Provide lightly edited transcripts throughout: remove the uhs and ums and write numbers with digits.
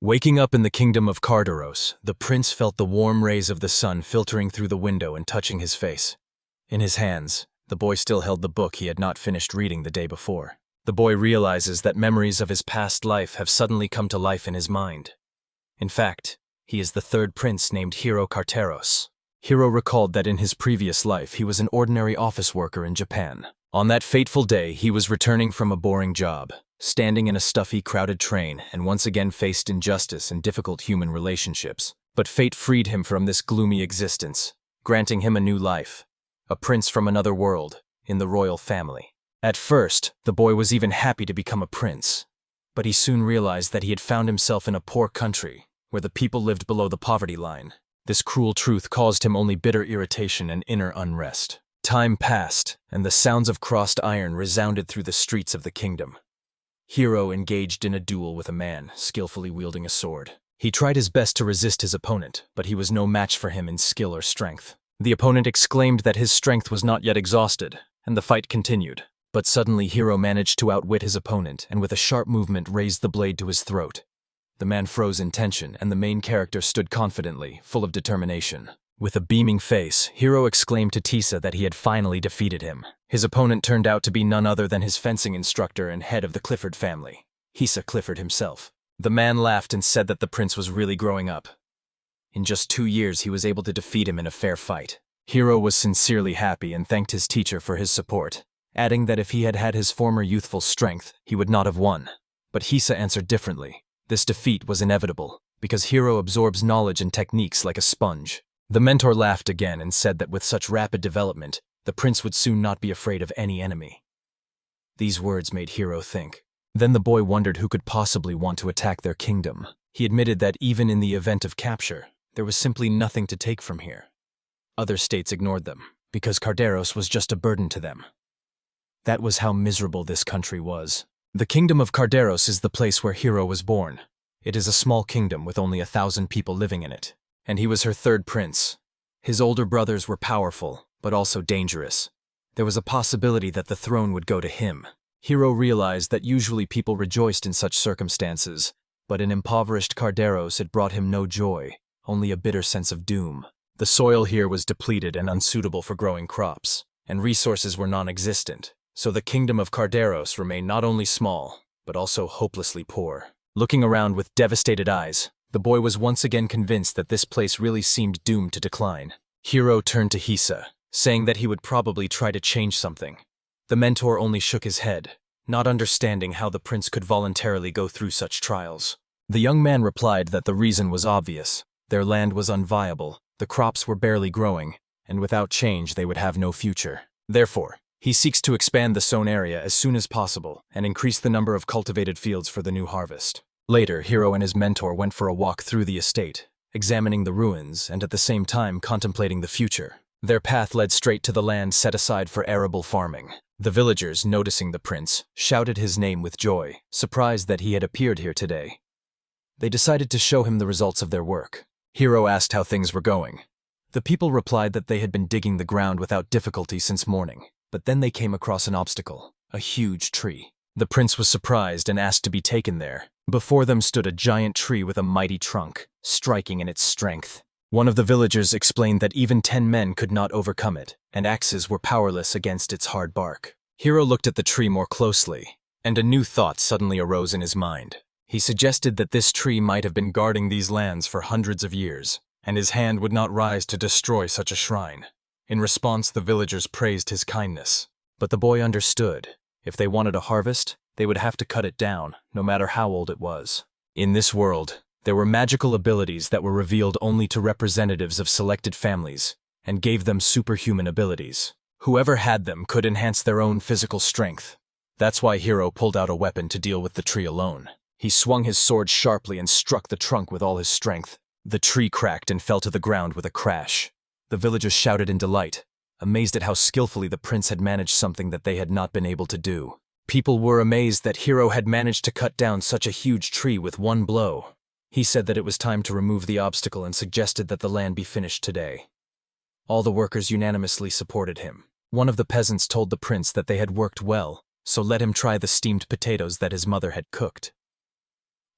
Waking up in the kingdom of Cardaros, the prince felt the warm rays of the sun filtering through the window and touching his face. In his hands, the boy still held the book he had not finished reading the day before. The boy realizes that memories of his past life have suddenly come to life in his mind. In fact, he is the third prince named Hiro Carteros. Hiro recalled that in his previous life he was an ordinary office worker in Japan. On that fateful day, he was returning from a boring job, standing in a stuffy, crowded train, and once again faced injustice and difficult human relationships. But fate freed him from this gloomy existence, granting him a new life, a prince from another world, in the royal family. At first, the boy was even happy to become a prince, but he soon realized that he had found himself in a poor country, where the people lived below the poverty line. This cruel truth caused him only bitter irritation and inner unrest. Time passed, and the sounds of crossed iron resounded through the streets of the kingdom. Hiro engaged in a duel with a man, skillfully wielding a sword. He tried his best to resist his opponent, but he was no match for him in skill or strength. The opponent exclaimed that his strength was not yet exhausted, and the fight continued. But suddenly Hiro managed to outwit his opponent, and with a sharp movement raised the blade to his throat. The man froze in tension, and the main character stood confidently, full of determination. With a beaming face, Hiro exclaimed to Tisa that he had finally defeated him. His opponent turned out to be none other than his fencing instructor and head of the Clifford family, Hisa Clifford himself. The man laughed and said that the prince was really growing up. In just 2 years, he was able to defeat him in a fair fight. Hiro was sincerely happy and thanked his teacher for his support, adding that if he had had his former youthful strength, he would not have won. But Hisa answered differently. This defeat was inevitable, because Hiro absorbs knowledge and techniques like a sponge. The mentor laughed again and said that with such rapid development, the prince would soon not be afraid of any enemy. These words made Hiro think. Then the boy wondered who could possibly want to attack their kingdom. He admitted that even in the event of capture, there was simply nothing to take from here. Other states ignored them, because Cardaros was just a burden to them. That was how miserable this country was. The kingdom of Cardaros is the place where Hiro was born. It is a small kingdom with only 1,000 people living in it, and he was her third prince. His older brothers were powerful, but also dangerous. There was a possibility that the throne would go to him. Hiro realized that usually people rejoiced in such circumstances, but in impoverished Cardaros it brought him no joy, only a bitter sense of doom. The soil here was depleted and unsuitable for growing crops, and resources were non-existent, so the kingdom of Cardaros remained not only small, but also hopelessly poor. Looking around with devastated eyes, the boy was once again convinced that this place really seemed doomed to decline. Hiro turned to Hisa, saying that he would probably try to change something. The mentor only shook his head, not understanding how the prince could voluntarily go through such trials. The young man replied that the reason was obvious. Their land was unviable, the crops were barely growing, and without change they would have no future. Therefore, he seeks to expand the sown area as soon as possible and increase the number of cultivated fields for the new harvest. Later, Hiro and his mentor went for a walk through the estate, examining the ruins and at the same time contemplating the future. Their path led straight to the land set aside for arable farming. The villagers, noticing the prince, shouted his name with joy, surprised that he had appeared here today. They decided to show him the results of their work. Hiro asked how things were going. The people replied that they had been digging the ground without difficulty since morning, but then they came across an obstacle, a huge tree. The prince was surprised and asked to be taken there. Before them stood a giant tree with a mighty trunk, striking in its strength. One of the villagers explained that even 10 men could not overcome it, and axes were powerless against its hard bark. Hiro looked at the tree more closely, and a new thought suddenly arose in his mind. He suggested that this tree might have been guarding these lands for hundreds of years, and his hand would not rise to destroy such a shrine. In response, the villagers praised his kindness. But the boy understood. If they wanted a harvest, they would have to cut it down, no matter how old it was. In this world, there were magical abilities that were revealed only to representatives of selected families, and gave them superhuman abilities. Whoever had them could enhance their own physical strength. That's why Hiro pulled out a weapon to deal with the tree alone. He swung his sword sharply and struck the trunk with all his strength. The tree cracked and fell to the ground with a crash. The villagers shouted in delight, amazed at how skillfully the prince had managed something that they had not been able to do. People were amazed that Hiro had managed to cut down such a huge tree with one blow. He said that it was time to remove the obstacle and suggested that the land be finished today. All the workers unanimously supported him. One of the peasants told the prince that they had worked well, so let him try the steamed potatoes that his mother had cooked.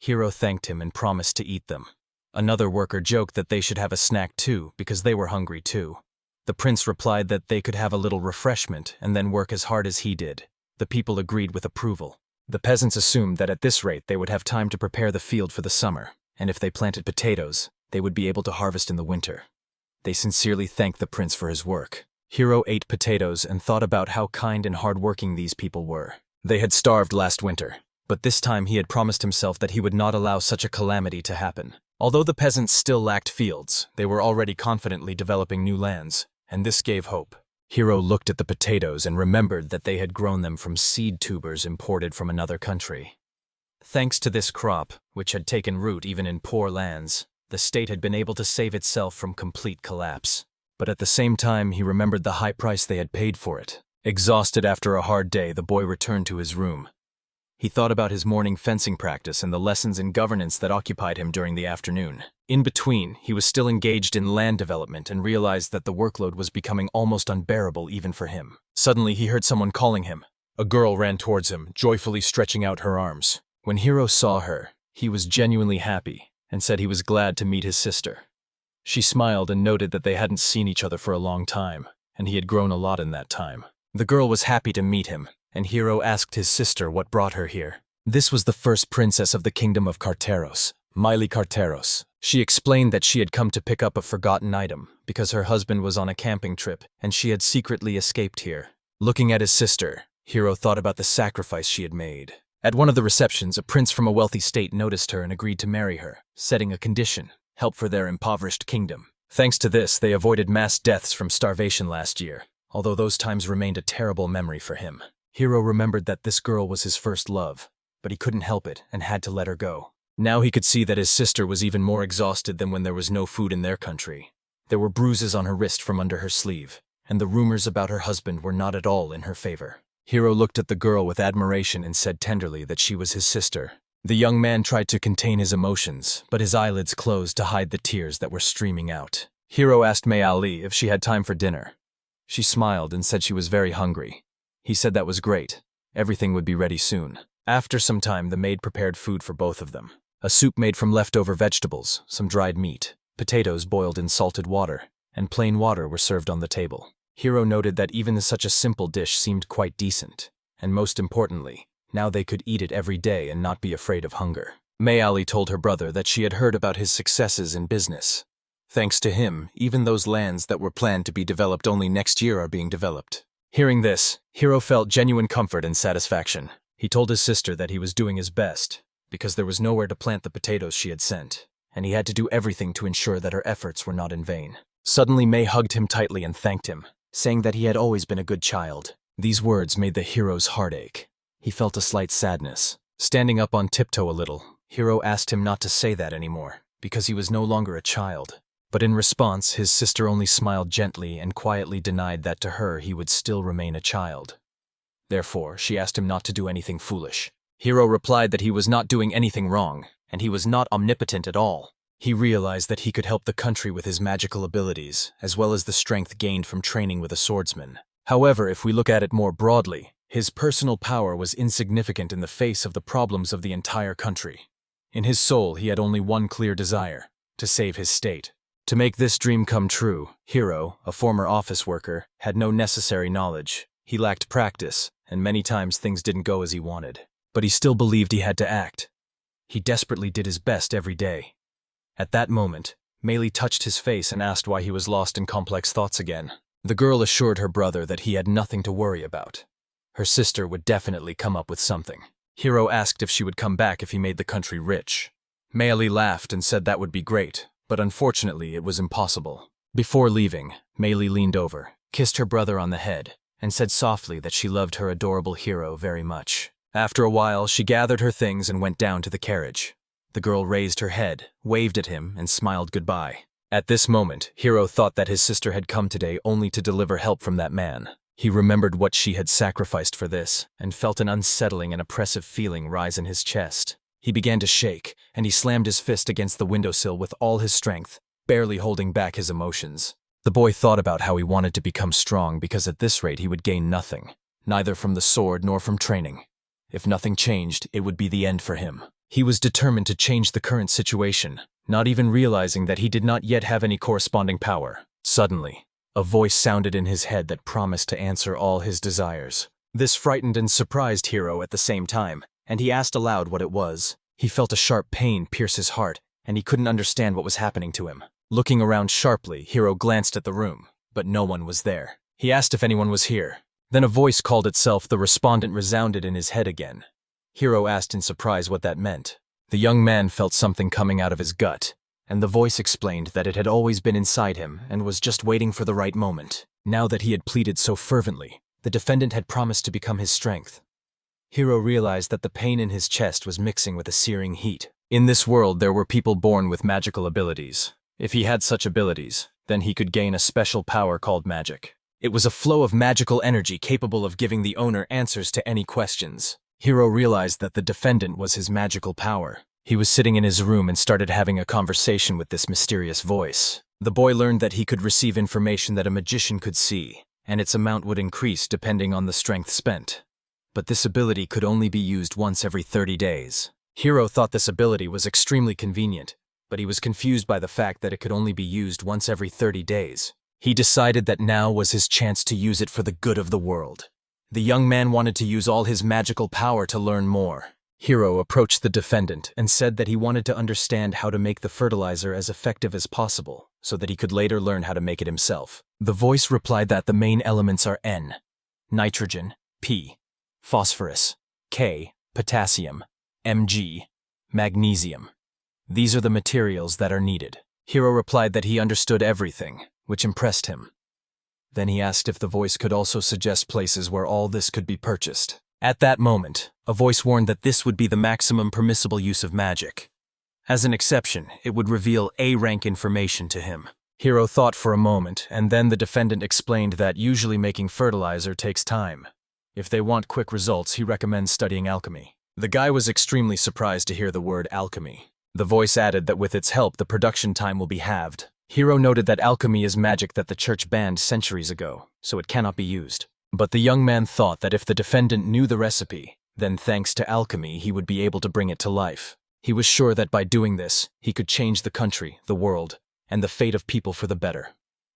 Hiro thanked him and promised to eat them. Another worker joked that they should have a snack too because they were hungry too. The prince replied that they could have a little refreshment and then work as hard as he did. The people agreed with approval. The peasants assumed that at this rate they would have time to prepare the field for the summer, and if they planted potatoes, they would be able to harvest in the winter. They sincerely thanked the prince for his work. Hiro ate potatoes and thought about how kind and hard-working these people were. They had starved last winter, but this time he had promised himself that he would not allow such a calamity to happen. Although the peasants still lacked fields, they were already confidently developing new lands, and this gave hope. Hiro looked at the potatoes and remembered that they had grown them from seed tubers imported from another country. Thanks to this crop, which had taken root even in poor lands, the state had been able to save itself from complete collapse. But at the same time, he remembered the high price they had paid for it. Exhausted after a hard day, the boy returned to his room. He thought about his morning fencing practice and the lessons in governance that occupied him during the afternoon. In between, he was still engaged in land development and realized that the workload was becoming almost unbearable even for him. Suddenly, he heard someone calling him. A girl ran towards him, joyfully stretching out her arms. When Hiro saw her, he was genuinely happy and said he was glad to meet his sister. She smiled and noted that they hadn't seen each other for a long time, and he had grown a lot in that time. The girl was happy to meet him, and Hiro asked his sister what brought her here. This was the first princess of the kingdom of Carteros, Miley Carteros. She explained that she had come to pick up a forgotten item because her husband was on a camping trip and she had secretly escaped here. Looking at his sister, Hiro thought about the sacrifice she had made. At one of the receptions, a prince from a wealthy state noticed her and agreed to marry her, setting a condition: help for their impoverished kingdom. Thanks to this, they avoided mass deaths from starvation last year, although those times remained a terrible memory for him. Hiro remembered that this girl was his first love, but he couldn't help it and had to let her go. Now he could see that his sister was even more exhausted than when there was no food in their country. There were bruises on her wrist from under her sleeve, and the rumors about her husband were not at all in her favor. Hiro looked at the girl with admiration and said tenderly that she was his sister. The young man tried to contain his emotions, but his eyelids closed to hide the tears that were streaming out. Hiro asked Miley if she had time for dinner. She smiled and said she was very hungry. He said that was great. Everything would be ready soon. After some time, the maid prepared food for both of them. A soup made from leftover vegetables, some dried meat, potatoes boiled in salted water, and plain water were served on the table. Hiro noted that even such a simple dish seemed quite decent, and most importantly, now they could eat it every day and not be afraid of hunger. Miley told her brother that she had heard about his successes in business. Thanks to him, even those lands that were planned to be developed only next year are being developed. Hearing this, Hiro felt genuine comfort and satisfaction. He told his sister that he was doing his best, because there was nowhere to plant the potatoes she had sent, and he had to do everything to ensure that her efforts were not in vain. Suddenly, May hugged him tightly and thanked him, saying that he had always been a good child. These words made the Hiro's heart ache. He felt a slight sadness. Standing up on tiptoe a little, Hiro asked him not to say that anymore, because he was no longer a child. But in response, his sister only smiled gently and quietly denied that to her he would still remain a child. Therefore, she asked him not to do anything foolish. Hiro replied that he was not doing anything wrong, and he was not omnipotent at all. He realized that he could help the country with his magical abilities, as well as the strength gained from training with a swordsman. However, if we look at it more broadly, his personal power was insignificant in the face of the problems of the entire country. In his soul, he had only one clear desire: to save his state. To make this dream come true, Hiro, a former office worker, had no necessary knowledge. He lacked practice, and many times things didn't go as he wanted. But he still believed he had to act. He desperately did his best every day. At that moment, Miley touched his face and asked why he was lost in complex thoughts again. The girl assured her brother that he had nothing to worry about. Her sister would definitely come up with something. Hiro asked if she would come back if he made the country rich. Miley laughed and said that would be great, but unfortunately it was impossible. Before leaving, Miley leaned over, kissed her brother on the head, and said softly that she loved her adorable Hiro very much. After a while, she gathered her things and went down to the carriage. The girl raised her head, waved at him, and smiled goodbye. At this moment, Hiro thought that his sister had come today only to deliver help from that man. He remembered what she had sacrificed for this, and felt an unsettling and oppressive feeling rise in his chest. He began to shake, and he slammed his fist against the windowsill with all his strength, barely holding back his emotions. The boy thought about how he wanted to become strong because at this rate he would gain nothing, neither from the sword nor from training. If nothing changed, it would be the end for him. He was determined to change the current situation, not even realizing that he did not yet have any corresponding power. Suddenly, a voice sounded in his head that promised to answer all his desires. This frightened and surprised Hiro at the same time, and he asked aloud what it was. He felt a sharp pain pierce his heart, and he couldn't understand what was happening to him. Looking around sharply, Hiro glanced at the room, but no one was there. He asked if anyone was here. Then a voice called itself. The respondent resounded in his head again. Hiro asked in surprise what that meant. The young man felt something coming out of his gut, and the voice explained that it had always been inside him and was just waiting for the right moment. Now that he had pleaded so fervently, the defendant had promised to become his strength. Hiro realized that the pain in his chest was mixing with a searing heat. In this world, there were people born with magical abilities. If he had such abilities, then he could gain a special power called magic. It was a flow of magical energy capable of giving the owner answers to any questions. Hiro realized that the defendant was his magical power. He was sitting in his room and started having a conversation with this mysterious voice. The boy learned that he could receive information that a magician could see, and its amount would increase depending on the strength spent. But this ability could only be used once every 30 days. Hiro thought this ability was extremely convenient, but he was confused by the fact that it could only be used once every 30 days. He decided that now was his chance to use it for the good of the world. The young man wanted to use all his magical power to learn more. Hiro approached the defendant and said that he wanted to understand how to make the fertilizer as effective as possible, so that he could later learn how to make it himself. The voice replied that the main elements are N, nitrogen, P, phosphorus, K, potassium, Mg, magnesium. These are the materials that are needed. Hiro replied that he understood everything, which impressed him. Then he asked if the voice could also suggest places where all this could be purchased. At that moment, a voice warned that this would be the maximum permissible use of magic. As an exception, it would reveal A-rank information to him. Hiro thought for a moment, and then the defendant explained that usually making fertilizer takes time. If they want quick results, he recommends studying alchemy. The guy was extremely surprised to hear the word alchemy. The voice added that with its help, the production time will be halved. Hiro noted that alchemy is magic that the church banned centuries ago, so it cannot be used. But the young man thought that if the defendant knew the recipe, then thanks to alchemy he would be able to bring it to life. He was sure that by doing this, he could change the country, the world, and the fate of people for the better.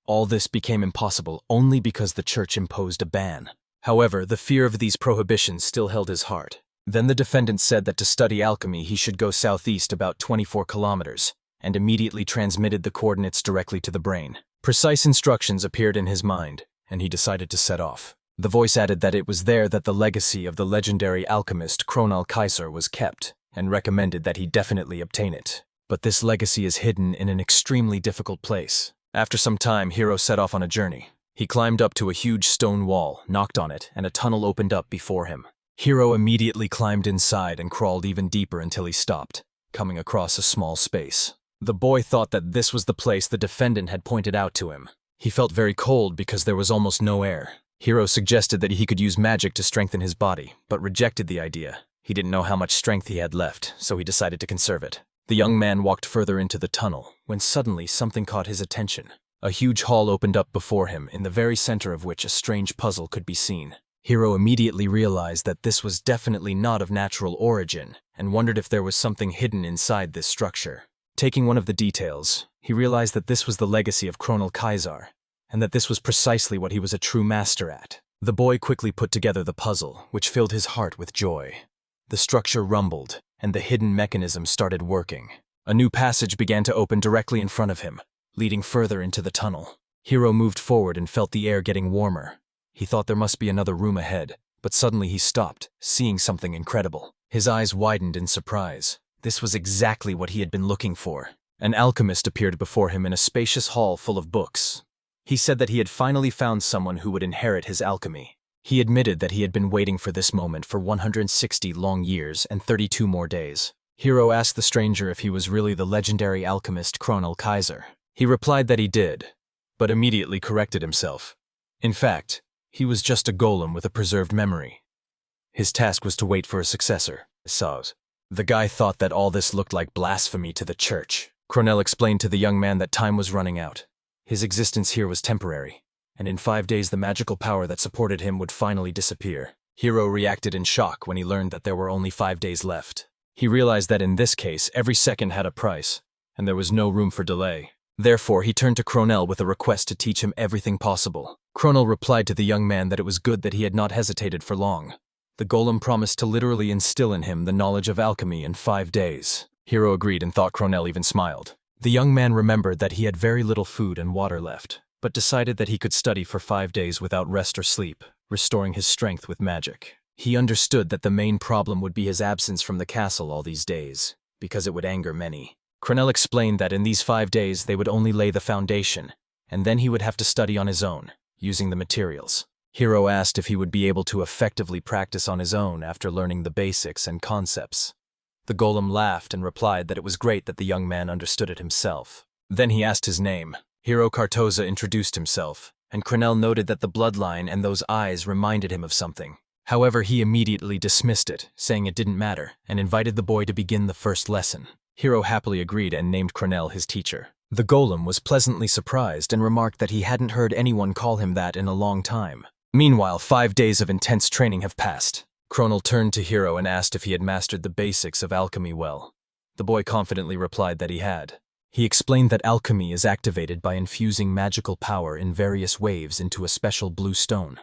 All this became impossible only because the church imposed a ban. However, the fear of these prohibitions still held his heart. Then the defendant said that to study alchemy he should go southeast about 24 kilometers, and immediately transmitted the coordinates directly to the brain. Precise instructions appeared in his mind, and he decided to set off. The voice added that it was there that the legacy of the legendary alchemist Kronal Kaiser was kept, and recommended that he definitely obtain it. But this legacy is hidden in an extremely difficult place. After some time, Hiro set off on a journey. He climbed up to a huge stone wall, knocked on it, and a tunnel opened up before him. Hiro immediately climbed inside and crawled even deeper until he stopped, coming across a small space. The boy thought that this was the place the defendant had pointed out to him. He felt very cold because there was almost no air. Hiro suggested that he could use magic to strengthen his body, but rejected the idea. He didn't know how much strength he had left, so he decided to conserve it. The young man walked further into the tunnel, when suddenly something caught his attention. A huge hall opened up before him, in the very center of which a strange puzzle could be seen. Hiro immediately realized that this was definitely not of natural origin, and wondered if there was something hidden inside this structure. Taking one of the details, he realized that this was the legacy of Kronal Kaiser, and that this was precisely what he was a true master at. The boy quickly put together the puzzle, which filled his heart with joy. The structure rumbled, and the hidden mechanism started working. A new passage began to open directly in front of him, leading further into the tunnel. Hiro moved forward and felt the air getting warmer. He thought there must be another room ahead, but suddenly he stopped, seeing something incredible. His eyes widened in surprise. This was exactly what he had been looking for. An alchemist appeared before him in a spacious hall full of books. He said that he had finally found someone who would inherit his alchemy. He admitted that he had been waiting for this moment for 160 long years and 32 more days. Hiro asked the stranger if he was really the legendary alchemist Kronal Kaiser. He replied that he did, but immediately corrected himself. In fact, he was just a golem with a preserved memory. His task was to wait for a successor. The guy thought that all this looked like blasphemy to the church. Kronal explained to the young man that time was running out. His existence here was temporary, and in 5 days the magical power that supported him would finally disappear. Hiro reacted in shock when he learned that there were only 5 days left. He realized that in this case, every second had a price, and there was no room for delay. Therefore, he turned to Cronel with a request to teach him everything possible. Cronel replied to the young man that it was good that he had not hesitated for long. The golem promised to literally instill in him the knowledge of alchemy in 5 days. Hiro agreed and thought Cronel even smiled. The young man remembered that he had very little food and water left, but decided that he could study for 5 days without rest or sleep, restoring his strength with magic. He understood that the main problem would be his absence from the castle all these days, because it would anger many. Cronel explained that in these 5 days they would only lay the foundation, and then he would have to study on his own, using the materials. Hiro asked if he would be able to effectively practice on his own after learning the basics and concepts. The golem laughed and replied that it was great that the young man understood it himself. Then he asked his name. Hiro Cartoza introduced himself, and Cronel noted that the bloodline and those eyes reminded him of something. However, he immediately dismissed it, saying it didn't matter, and invited the boy to begin the first lesson. Hiro happily agreed and named Cronel his teacher. The golem was pleasantly surprised and remarked that he hadn't heard anyone call him that in a long time. Meanwhile, 5 days of intense training have passed. Cronel turned to Hiro and asked if he had mastered the basics of alchemy well. The boy confidently replied that he had. He explained that alchemy is activated by infusing magical power in various waves into a special blue stone.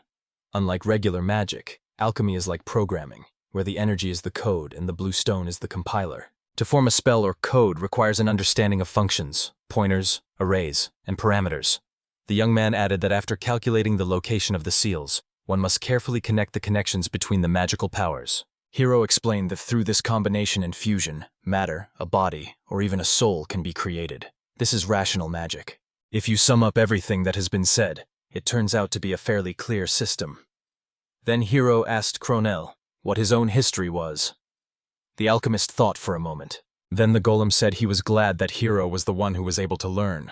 Unlike regular magic, alchemy is like programming, where the energy is the code and the blue stone is the compiler. To form a spell or code requires an understanding of functions, pointers, arrays, and parameters. The young man added that after calculating the location of the seals, one must carefully connect the connections between the magical powers. Hiro explained that through this combination and fusion, matter, a body, or even a soul can be created. This is rational magic. If you sum up everything that has been said, it turns out to be a fairly clear system. Then Hiro asked Cronel what his own history was. The alchemist thought for a moment. Then the golem said he was glad that Hiro was the one who was able to learn.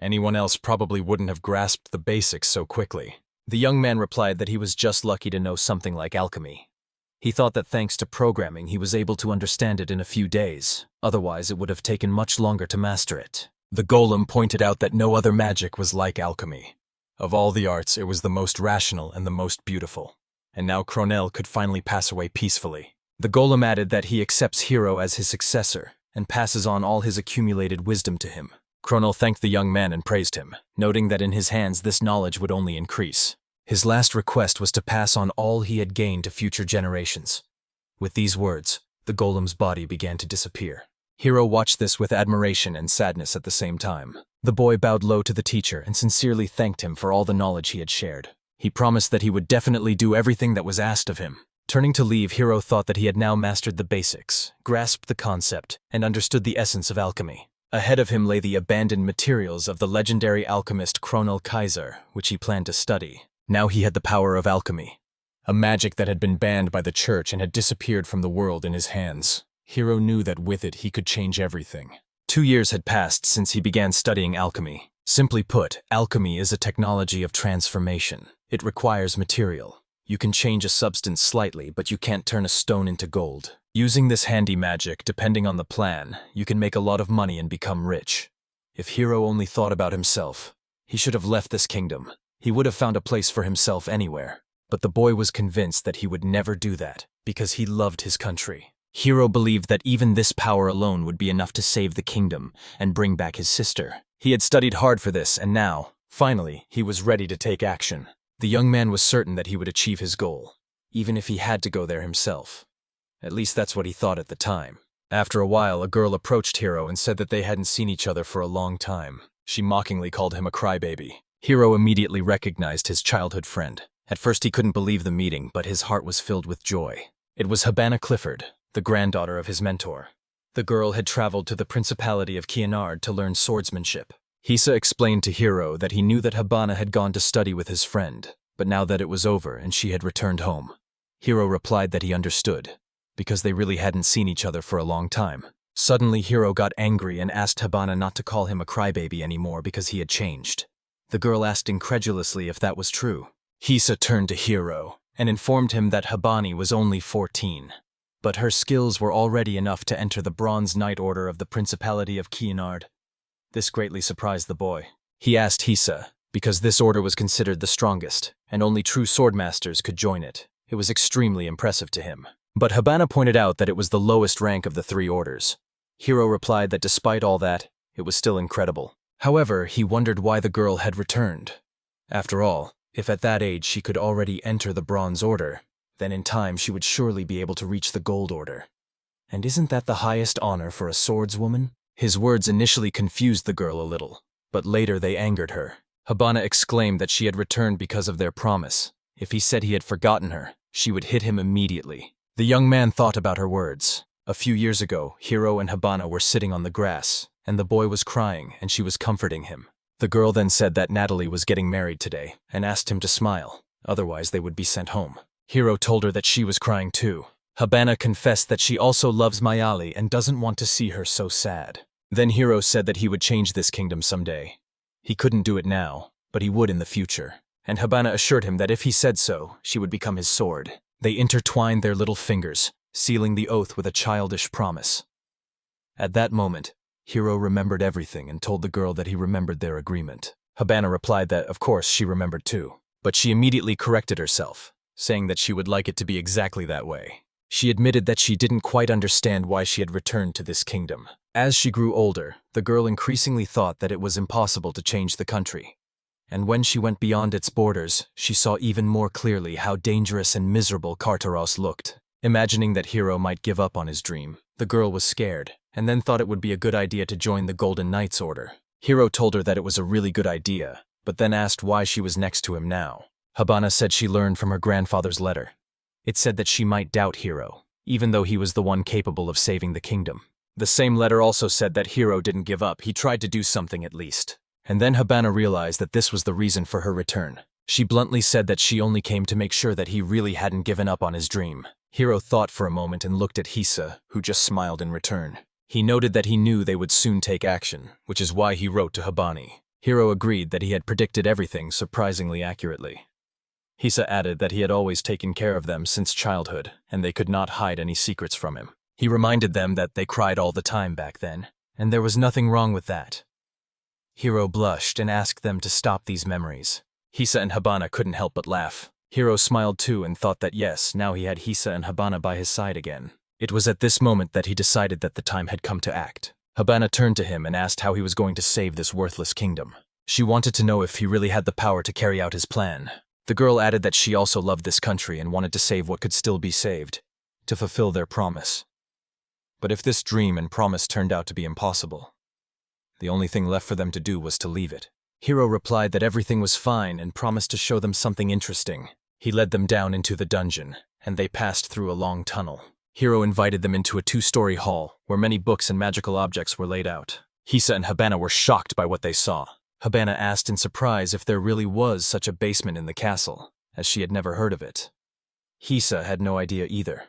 Anyone else probably wouldn't have grasped the basics so quickly. The young man replied that he was just lucky to know something like alchemy. He thought that thanks to programming he was able to understand it in a few days, otherwise it would have taken much longer to master it. The golem pointed out that no other magic was like alchemy. Of all the arts, it was the most rational and the most beautiful. And now Cronel could finally pass away peacefully. The golem added that he accepts Hiro as his successor and passes on all his accumulated wisdom to him. Cronel thanked the young man and praised him, noting that in his hands this knowledge would only increase. His last request was to pass on all he had gained to future generations. With these words, the golem's body began to disappear. Hiro watched this with admiration and sadness at the same time. The boy bowed low to the teacher and sincerely thanked him for all the knowledge he had shared. He promised that he would definitely do everything that was asked of him. Turning to leave, Hiro thought that he had now mastered the basics, grasped the concept, and understood the essence of alchemy. Ahead of him lay the abandoned materials of the legendary alchemist Cronel Kaiser, which he planned to study. Now he had the power of alchemy, a magic that had been banned by the church and had disappeared from the world in his hands. Hiro knew that with it he could change everything. 2 years had passed since he began studying alchemy. Simply put, alchemy is a technology of transformation. It requires material. You can change a substance slightly, but you can't turn a stone into gold. Using this handy magic, depending on the plan, you can make a lot of money and become rich. If Hiro only thought about himself, he should have left this kingdom. He would have found a place for himself anywhere. But the boy was convinced that he would never do that, because he loved his country. Hiro believed that even this power alone would be enough to save the kingdom and bring back his sister. He had studied hard for this, and now, finally, he was ready to take action. The young man was certain that he would achieve his goal, even if he had to go there himself. At least that's what he thought at the time. After a while, a girl approached Hiro and said that they hadn't seen each other for a long time. She mockingly called him a crybaby. Hiro immediately recognized his childhood friend. At first he couldn't believe the meeting, but his heart was filled with joy. It was Habana Clifford, the granddaughter of his mentor. The girl had traveled to the Principality of Keenard to learn swordsmanship. Hisa explained to Hiro that he knew that Habana had gone to study with his friend, but now that it was over and she had returned home. Hiro replied that he understood, because they really hadn't seen each other for a long time. Suddenly Hiro got angry and asked Habana not to call him a crybaby anymore because he had changed. The girl asked incredulously if that was true. Hisa turned to Hiro and informed him that Habani was only 14, but her skills were already enough to enter the Bronze Knight Order of the Principality of Keenard. This greatly surprised the boy. He asked Hisa, because this order was considered the strongest, and only true swordmasters could join it. It was extremely impressive to him. But Habana pointed out that it was the lowest rank of the 3 orders. Hiro replied that despite all that, it was still incredible. However, he wondered why the girl had returned. After all, if at that age she could already enter the Bronze Order, then in time she would surely be able to reach the Gold Order. And isn't that the highest honor for a swordswoman? His words initially confused the girl a little, but later they angered her. Habana exclaimed that she had returned because of their promise. If he said he had forgotten her, she would hit him immediately. The young man thought about her words. A few years ago, Hiro and Habana were sitting on the grass, and the boy was crying and she was comforting him. The girl then said that Natalie was getting married today and asked him to smile, otherwise they would be sent home. Hiro told her that she was crying too. Habana confessed that she also loves Miley and doesn't want to see her so sad. Then Hiro said that he would change this kingdom someday. He couldn't do it now, but he would in the future. And Habana assured him that if he said so, she would become his sword. They intertwined their little fingers, sealing the oath with a childish promise. At that moment, Hiro remembered everything and told the girl that he remembered their agreement. Habana replied that, of course, she remembered too. But she immediately corrected herself, saying that she would like it to be exactly that way. She admitted that she didn't quite understand why she had returned to this kingdom. As she grew older, the girl increasingly thought that it was impossible to change the country. And when she went beyond its borders, she saw even more clearly how dangerous and miserable Tartaros looked. Imagining that Hiro might give up on his dream, the girl was scared, and then thought it would be a good idea to join the Golden Knights Order. Hiro told her that it was a really good idea, but then asked why she was next to him now. Habana said she learned from her grandfather's letter. It said that she might doubt Hiro, even though he was the one capable of saving the kingdom. The same letter also said that Hiro didn't give up, he tried to do something at least. And then Habana realized that this was the reason for her return. She bluntly said that she only came to make sure that he really hadn't given up on his dream. Hiro thought for a moment and looked at Hisa, who just smiled in return. He noted that he knew they would soon take action, which is why he wrote to Habana. Hiro agreed that he had predicted everything surprisingly accurately. Hisa added that he had always taken care of them since childhood, and they could not hide any secrets from him. He reminded them that they cried all the time back then, and there was nothing wrong with that. Hiro blushed and asked them to stop these memories. Hisa and Habana couldn't help but laugh. Hiro smiled too and thought that yes, now he had Hisa and Habana by his side again. It was at this moment that he decided that the time had come to act. Habana turned to him and asked how he was going to save this worthless kingdom. She wanted to know if he really had the power to carry out his plan. The girl added that she also loved this country and wanted to save what could still be saved, to fulfill their promise. But if this dream and promise turned out to be impossible, the only thing left for them to do was to leave it. Hiro replied that everything was fine and promised to show them something interesting. He led them down into the dungeon, and they passed through a long tunnel. Hiro invited them into a 2-story hall, where many books and magical objects were laid out. Hisa and Habana were shocked by what they saw. Habana asked in surprise if there really was such a basement in the castle, as she had never heard of it. Hisa had no idea either.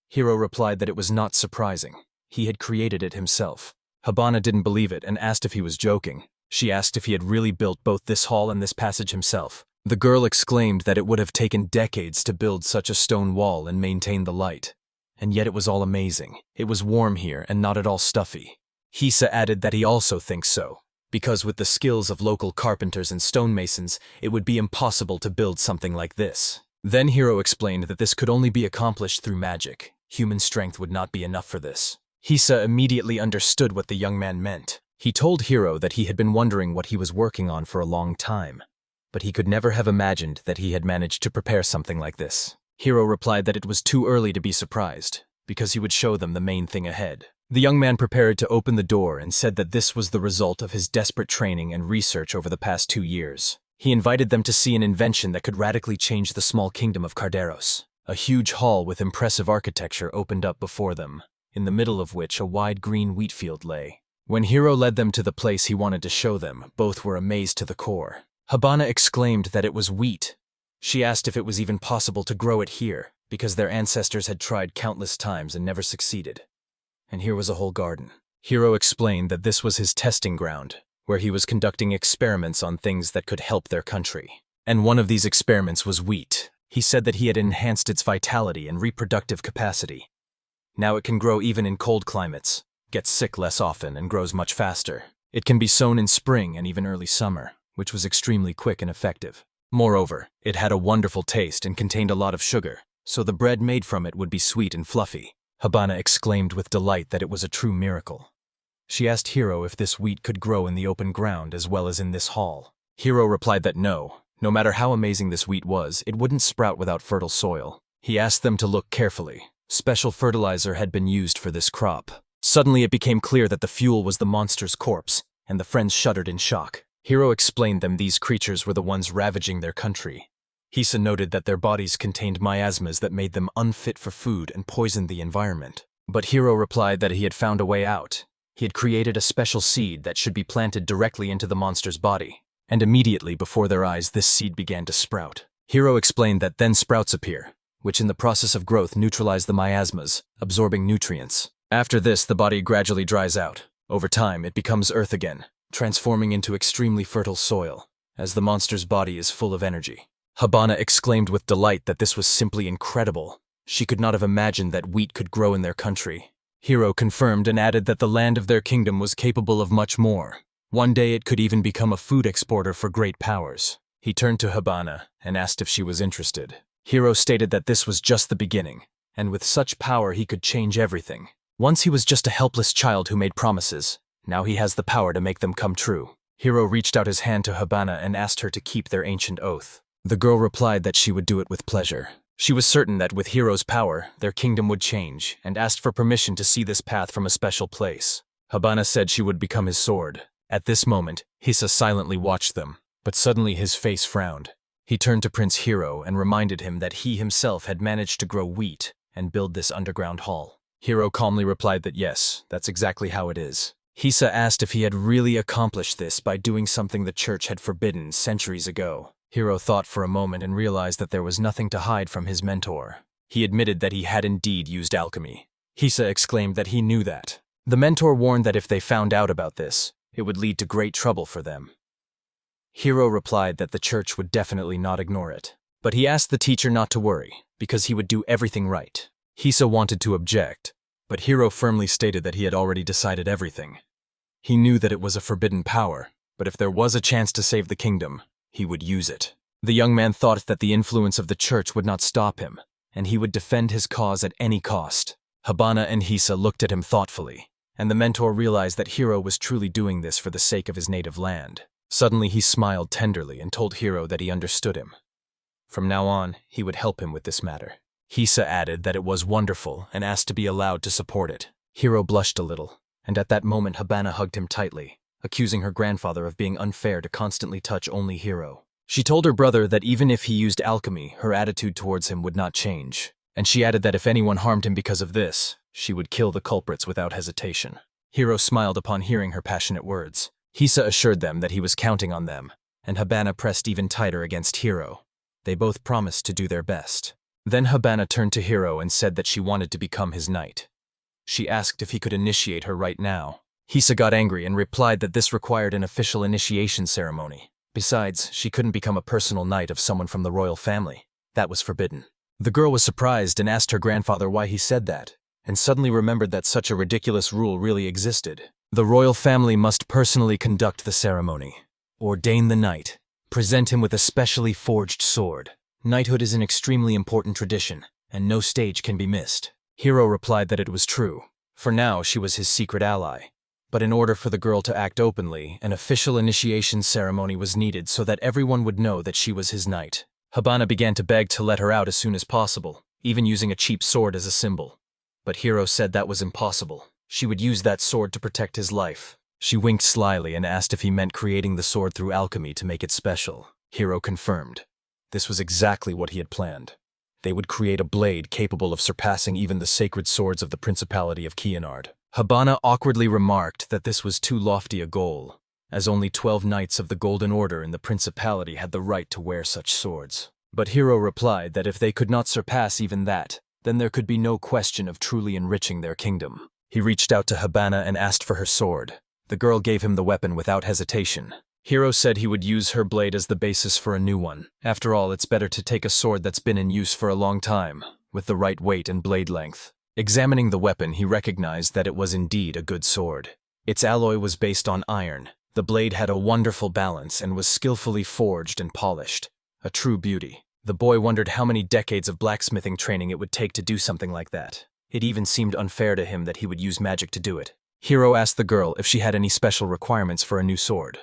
Hiro replied that it was not surprising. He had created it himself. Habana didn't believe it and asked if he was joking. She asked if he had really built both this hall and this passage himself. The girl exclaimed that it would have taken decades to build such a stone wall and maintain the light. And yet it was all amazing. It was warm here and not at all stuffy. Hisa added that he also thinks so, because with the skills of local carpenters and stonemasons, it would be impossible to build something like this. Then Hiro explained that this could only be accomplished through magic. Human strength would not be enough for this. Hisa immediately understood what the young man meant. He told Hiro that he had been wondering what he was working on for a long time, but he could never have imagined that he had managed to prepare something like this. Hiro replied that it was too early to be surprised, because he would show them the main thing ahead. The young man prepared to open the door and said that this was the result of his desperate training and research over the past 2 years. He invited them to see an invention that could radically change the small kingdom of Carderos. A huge hall with impressive architecture opened up before them, in the middle of which a wide green wheat field lay. When Hiro led them to the place he wanted to show them, both were amazed to the core. Habana exclaimed that it was wheat. She asked if it was even possible to grow it here, because their ancestors had tried countless times and never succeeded. And here was a whole garden. Hiro explained that this was his testing ground, where he was conducting experiments on things that could help their country. And one of these experiments was wheat. He said that he had enhanced its vitality and reproductive capacity. Now it can grow even in cold climates, gets sick less often, and grows much faster. It can be sown in spring and even early summer, which was extremely quick and effective. Moreover, it had a wonderful taste and contained a lot of sugar. so the bread made from it would be sweet and fluffy. Habana exclaimed with delight that it was a true miracle. She asked Hiro if this wheat could grow in the open ground as well as in this hall. Hiro replied that no matter how amazing this wheat was, it wouldn't sprout without fertile soil. He asked them to look carefully. Special fertilizer had been used for this crop. Suddenly it became clear that the fuel was the monster's corpse, and the friends shuddered in shock. Hiro explained them these creatures were the ones ravaging their country. Hisa noted that their bodies contained miasmas that made them unfit for food and poisoned the environment. But Hiro replied that he had found a way out. He had created a special seed that should be planted directly into the monster's body. And immediately before their eyes this seed began to sprout. Hiro explained that then sprouts appear, which in the process of growth neutralize the miasmas, absorbing nutrients. After this, the body gradually dries out. Over time, it becomes earth again, transforming into extremely fertile soil, as the monster's body is full of energy. Habana exclaimed with delight that this was simply incredible. She could not have imagined that wheat could grow in their country. Hiro confirmed and added that the land of their kingdom was capable of much more. One day it could even become a food exporter for great powers. He turned to Habana and asked if she was interested. Hiro stated that this was just the beginning, and with such power he could change everything. Once he was just a helpless child who made promises. Now he has the power to make them come true. Hiro reached out his hand to Habana and asked her to keep their ancient oath. The girl replied that she would do it with pleasure. She was certain that with Hiro's power, their kingdom would change, and asked for permission to see this path from a special place. Habana said she would become his sword. At this moment, Hisa silently watched them, but suddenly his face frowned. He turned to Prince Hiro and reminded him that he himself had managed to grow wheat and build this underground hall. Hiro calmly replied that yes, that's exactly how it is. Hisa asked if he had really accomplished this by doing something the church had forbidden centuries ago. Hiro thought for a moment and realized that there was nothing to hide from his mentor. He admitted that he had indeed used alchemy. Hisa exclaimed that he knew that. The mentor warned that if they found out about this, it would lead to great trouble for them. Hiro replied that the church would definitely not ignore it. But he asked the teacher not to worry, because he would do everything right. Hisa wanted to object, but Hiro firmly stated that he had already decided everything. He knew that it was a forbidden power, but if there was a chance to save the kingdom, he would use it. The young man thought that the influence of the church would not stop him, and he would defend his cause at any cost. Habana and Hisa looked at him thoughtfully, and the mentor realized that Hiro was truly doing this for the sake of his native land. Suddenly he smiled tenderly and told Hiro that he understood him. From now on, he would help him with this matter. Hisa added that it was wonderful and asked to be allowed to support it. Hiro blushed a little, and at that moment Habana hugged him tightly, accusing her grandfather of being unfair to constantly touch only Hiro. She told her brother that even if he used alchemy, her attitude towards him would not change, and she added that if anyone harmed him because of this, she would kill the culprits without hesitation. Hiro smiled upon hearing her passionate words. Hisa assured them that he was counting on them, and Habana pressed even tighter against Hiro. They both promised to do their best. Then Habana turned to Hiro and said that she wanted to become his knight. She asked if he could initiate her right now. Hisa got angry and replied that this required an official initiation ceremony. Besides, she couldn't become a personal knight of someone from the royal family. That was forbidden. The girl was surprised and asked her grandfather why he said that, and suddenly remembered that such a ridiculous rule really existed. The royal family must personally conduct the ceremony, ordain the knight, present him with a specially forged sword. Knighthood is an extremely important tradition, and no stage can be missed. Hiro replied that it was true. For now, she was his secret ally. But in order for the girl to act openly, an official initiation ceremony was needed so that everyone would know that she was his knight. Habana began to beg to let her out as soon as possible, even using a cheap sword as a symbol. But Hiro said that was impossible. She would use that sword to protect his life. She winked slyly and asked if he meant creating the sword through alchemy to make it special. Hiro confirmed. This was exactly what he had planned. They would create a blade capable of surpassing even the sacred swords of the Principality of Kionard. Habana awkwardly remarked that this was too lofty a goal, as only 12 knights of the Golden Order in the Principality had the right to wear such swords. But Hiro replied that if they could not surpass even that, then there could be no question of truly enriching their kingdom. He reached out to Habana and asked for her sword. The girl gave him the weapon without hesitation. Hiro said he would use her blade as the basis for a new one. After all, it's better to take a sword that's been in use for a long time, with the right weight and blade length. Examining the weapon, he recognized that it was indeed a good sword. Its alloy was based on iron. The blade had a wonderful balance and was skillfully forged and polished. A true beauty. The boy wondered how many decades of blacksmithing training it would take to do something like that. It even seemed unfair to him that he would use magic to do it. Hiro asked the girl if she had any special requirements for a new sword.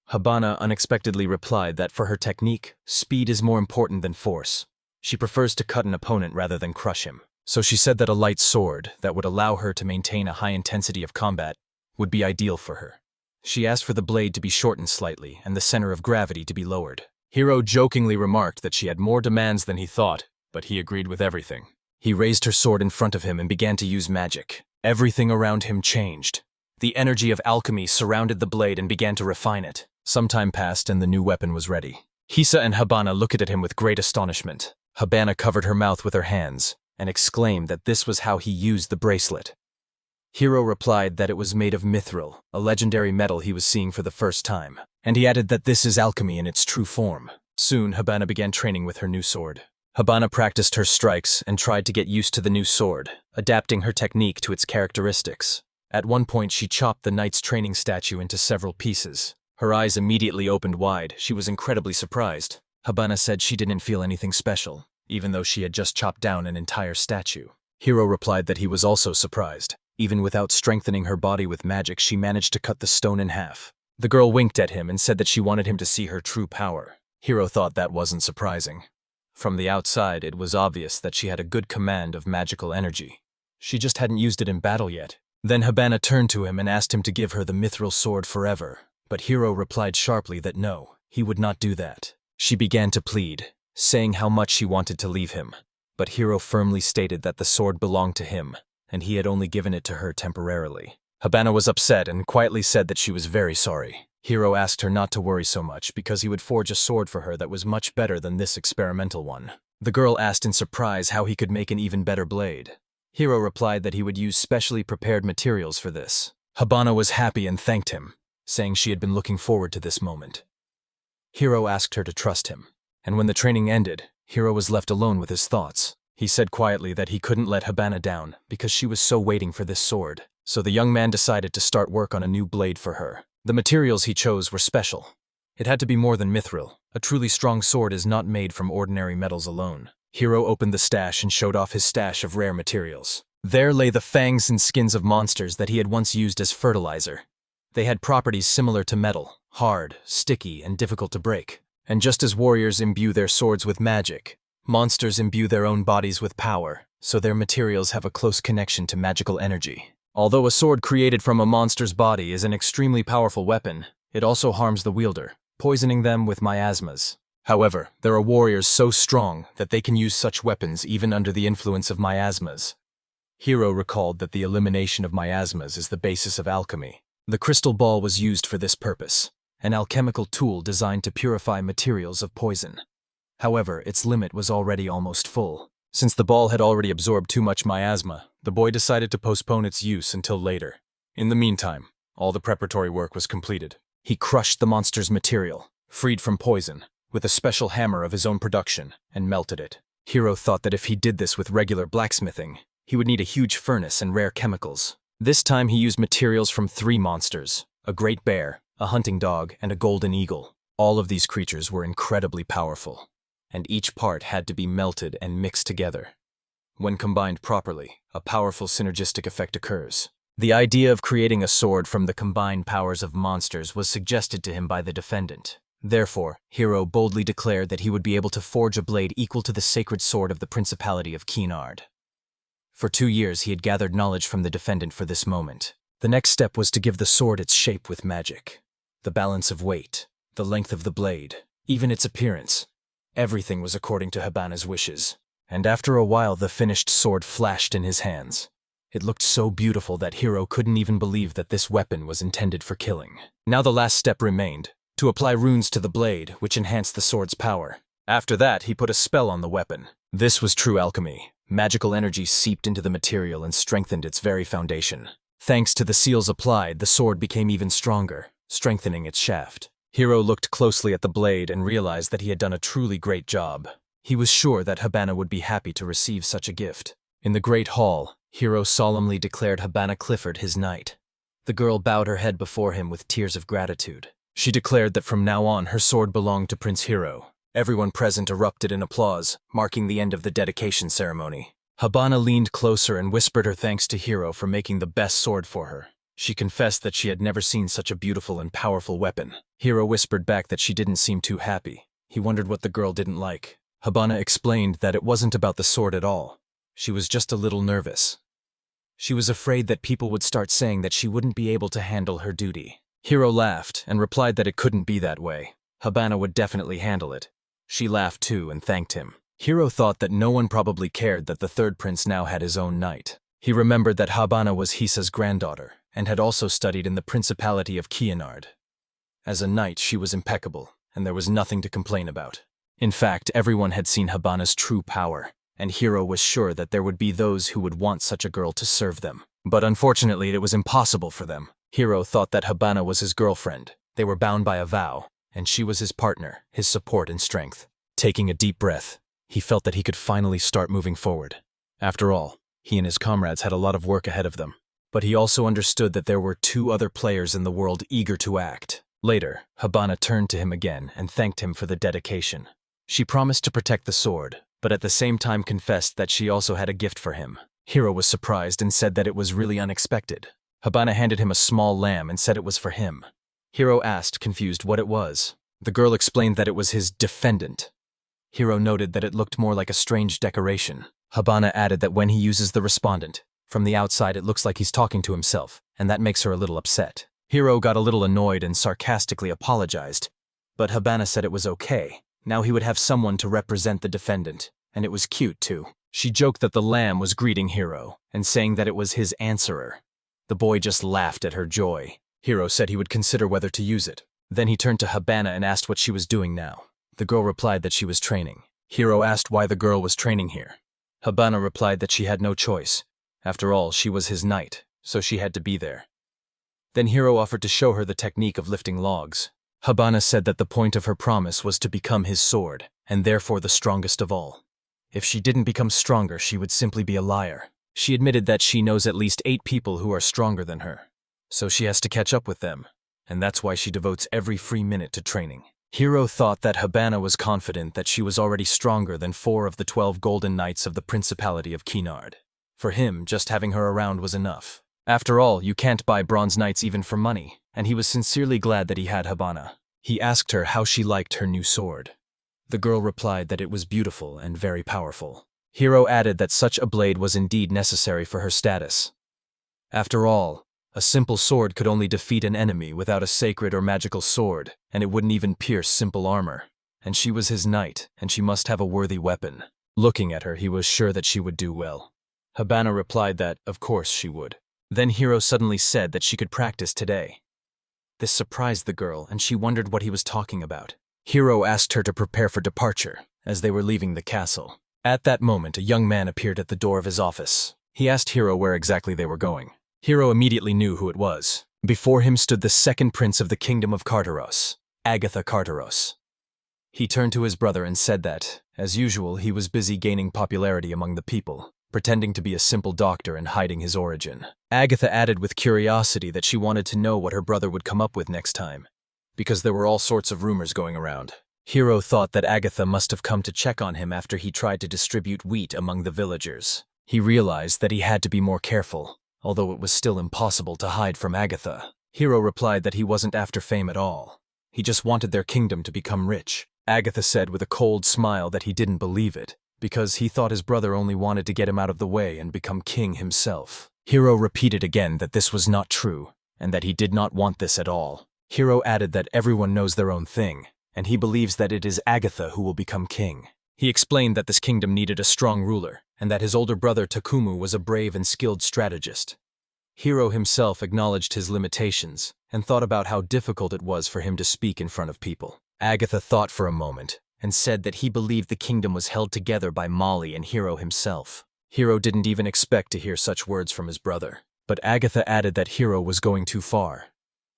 Habana unexpectedly replied that for her technique, speed is more important than force. She prefers to cut an opponent rather than crush him. So she said that a light sword that would allow her to maintain a high intensity of combat would be ideal for her. She asked for the blade to be shortened slightly and the center of gravity to be lowered. Hiro jokingly remarked that she had more demands than he thought, but he agreed with everything. He raised her sword in front of him and began to use magic. Everything around him changed. The energy of alchemy surrounded the blade and began to refine it. Some time passed and the new weapon was ready. Hisa and Habana looked at him with great astonishment. Habana covered her mouth with her hands and exclaimed that this was how he used the bracelet. Hiro replied that it was made of mithril, a legendary metal he was seeing for the first time, and he added that this is alchemy in its true form. Soon, Habana began training with her new sword. Habana practiced her strikes and tried to get used to the new sword, adapting her technique to its characteristics. At one point, she chopped the knight's training statue into several pieces. Her eyes immediately opened wide. She was incredibly surprised. Habana said she didn't feel anything special, even though she had just chopped down an entire statue. Hiro replied that he was also surprised. Even without strengthening her body with magic, she managed to cut the stone in half. The girl winked at him and said that she wanted him to see her true power. Hiro thought that wasn't surprising. From the outside, it was obvious that she had a good command of magical energy. She just hadn't used it in battle yet. Then Habana turned to him and asked him to give her the mithril sword forever. But Hiro replied sharply that no, he would not do that. She began to plead, saying how much she wanted to leave him. But Hiro firmly stated that the sword belonged to him, and he had only given it to her temporarily. Habana was upset and quietly said that she was very sorry. Hiro asked her not to worry so much because he would forge a sword for her that was much better than this experimental one. The girl asked in surprise how he could make an even better blade. Hiro replied that he would use specially prepared materials for this. Habana was happy and thanked him, saying she had been looking forward to this moment. Hiro asked her to trust him, and when the training ended, Hiro was left alone with his thoughts. He said quietly that he couldn't let Habana down because she was so waiting for this sword, so the young man decided to start work on a new blade for her. The materials he chose were special. It had to be more than mithril. A truly strong sword is not made from ordinary metals alone. Hiro opened the stash and showed off his stash of rare materials. There lay the fangs and skins of monsters that he had once used as fertilizer. They had properties similar to metal, hard, sticky, and difficult to break. And just as warriors imbue their swords with magic, monsters imbue their own bodies with power, so their materials have a close connection to magical energy. Although a sword created from a monster's body is an extremely powerful weapon, it also harms the wielder, poisoning them with miasmas. However, there are warriors so strong that they can use such weapons even under the influence of miasmas. Hiro recalled that the elimination of miasmas is the basis of alchemy. The crystal ball was used for this purpose, an alchemical tool designed to purify materials of poison. However, its limit was already almost full. Since the ball had already absorbed too much miasma, the boy decided to postpone its use until later. In the meantime, all the preparatory work was completed. He crushed the monster's material, freed from poison, with a special hammer of his own production, and melted it. Hiro thought that if he did this with regular blacksmithing, he would need a huge furnace and rare chemicals. This time he used materials from 3 monsters, a great bear, a hunting dog, and a golden eagle. All of these creatures were incredibly powerful, and each part had to be melted and mixed together. When combined properly, a powerful synergistic effect occurs. The idea of creating a sword from the combined powers of monsters was suggested to him by the defendant. Therefore, Hiro boldly declared that he would be able to forge a blade equal to the sacred sword of the Principality of Kinard. For 2 years he had gathered knowledge from the defendant for this moment. The next step was to give the sword its shape with magic. The balance of weight, the length of the blade, even its appearance. Everything was according to Habana's wishes, and after a while the finished sword flashed in his hands. It looked so beautiful that Hiro couldn't even believe that this weapon was intended for killing. Now the last step remained, to apply runes to the blade, which enhanced the sword's power. After that, he put a spell on the weapon. This was true alchemy. Magical energy seeped into the material and strengthened its very foundation. Thanks to the seals applied, the sword became even stronger, strengthening its shaft. Hiro looked closely at the blade and realized that he had done a truly great job. He was sure that Habana would be happy to receive such a gift. In the great hall, Hiro solemnly declared Habana Clifford his knight. The girl bowed her head before him with tears of gratitude. She declared that from now on her sword belonged to Prince Hiro. Everyone present erupted in applause, marking the end of the dedication ceremony. Habana leaned closer and whispered her thanks to Hiro for making the best sword for her. She confessed that she had never seen such a beautiful and powerful weapon. Hiro whispered back that she didn't seem too happy. He wondered what the girl didn't like. Habana explained that it wasn't about the sword at all. She was just a little nervous. She was afraid that people would start saying that she wouldn't be able to handle her duty. Hiro laughed and replied that it couldn't be that way. Habana would definitely handle it. She laughed too and thanked him. Hiro thought that no one probably cared that the third prince now had his own knight. He remembered that Habana was Hisa's granddaughter and had also studied in the Principality of Kionard. As a knight, she was impeccable, and there was nothing to complain about. In fact, everyone had seen Habana's true power, and Hiro was sure that there would be those who would want such a girl to serve them. But unfortunately, it was impossible for them. Hiro thought that Habana was his girlfriend. They were bound by a vow, and she was his partner, his support and strength. Taking a deep breath, he felt that he could finally start moving forward. After all, he and his comrades had a lot of work ahead of them. But he also understood that there were 2 other players in the world eager to act. Later, Habana turned to him again and thanked him for the dedication. She promised to protect the sword, but at the same time confessed that she also had a gift for him. Hiro was surprised and said that it was really unexpected. Habana handed him a small lamb and said it was for him. Hiro asked, confused, what it was. The girl explained that it was his defendant. Hiro noted that it looked more like a strange decoration. Habana added that when he uses the respondent, from the outside it looks like he's talking to himself, and that makes her a little upset. Hiro got a little annoyed and sarcastically apologized, but Habana said it was okay. Now he would have someone to represent the defendant, and it was cute too. She joked that the lamb was greeting Hiro and saying that it was his answerer. The boy just laughed at her joy. Hiro said he would consider whether to use it. Then he turned to Habana and asked what she was doing now. The girl replied that she was training. Hiro asked why the girl was training here. Habana replied that she had no choice. After all, she was his knight, so she had to be there. Then Hiro offered to show her the technique of lifting logs. Habana said that the point of her promise was to become his sword, and therefore the strongest of all. If she didn't become stronger, she would simply be a liar. She admitted that she knows at least 8 people who are stronger than her, so she has to catch up with them, and that's why she devotes every free minute to training. Hiro thought that Habana was confident that she was already stronger than 4 of the 12 golden knights of the Principality of Kionard. For him, just having her around was enough. After all, you can't buy bronze knights even for money, and he was sincerely glad that he had Habana. He asked her how she liked her new sword. The girl replied that it was beautiful and very powerful. Hiro added that such a blade was indeed necessary for her status. After all, a simple sword could only defeat an enemy without a sacred or magical sword, and it wouldn't even pierce simple armor. And she was his knight, and she must have a worthy weapon. Looking at her, he was sure that she would do well. Habana replied that, of course, she would. Then Hiro suddenly said that she could practice today. This surprised the girl, and she wondered what he was talking about. Hiro asked her to prepare for departure, as they were leaving the castle. At that moment, a young man appeared at the door of his office. He asked Hiro where exactly they were going. Hiro immediately knew who it was. Before him stood the second prince of the kingdom of Carteros, Agatha Carteros. He turned to his brother and said that, as usual, he was busy gaining popularity among the people, pretending to be a simple doctor and hiding his origin. Agatha added with curiosity that she wanted to know what her brother would come up with next time, because there were all sorts of rumors going around. Hiro thought that Agatha must have come to check on him after he tried to distribute wheat among the villagers. He realized that he had to be more careful, although it was still impossible to hide from Agatha. Hiro replied that he wasn't after fame at all. He just wanted their kingdom to become rich. Agatha said with a cold smile that he didn't believe it, because he thought his brother only wanted to get him out of the way and become king himself. Hiro repeated again that this was not true, and that he did not want this at all. Hiro added that everyone knows their own thing, and he believes that it is Agatha who will become king. He explained that this kingdom needed a strong ruler, and that his older brother Takumu was a brave and skilled strategist. Hiro himself acknowledged his limitations, and thought about how difficult it was for him to speak in front of people. Agatha thought for a moment, and said that he believed the kingdom was held together by Miley and Hiro himself. Hiro didn't even expect to hear such words from his brother, but Agatha added that Hiro was going too far.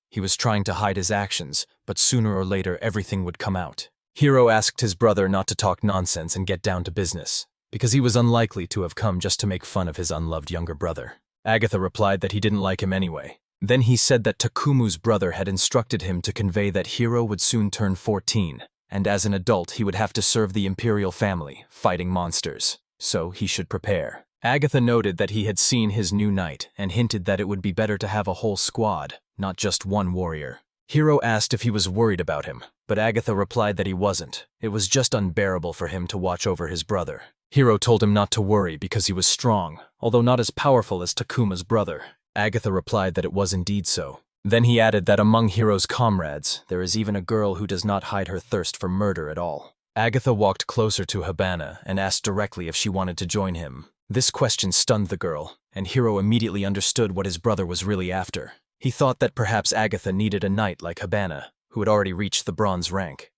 He was trying to hide his actions, but sooner or later everything would come out. Hiro asked his brother not to talk nonsense and get down to business, because he was unlikely to have come just to make fun of his unloved younger brother. Agatha replied that he didn't like him anyway. Then he said that Takumu's brother had instructed him to convey that Hiro would soon turn 14, and as an adult he would have to serve the imperial family, fighting monsters. So he should prepare. Agatha noted that he had seen his new knight and hinted that it would be better to have a whole squad, not just one warrior. Hiro asked if he was worried about him, but Agatha replied that he wasn't. It was just unbearable for him to watch over his brother. Hiro told him not to worry because he was strong, although not as powerful as Takuma's brother. Agatha replied that it was indeed so. Then he added that among Hiro's comrades, there is even a girl who does not hide her thirst for murder at all. Agatha walked closer to Habana and asked directly if she wanted to join him. This question stunned the girl, and Hiro immediately understood what his brother was really after. He thought that perhaps Agatha needed a knight like Habana, who had already reached the bronze rank.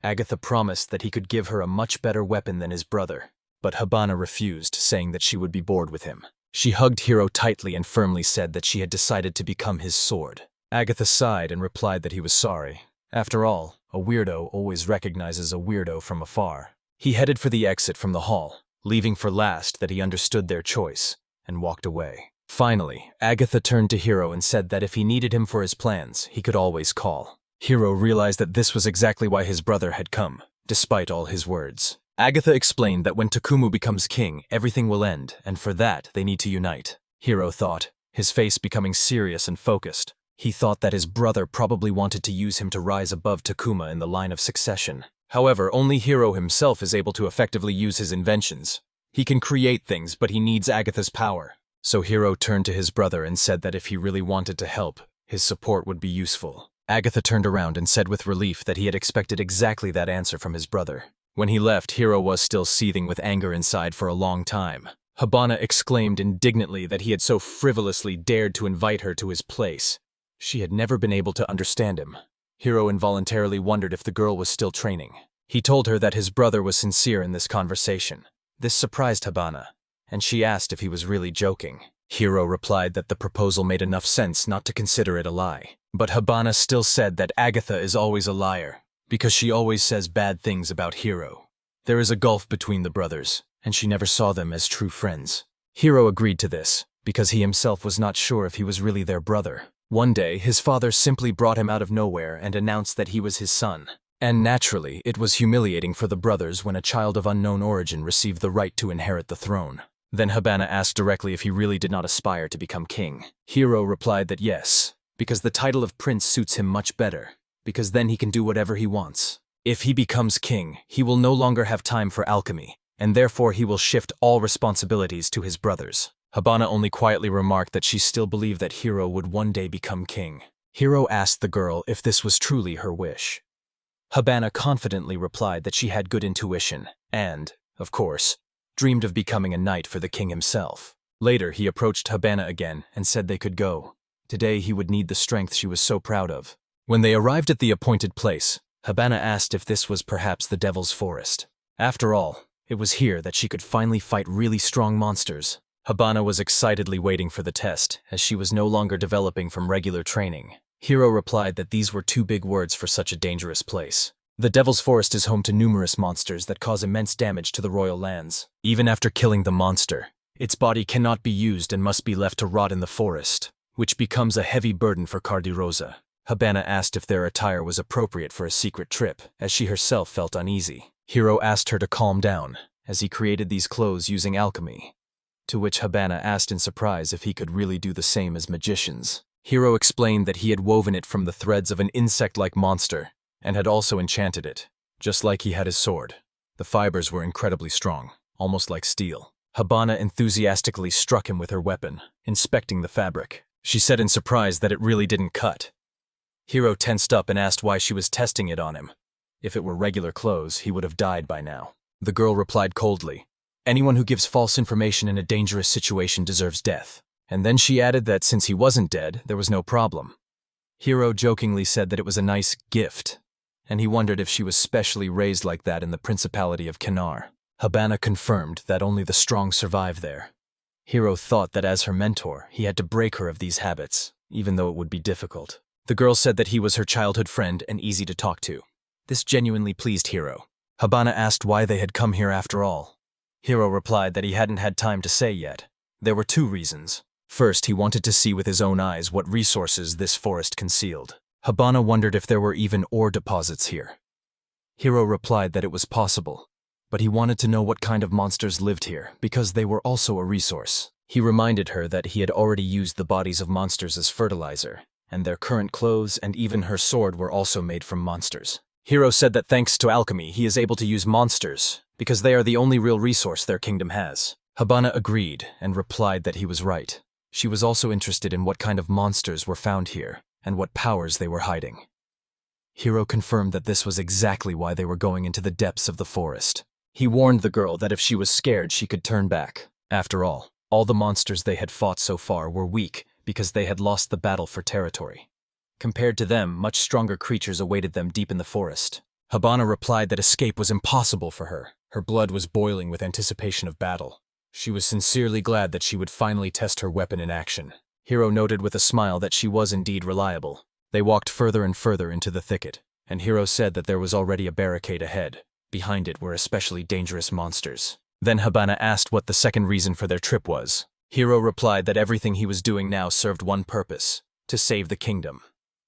Agatha promised that he could give her a much better weapon than his brother, but Habana refused, saying that she would be bored with him. She hugged Hiro tightly and firmly said that she had decided to become his sword. Agatha sighed and replied that he was sorry. After all, a weirdo always recognizes a weirdo from afar. He headed for the exit from the hall, leaving for last that he understood their choice, and walked away. Finally, Agatha turned to Hiro and said that if he needed him for his plans, he could always call. Hiro realized that this was exactly why his brother had come, despite all his words. Agatha explained that when Takumu becomes king, everything will end, and for that they need to unite. Hiro thought, his face becoming serious and focused. He thought that his brother probably wanted to use him to rise above Takuma in the line of succession. However, only Hiro himself is able to effectively use his inventions. He can create things, but he needs Agatha's power. So Hiro turned to his brother and said that if he really wanted to help, his support would be useful. Agatha turned around and said with relief that he had expected exactly that answer from his brother. When he left, Hiro was still seething with anger inside for a long time. Habana exclaimed indignantly that he had so frivolously dared to invite her to his place. She had never been able to understand him. Hiro involuntarily wondered if the girl was still training. He told her that his brother was sincere in this conversation. This surprised Habana, and she asked if he was really joking. Hiro replied that the proposal made enough sense not to consider it a lie. But Habana still said that Agatha is always a liar, because she always says bad things about Hiro. There is a gulf between the brothers, and she never saw them as true friends. Hiro agreed to this, because he himself was not sure if he was really their brother. One day, his father simply brought him out of nowhere and announced that he was his son. And naturally, it was humiliating for the brothers when a child of unknown origin received the right to inherit the throne. Then Habana asked directly if he really did not aspire to become king. Hiro replied that yes, because the title of prince suits him much better, because then he can do whatever he wants. If he becomes king, he will no longer have time for alchemy, and therefore he will shift all responsibilities to his brothers. Habana only quietly remarked that she still believed that Hiro would one day become king. Hiro asked the girl if this was truly her wish. Habana confidently replied that she had good intuition and, of course, dreamed of becoming a knight for the king himself. Later, he approached Habana again and said they could go. Today he would need the strength she was so proud of. When they arrived at the appointed place, Habana asked if this was perhaps the Devil's Forest. After all, it was here that she could finally fight really strong monsters. Habana was excitedly waiting for the test, as she was no longer developing from regular training. Hiro replied that these were too big words for such a dangerous place. The Devil's Forest is home to numerous monsters that cause immense damage to the royal lands. Even after killing the monster, its body cannot be used and must be left to rot in the forest, which becomes a heavy burden for Cardi-Rosa. Habana asked if their attire was appropriate for a secret trip, as she herself felt uneasy. Hiro asked her to calm down, as he created these clothes using alchemy, to which Habana asked in surprise if he could really do the same as magicians. Hiro explained that he had woven it from the threads of an insect-like monster, and had also enchanted it, just like he had his sword. The fibers were incredibly strong, almost like steel. Habana enthusiastically struck him with her weapon, inspecting the fabric. She said in surprise that it really didn't cut. Hiro tensed up and asked why she was testing it on him. If it were regular clothes, he would have died by now. The girl replied coldly, "Anyone who gives false information in a dangerous situation deserves death." And then she added that since he wasn't dead, there was no problem. Hiro jokingly said that it was a nice gift, and he wondered if she was specially raised like that in the Principality of Kennar. Habana confirmed that only the strong survive there. Hiro thought that as her mentor, he had to break her of these habits, even though it would be difficult. The girl said that he was her childhood friend and easy to talk to. This genuinely pleased Hiro. Habana asked why they had come here after all. Hiro replied that he hadn't had time to say yet. There were two reasons. First, he wanted to see with his own eyes what resources this forest concealed. Habana wondered if there were even ore deposits here. Hiro replied that it was possible, but he wanted to know what kind of monsters lived here because they were also a resource. He reminded her that he had already used the bodies of monsters as fertilizer, and their current clothes and even her sword were also made from monsters. Hiro said that thanks to alchemy, he is able to use monsters because they are the only real resource their kingdom has. Habana agreed and replied that he was right. She was also interested in what kind of monsters were found here and what powers they were hiding. Hiro confirmed that this was exactly why they were going into the depths of the forest. He warned the girl that if she was scared, she could turn back. After all the monsters they had fought so far were weak because they had lost the battle for territory. Compared to them, much stronger creatures awaited them deep in the forest. Habana replied that escape was impossible for her. Her blood was boiling with anticipation of battle. She was sincerely glad that she would finally test her weapon in action. Hiro noted with a smile that she was indeed reliable. They walked further and further into the thicket, and Hiro said that there was already a barricade ahead. Behind it were especially dangerous monsters. Then Habana asked what the second reason for their trip was. Hiro replied that everything he was doing now served one purpose: to save the kingdom.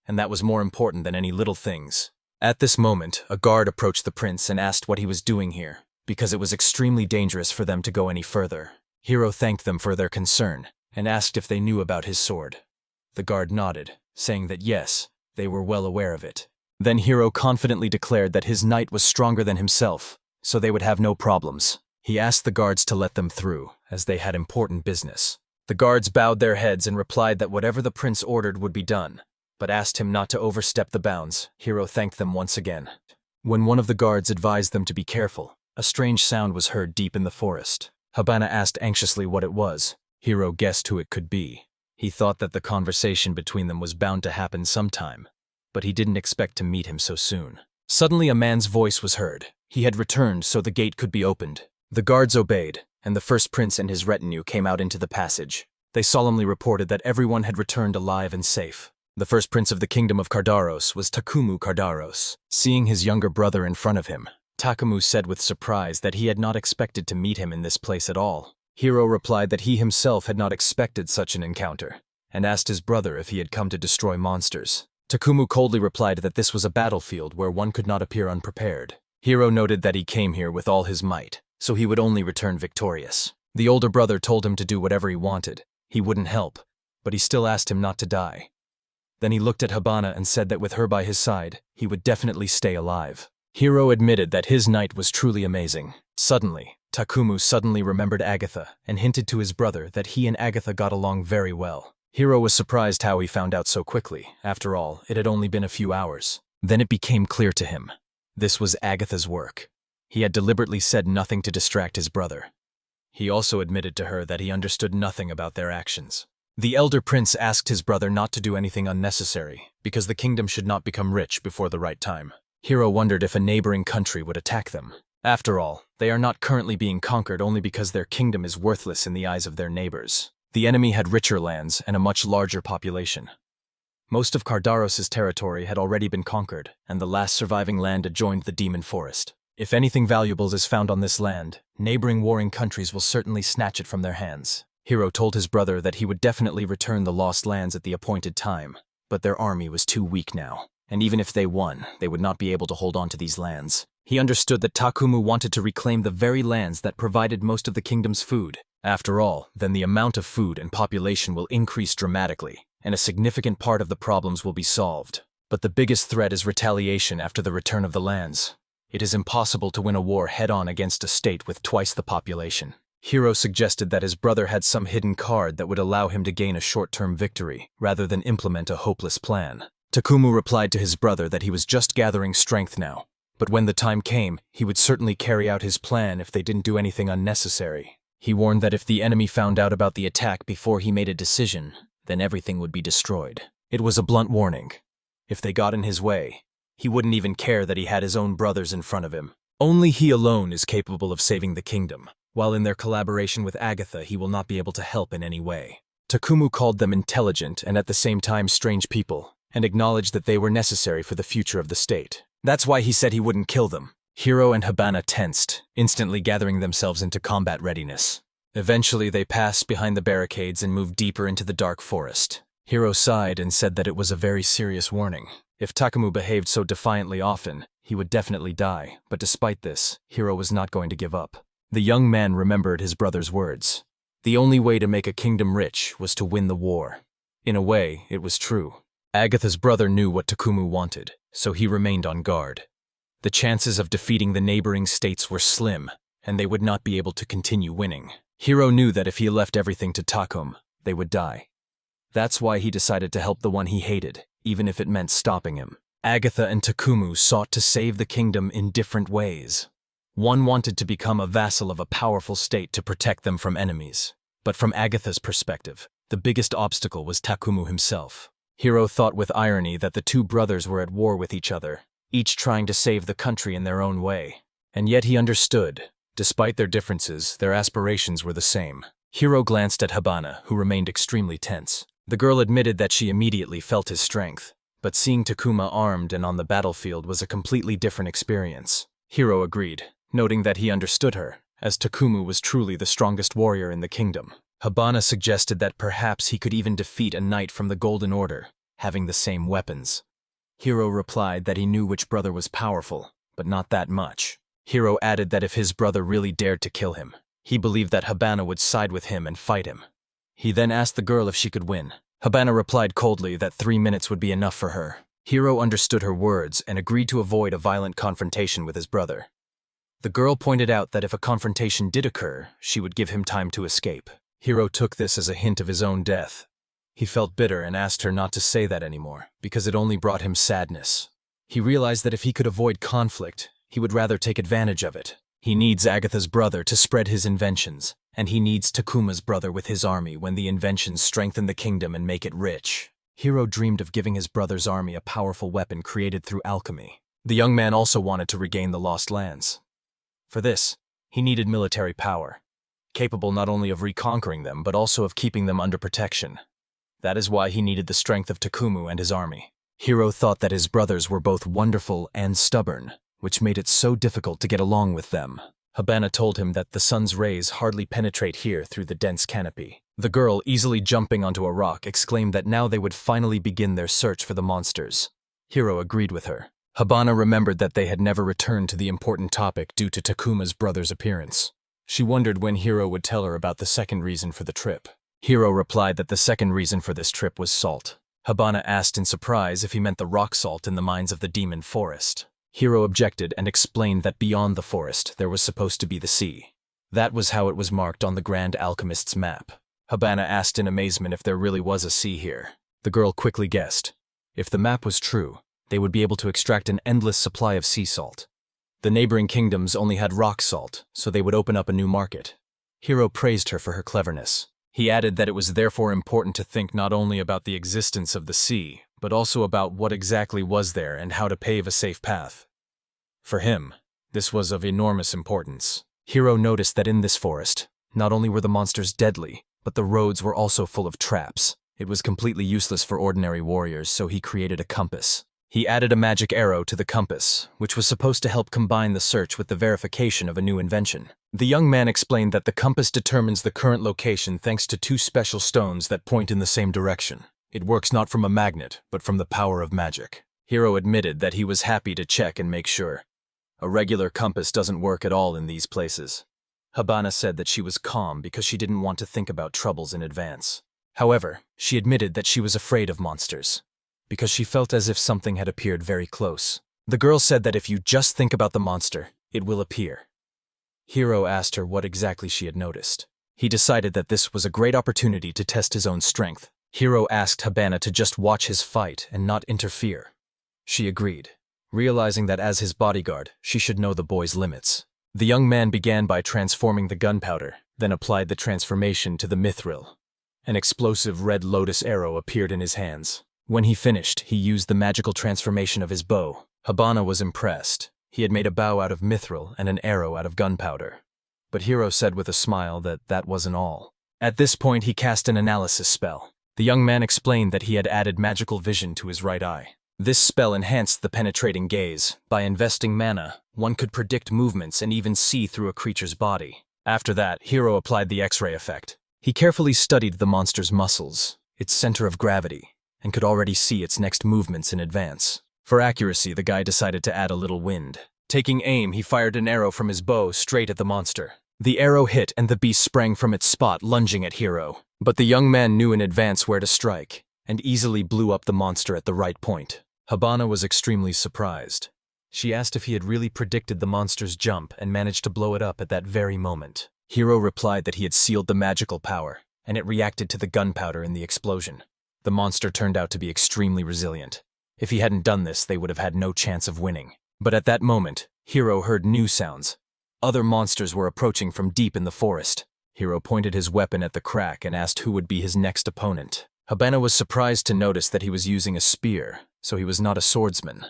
And that was more important than any little things. At this moment, a guard approached the prince and asked what he was doing here, because it was extremely dangerous for them to go any further. Hiro thanked them for their concern and asked if they knew about his sword. The guard nodded, saying that yes, they were well aware of it. Then Hiro confidently declared that his knight was stronger than himself, so they would have no problems. He asked the guards to let them through, as they had important business. The guards bowed their heads and replied that whatever the prince ordered would be done, but asked him not to overstep the bounds. Hiro thanked them once again. When one of the guards advised them to be careful, a strange sound was heard deep in the forest. Habana asked anxiously what it was. Hiro guessed who it could be. He thought that the conversation between them was bound to happen sometime, but he didn't expect to meet him so soon. Suddenly a man's voice was heard. He had returned so the gate could be opened. The guards obeyed, and the first prince and his retinue came out into the passage. They solemnly reported that everyone had returned alive and safe. The first prince of the kingdom of Cardaros was Takumu Cardaros. Seeing his younger brother in front of him, Takumu said with surprise that he had not expected to meet him in this place at all. Hiro replied that he himself had not expected such an encounter, and asked his brother if he had come to destroy monsters. Takumu coldly replied that this was a battlefield where one could not appear unprepared. Hiro noted that he came here with all his might, so he would only return victorious. The older brother told him to do whatever he wanted. He wouldn't help, but he still asked him not to die. Then he looked at Habana and said that with her by his side, he would definitely stay alive. Hiro admitted that his knight was truly amazing. Suddenly, Takumu suddenly remembered Agatha and hinted to his brother that he and Agatha got along very well. Hiro was surprised how he found out so quickly. After all, it had only been a few hours. Then it became clear to him. This was Agatha's work. He had deliberately said nothing to distract his brother. He also admitted to her that he understood nothing about their actions. The elder prince asked his brother not to do anything unnecessary, because the kingdom should not become rich before the right time. Hiro wondered if a neighboring country would attack them. After all, they are not currently being conquered only because their kingdom is worthless in the eyes of their neighbors. The enemy had richer lands and a much larger population. Most of Cardaros's territory had already been conquered, and the last surviving land adjoined the demon forest. If anything valuable is found on this land, neighboring warring countries will certainly snatch it from their hands. Hiro told his brother that he would definitely return the lost lands at the appointed time, but their army was too weak now, and even if they won, they would not be able to hold on to these lands. He understood that Takumu wanted to reclaim the very lands that provided most of the kingdom's food. After all, then the amount of food and population will increase dramatically, and a significant part of the problems will be solved. But the biggest threat is retaliation after the return of the lands. It is impossible to win a war head-on against a state with twice the population. Hiro suggested that his brother had some hidden card that would allow him to gain a short-term victory, rather than implement a hopeless plan. Takumu replied to his brother that he was just gathering strength now, but when the time came, he would certainly carry out his plan if they didn't do anything unnecessary. He warned that if the enemy found out about the attack before he made a decision, then everything would be destroyed. It was a blunt warning. If they got in his way, he wouldn't even care that he had his own brothers in front of him. Only he alone is capable of saving the kingdom, while in their collaboration with Agatha he will not be able to help in any way. Takumu called them intelligent and at the same time strange people, and acknowledged that they were necessary for the future of the state. That's why he said he wouldn't kill them. Hiro and Habana tensed, instantly gathering themselves into combat readiness. Eventually they passed behind the barricades and moved deeper into the dark forest. Hiro sighed and said that it was a very serious warning. If Takumu behaved so defiantly often, He would definitely die, but despite this, Hiro was not going to give up. The young man remembered his brother's words. The only way to make a kingdom rich was to win the war. In a way, it was true. Agatha's brother knew what Takumu wanted, so he remained on guard. The chances of defeating the neighboring states were slim, and they would not be able to continue winning. Hiro knew that if he left everything to Takumu, they would die. That's why he decided to help the one he hated, even if it meant stopping him. Agatha and Takumu sought to save the kingdom in different ways. One wanted to become a vassal of a powerful state to protect them from enemies. But from Agatha's perspective, the biggest obstacle was Takumu himself. Hiro thought with irony that the two brothers were at war with each other, each trying to save the country in their own way. And yet he understood. Despite their differences, their aspirations were the same. Hiro glanced at Habana, who remained extremely tense. The girl admitted that she immediately felt his strength, but seeing Takuma armed and on the battlefield was a completely different experience. Hiro agreed, noting that he understood her, as Takumu was truly the strongest warrior in the kingdom. Habana suggested that perhaps he could even defeat a knight from the Golden Order, having the same weapons. Hiro replied that he knew which brother was powerful, but not that much. Hiro added that if his brother really dared to kill him, he believed that Habana would side with him and fight him. He then asked the girl if she could win. Habana replied coldly that 3 minutes would be enough for her. Hiro understood her words and agreed to avoid a violent confrontation with his brother. The girl pointed out that if a confrontation did occur, she would give him time to escape. Hiro took this as a hint of his own death. He felt bitter and asked her not to say that anymore, because it only brought him sadness. He realized that if he could avoid conflict, he would rather take advantage of it. He needs Agatha's brother to spread his inventions, and he needs Takuma's brother with his army when the inventions strengthen the kingdom and make it rich. Hiro dreamed of giving his brother's army a powerful weapon created through alchemy. The young man also wanted to regain the lost lands. For this, he needed military power, capable not only of reconquering them but also of keeping them under protection. That is why he needed the strength of Takumu and his army. Hiro thought that his brothers were both wonderful and stubborn, which made it so difficult to get along with them. Habana told him that the sun's rays hardly penetrate here through the dense canopy. The girl, easily jumping onto a rock, exclaimed that now they would finally begin their search for the monsters. Hiro agreed with her. Habana remembered that they had never returned to the important topic due to Takuma's brother's appearance. She wondered when Hiro would tell her about the second reason for the trip. Hiro replied that the second reason for this trip was salt. Habana asked in surprise if he meant the rock salt in the mines of the demon forest. Hiro objected and explained that beyond the forest there was supposed to be the sea. That was how it was marked on the Grand Alchemist's map. Habana asked in amazement if there really was a sea here. The girl quickly guessed. If the map was true, they would be able to extract an endless supply of sea salt. The neighboring kingdoms only had rock salt, so they would open up a new market. Hiro praised her for her cleverness. He added that it was therefore important to think not only about the existence of the sea, but also about what exactly was there and how to pave a safe path. For him, this was of enormous importance. Hiro noticed that in this forest, not only were the monsters deadly, but the roads were also full of traps. It was completely useless for ordinary warriors, so he created a compass. He added a magic arrow to the compass, which was supposed to help combine the search with the verification of a new invention. The young man explained that the compass determines the current location thanks to 2 special stones that point in the same direction. It works not from a magnet, but from the power of magic. Hiro admitted that he was happy to check and make sure. A regular compass doesn't work at all in these places. Habana said that she was calm because she didn't want to think about troubles in advance. However, she admitted that she was afraid of monsters, because she felt as if something had appeared very close. The girl said that if you just think about the monster, it will appear. Hiro asked her what exactly she had noticed. He decided that this was a great opportunity to test his own strength. Hiro asked Habana to just watch his fight and not interfere. She agreed, realizing that as his bodyguard, she should know the boy's limits. The young man began by transforming the gunpowder, then applied the transformation to the mithril. An explosive red lotus arrow appeared in his hands. When he finished, he used the magical transformation of his bow. Habana was impressed. He had made a bow out of mithril and an arrow out of gunpowder. But Hiro said with a smile that that wasn't all. At this point, he cast an analysis spell. The young man explained that he had added magical vision to his right eye. This spell enhanced the penetrating gaze. By investing mana, one could predict movements and even see through a creature's body. After that, Hiro applied the X-ray effect. He carefully studied the monster's muscles, its center of gravity, and could already see its next movements in advance. For accuracy, the guy decided to add a little wind. Taking aim, he fired an arrow from his bow straight at the monster. The arrow hit and the beast sprang from its spot, lunging at Hiro. But the young man knew in advance where to strike, and easily blew up the monster at the right point. Habana was extremely surprised. She asked if he had really predicted the monster's jump and managed to blow it up at that very moment. Hiro replied that he had sealed the magical power, and it reacted to the gunpowder in the explosion. The monster turned out to be extremely resilient. If he hadn't done this, they would have had no chance of winning. But at that moment, Hiro heard new sounds. Other monsters were approaching from deep in the forest. Hiro pointed his weapon at the crack and asked who would be his next opponent. Habana was surprised to notice that he was using a spear, so he was not a swordsman.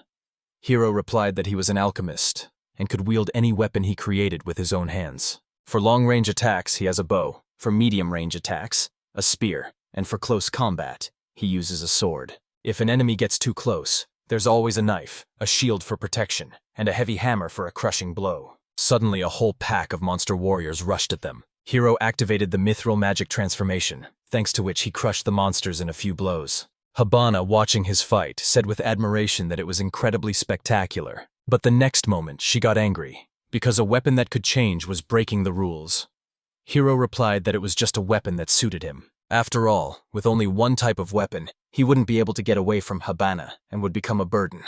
Hiro replied that he was an alchemist, and could wield any weapon he created with his own hands. For long-range attacks, he has a bow. For medium-range attacks, a spear. And for close combat, he uses a sword. If an enemy gets too close, there's always a knife, a shield for protection, and a heavy hammer for a crushing blow. Suddenly, a whole pack of monster warriors rushed at them. Hiro activated the mithril magic transformation, thanks to which he crushed the monsters in a few blows. Habana, watching his fight, said with admiration that it was incredibly spectacular. But the next moment, she got angry, because a weapon that could change was breaking the rules. Hiro replied that it was just a weapon that suited him. After all, with only one type of weapon, he wouldn't be able to get away from Habana and would become a burden.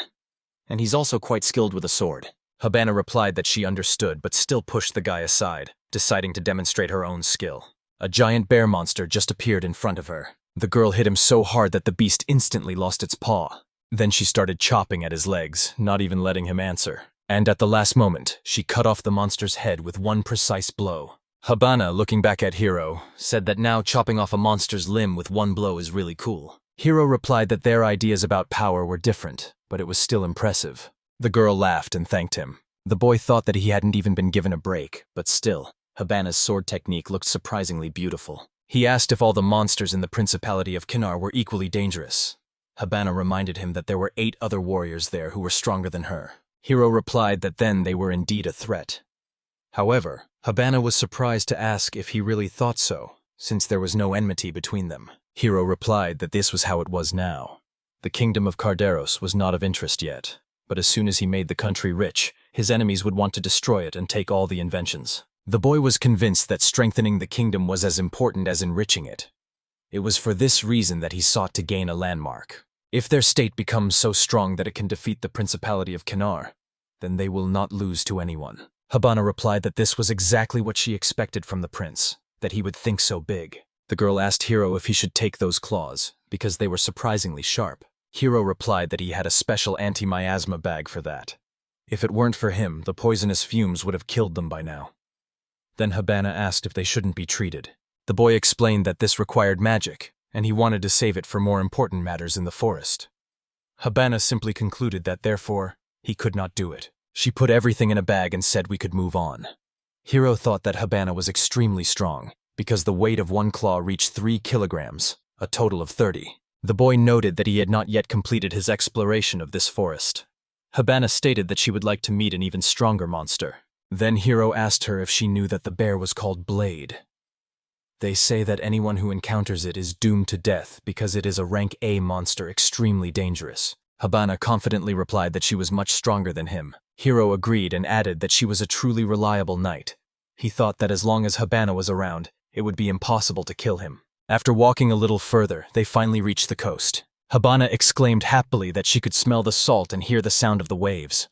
And he's also quite skilled with a sword. Habana replied that she understood but still pushed the guy aside, deciding to demonstrate her own skill. A giant bear monster just appeared in front of her. The girl hit him so hard that the beast instantly lost its paw. Then she started chopping at his legs, not even letting him answer. And at the last moment, she cut off the monster's head with one precise blow. Habana, looking back at Hiro, said that now chopping off a monster's limb with one blow is really cool. Hiro replied that their ideas about power were different, but it was still impressive. The girl laughed and thanked him. The boy thought that he hadn't even been given a break, but still, Habana's sword technique looked surprisingly beautiful. He asked if all the monsters in the Principality of Kinnar were equally dangerous. Habana reminded him that there were 8 other warriors there who were stronger than her. Hiro replied that then they were indeed a threat. However, Habana was surprised to ask if he really thought so, since there was no enmity between them. Hiro replied that this was how it was now. The kingdom of Carderos was not of interest yet, but as soon as he made the country rich, his enemies would want to destroy it and take all the inventions. The boy was convinced that strengthening the kingdom was as important as enriching it. It was for this reason that he sought to gain a landmark. If their state becomes so strong that it can defeat the Principality of Kinnar, then they will not lose to anyone. Habana replied that this was exactly what she expected from the prince, that he would think so big. The girl asked Hiro if he should take those claws, because they were surprisingly sharp. Hiro replied that he had a special anti-miasma bag for that. If it weren't for him, the poisonous fumes would have killed them by now. Then Habana asked if they shouldn't be treated. The boy explained that this required magic, and he wanted to save it for more important matters in the forest. Habana simply concluded that, therefore, he could not do it. She put everything in a bag and said we could move on. Hiro thought that Habana was extremely strong, because the weight of one claw reached 3 kilograms, a total of 30. The boy noted that he had not yet completed his exploration of this forest. Habana stated that she would like to meet an even stronger monster. Then Hiro asked her if she knew that the bear was called Blade. They say that anyone who encounters it is doomed to death because it is a rank A monster extremely dangerous. Habana confidently replied that she was much stronger than him. Hiro agreed and added that she was a truly reliable knight. He thought that as long as Habana was around, it would be impossible to kill him. After walking a little further, they finally reached the coast. Habana exclaimed happily that she could smell the salt and hear the sound of the waves.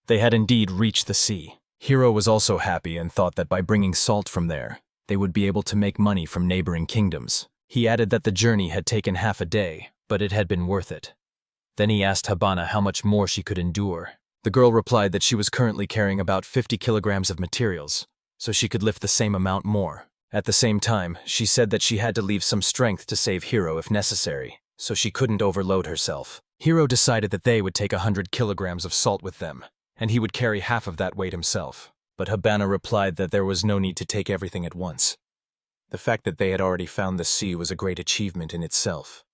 They had indeed reached the sea. Hiro was also happy and thought that by bringing salt from there, they would be able to make money from neighboring kingdoms. He added that the journey had taken half a day, but it had been worth it. Then he asked Habana how much more she could endure. The girl replied that she was currently carrying about 50 kilograms of materials, so she could lift the same amount more. At the same time, she said that she had to leave some strength to save Hiro if necessary, so she couldn't overload herself. Hiro decided that they would take 100 kilograms of salt with them, and he would carry half of that weight himself. But Habana replied that there was no need to take everything at once. The fact that they had already found the sea was a great achievement in itself.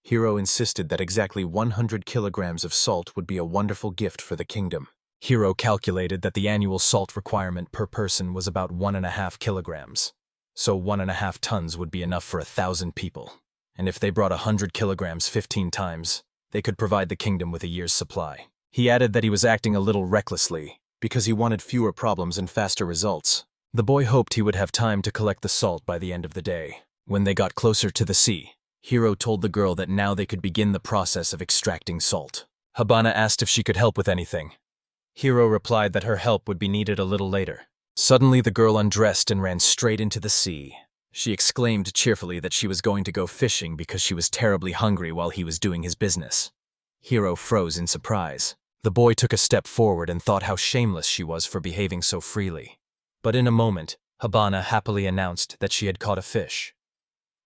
Hiro insisted that exactly 100 kilograms of salt would be a wonderful gift for the kingdom. Hiro calculated that the annual salt requirement per person was about 1.5 kilograms. So 1.5 tons would be enough for 1,000 people. And if they brought 100 kilograms 15 times, they could provide the kingdom with a year's supply. He added that he was acting a little recklessly, because he wanted fewer problems and faster results. The boy hoped he would have time to collect the salt by the end of the day. When they got closer to the sea, Hiro told the girl that now they could begin the process of extracting salt. Habana asked if she could help with anything. Hiro replied that her help would be needed a little later. Suddenly the girl undressed and ran straight into the sea. She exclaimed cheerfully that she was going to go fishing because she was terribly hungry while he was doing his business. Hiro froze in surprise. The boy took a step forward and thought how shameless she was for behaving so freely. But in a moment, Habana happily announced that she had caught a fish.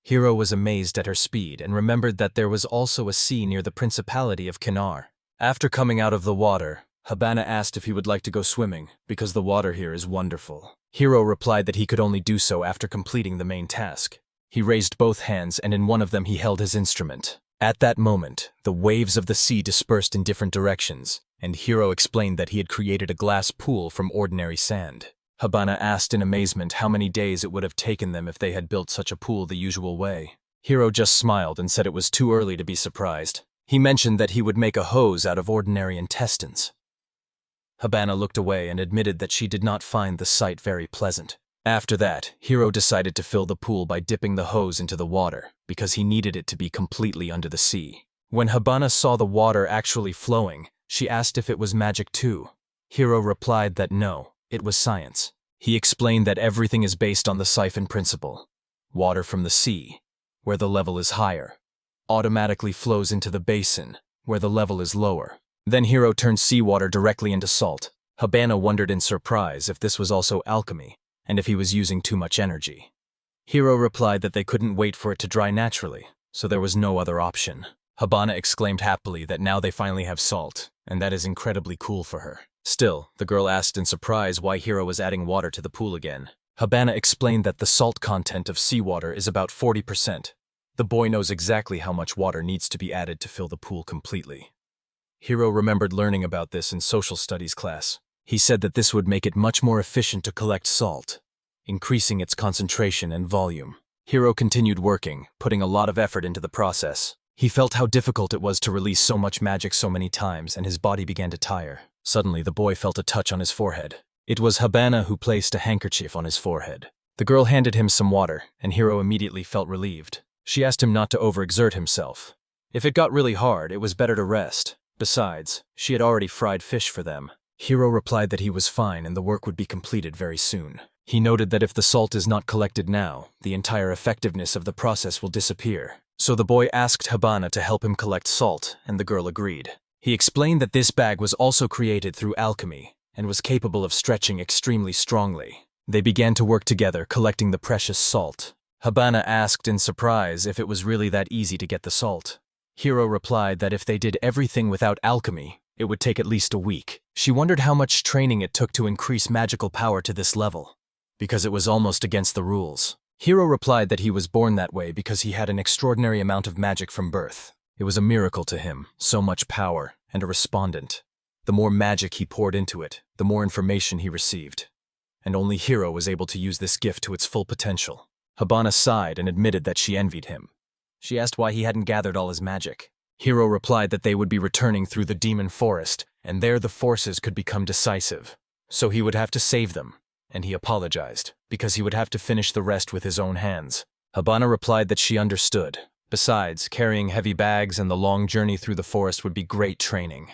Hiro was amazed at her speed and remembered that there was also a sea near the Principality of Kinar. After coming out of the water, Habana asked if he would like to go swimming, because the water here is wonderful. Hiro replied that he could only do so after completing the main task. He raised both hands and in one of them he held his instrument. At that moment, the waves of the sea dispersed in different directions, and Hiro explained that he had created a glass pool from ordinary sand. Habana asked in amazement how many days it would have taken them if they had built such a pool the usual way. Hiro just smiled and said it was too early to be surprised. He mentioned that he would make a hose out of ordinary intestines. Habana looked away and admitted that she did not find the sight very pleasant. After that, Hiro decided to fill the pool by dipping the hose into the water, because he needed it to be completely under the sea. When Habana saw the water actually flowing, she asked if it was magic too. Hiro replied that no, it was science. He explained that everything is based on the siphon principle. Water from the sea, where the level is higher, automatically flows into the basin, where the level is lower. Then Hiro turned seawater directly into salt. Habana wondered in surprise if this was also alchemy, and if he was using too much energy. Hiro replied that they couldn't wait for it to dry naturally, so there was no other option. Habana exclaimed happily that now they finally have salt, and that is incredibly cool for her. Still, the girl asked in surprise why Hiro was adding water to the pool again. Habana explained that the salt content of seawater is about 40%. The boy knows exactly how much water needs to be added to fill the pool completely. Hiro remembered learning about this in social studies class. He said that this would make it much more efficient to collect salt, increasing its concentration and volume. Hiro continued working, putting a lot of effort into the process. He felt how difficult it was to release so much magic so many times, and his body began to tire. Suddenly, the boy felt a touch on his forehead. It was Habana who placed a handkerchief on his forehead. The girl handed him some water, and Hiro immediately felt relieved. She asked him not to overexert himself. If it got really hard, it was better to rest. Besides, she had already fried fish for them. Hiro replied that he was fine and the work would be completed very soon. He noted that if the salt is not collected now, the entire effectiveness of the process will disappear. So the boy asked Habana to help him collect salt, and the girl agreed. He explained that this bag was also created through alchemy and was capable of stretching extremely strongly. They began to work together, collecting the precious salt. Habana asked in surprise if it was really that easy to get the salt. Hiro replied that if they did everything without alchemy, it would take at least a week. She wondered how much training it took to increase magical power to this level, because it was almost against the rules. Hiro replied that he was born that way because he had an extraordinary amount of magic from birth. It was a miracle to him, so much power, and a respondent. The more magic he poured into it, the more information he received. And only Hiro was able to use this gift to its full potential. Habana sighed and admitted that she envied him. She asked why he hadn't gathered all his magic. Hiro replied that they would be returning through the demon forest, and there the forces could become decisive. So he would have to save them, and he apologized, because he would have to finish the rest with his own hands. Habana replied that she understood. Besides, carrying heavy bags and the long journey through the forest would be great training.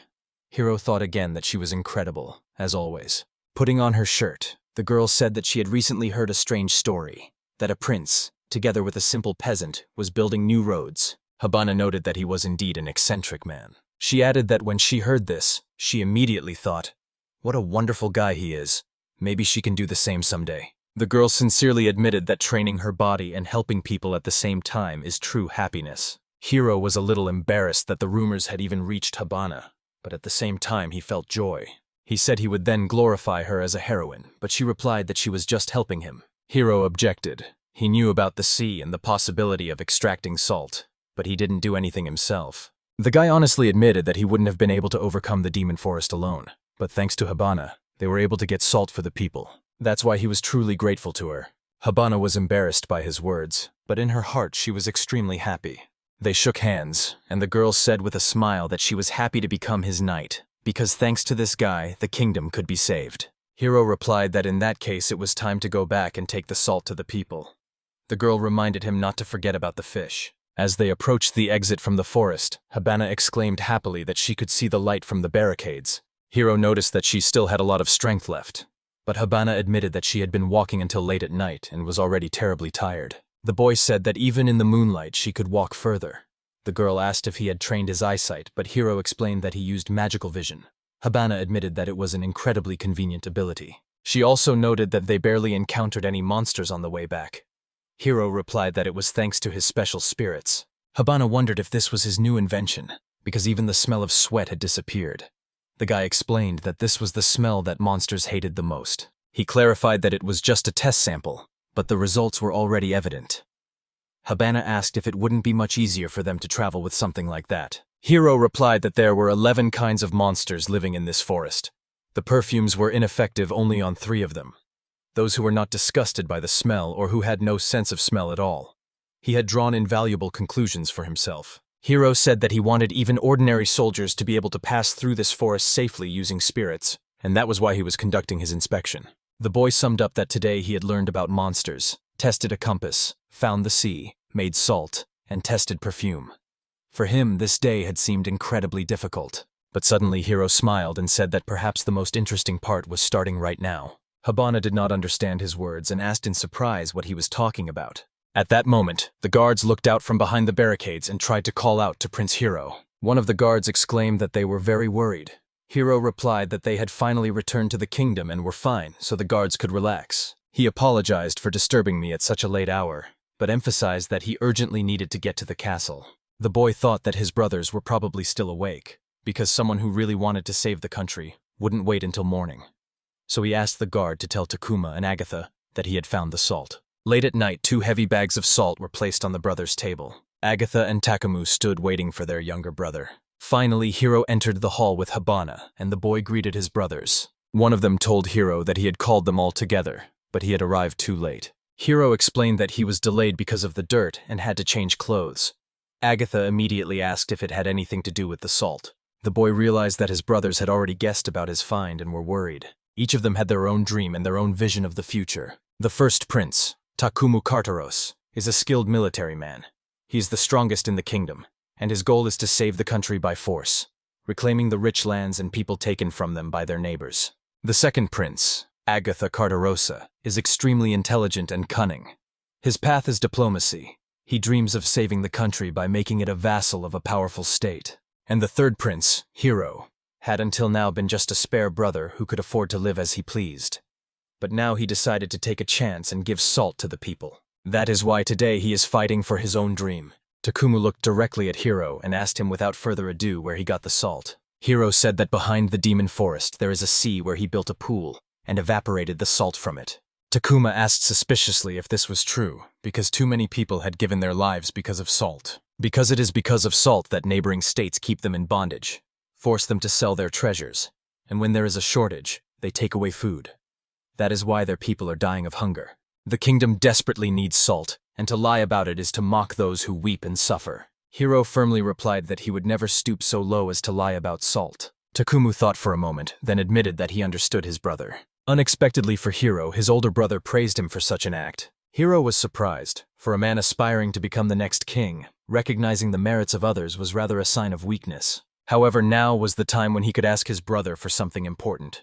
Hiro thought again that she was incredible, as always. Putting on her shirt, the girl said that she had recently heard a strange story, that a prince, together with a simple peasant, was building new roads. Habana noted that he was indeed an eccentric man. She added that when she heard this, she immediately thought, "What a wonderful guy he is. Maybe she can do the same someday." The girl sincerely admitted that training her body and helping people at the same time is true happiness. Hiro was a little embarrassed that the rumors had even reached Habana, but at the same time he felt joy. He said he would then glorify her as a heroine, but she replied that she was just helping him. Hiro objected. He knew about the sea and the possibility of extracting salt, but he didn't do anything himself. The guy honestly admitted that he wouldn't have been able to overcome the demon forest alone, but thanks to Habana, they were able to get salt for the people. That's why he was truly grateful to her. Habana was embarrassed by his words, but in her heart she was extremely happy. They shook hands, and the girl said with a smile that she was happy to become his knight, because thanks to this guy, the kingdom could be saved. Hiro replied that in that case it was time to go back and take the salt to the people. The girl reminded him not to forget about the fish. As they approached the exit from the forest, Habana exclaimed happily that she could see the light from the barricades. Hiro noticed that she still had a lot of strength left, but Habana admitted that she had been walking until late at night and was already terribly tired. The boy said that even in the moonlight she could walk further. The girl asked if he had trained his eyesight, but Hiro explained that he used magical vision. Habana admitted that it was an incredibly convenient ability. She also noted that they barely encountered any monsters on the way back. Hiro replied that it was thanks to his special spirits. Habana wondered if this was his new invention, because even the smell of sweat had disappeared. The guy explained that this was the smell that monsters hated the most. He clarified that it was just a test sample, but the results were already evident. Habana asked if it wouldn't be much easier for them to travel with something like that. Hiro replied that there were 11 kinds of monsters living in this forest. The perfumes were ineffective only on 3 of them. Those who were not disgusted by the smell or who had no sense of smell at all. He had drawn invaluable conclusions for himself. Hiro said that he wanted even ordinary soldiers to be able to pass through this forest safely using spirits, and that was why he was conducting his inspection. The boy summed up that today he had learned about monsters, tested a compass, found the sea, made salt, and tested perfume. For him, this day had seemed incredibly difficult. But suddenly Hiro smiled and said that perhaps the most interesting part was starting right now. Habana did not understand his words and asked in surprise what he was talking about. At that moment, the guards looked out from behind the barricades and tried to call out to Prince Hiro. One of the guards exclaimed that they were very worried. Hiro replied that they had finally returned to the kingdom and were fine, so the guards could relax. He apologized for disturbing me at such a late hour, but emphasized that he urgently needed to get to the castle. The boy thought that his brothers were probably still awake, because someone who really wanted to save the country wouldn't wait until morning. So he asked the guard to tell Takuma and Agatha that he had found the salt. Late at night, 2 heavy bags of salt were placed on the brothers' table. Agatha and Takumu stood waiting for their younger brother. Finally, Hiro entered the hall with Habana, and the boy greeted his brothers. One of them told Hiro that he had called them all together, but he had arrived too late. Hiro explained that he was delayed because of the dirt and had to change clothes. Agatha immediately asked if it had anything to do with the salt. The boy realized that his brothers had already guessed about his find and were worried. Each of them had their own dream and their own vision of the future. The first prince, Takumu, is a skilled military man. He is the strongest in the kingdom, and his goal is to save the country by force, reclaiming the rich lands and people taken from them by their neighbors. The second prince, Agatha Carterosa, is extremely intelligent and cunning. His path is diplomacy. He dreams of saving the country by making it a vassal of a powerful state. And the third prince, Hiro, had until now been just a spare brother who could afford to live as he pleased. But now he decided to take a chance and give salt to the people. That is why today he is fighting for his own dream. Takumu looked directly at Hiro and asked him without further ado where he got the salt. Hiro said that behind the demon forest there is a sea where he built a pool and evaporated the salt from it. Takuma asked suspiciously if this was true, because too many people had given their lives because of salt. Because it is because of salt that neighboring states keep them in bondage, force them to sell their treasures, and when there is a shortage, they take away food. That is why their people are dying of hunger. The kingdom desperately needs salt, and to lie about it is to mock those who weep and suffer. Hiro firmly replied that he would never stoop so low as to lie about salt. Takumu thought for a moment, then admitted that he understood his brother. Unexpectedly for Hiro, his older brother praised him for such an act. Hiro was surprised. For a man aspiring to become the next king, recognizing the merits of others was rather a sign of weakness. However, now was the time when he could ask his brother for something important.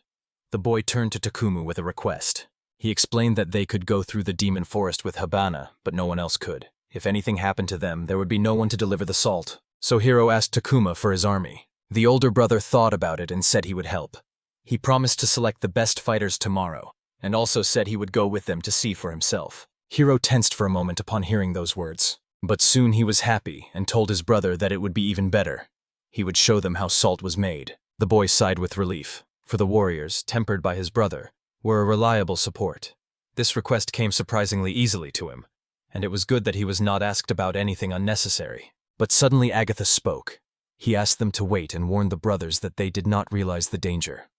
The boy turned to Takumu with a request. He explained that they could go through the demon forest with Habana, but no one else could. If anything happened to them, there would be no one to deliver the salt. So Hiro asked Takuma for his army. The older brother thought about it and said he would help. He promised to select the best fighters tomorrow, and also said he would go with them to see for himself. Hiro tensed for a moment upon hearing those words. But soon he was happy and told his brother that it would be even better. He would show them how salt was made. The boy sighed with relief, for the warriors, tempered by his brother, were a reliable support. This request came surprisingly easily to him, and it was good that he was not asked about anything unnecessary. But suddenly Agatha spoke. He asked them to wait and warned the brothers that they did not realize the danger.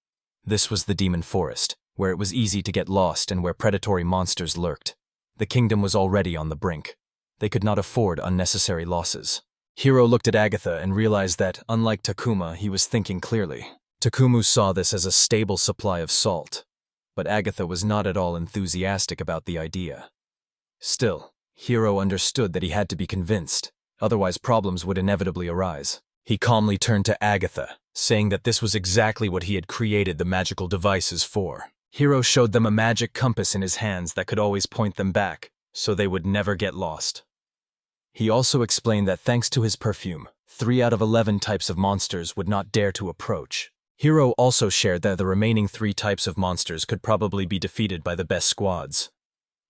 This was the demon forest, where it was easy to get lost and where predatory monsters lurked. The kingdom was already on the brink. They could not afford unnecessary losses. Hiro looked at Agatha and realized that, unlike Takuma, he was thinking clearly. Takumu saw this as a stable supply of salt, but Agatha was not at all enthusiastic about the idea. Still, Hiro understood that he had to be convinced, otherwise problems would inevitably arise. He calmly turned to Agatha, saying that this was exactly what he had created the magical devices for. Hiro showed them a magic compass in his hands that could always point them back, so they would never get lost. He also explained that thanks to his perfume, 3 out of 11 types of monsters would not dare to approach. Hiro also shared that the remaining 3 types of monsters could probably be defeated by the best squads.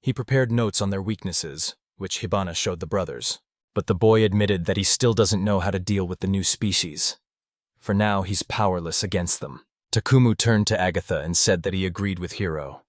He prepared notes on their weaknesses, which Habana showed the brothers. But the boy admitted that he still doesn't know how to deal with the new species. For now, he's powerless against them. Takumu turned to Agatha and said that he agreed with Hiro.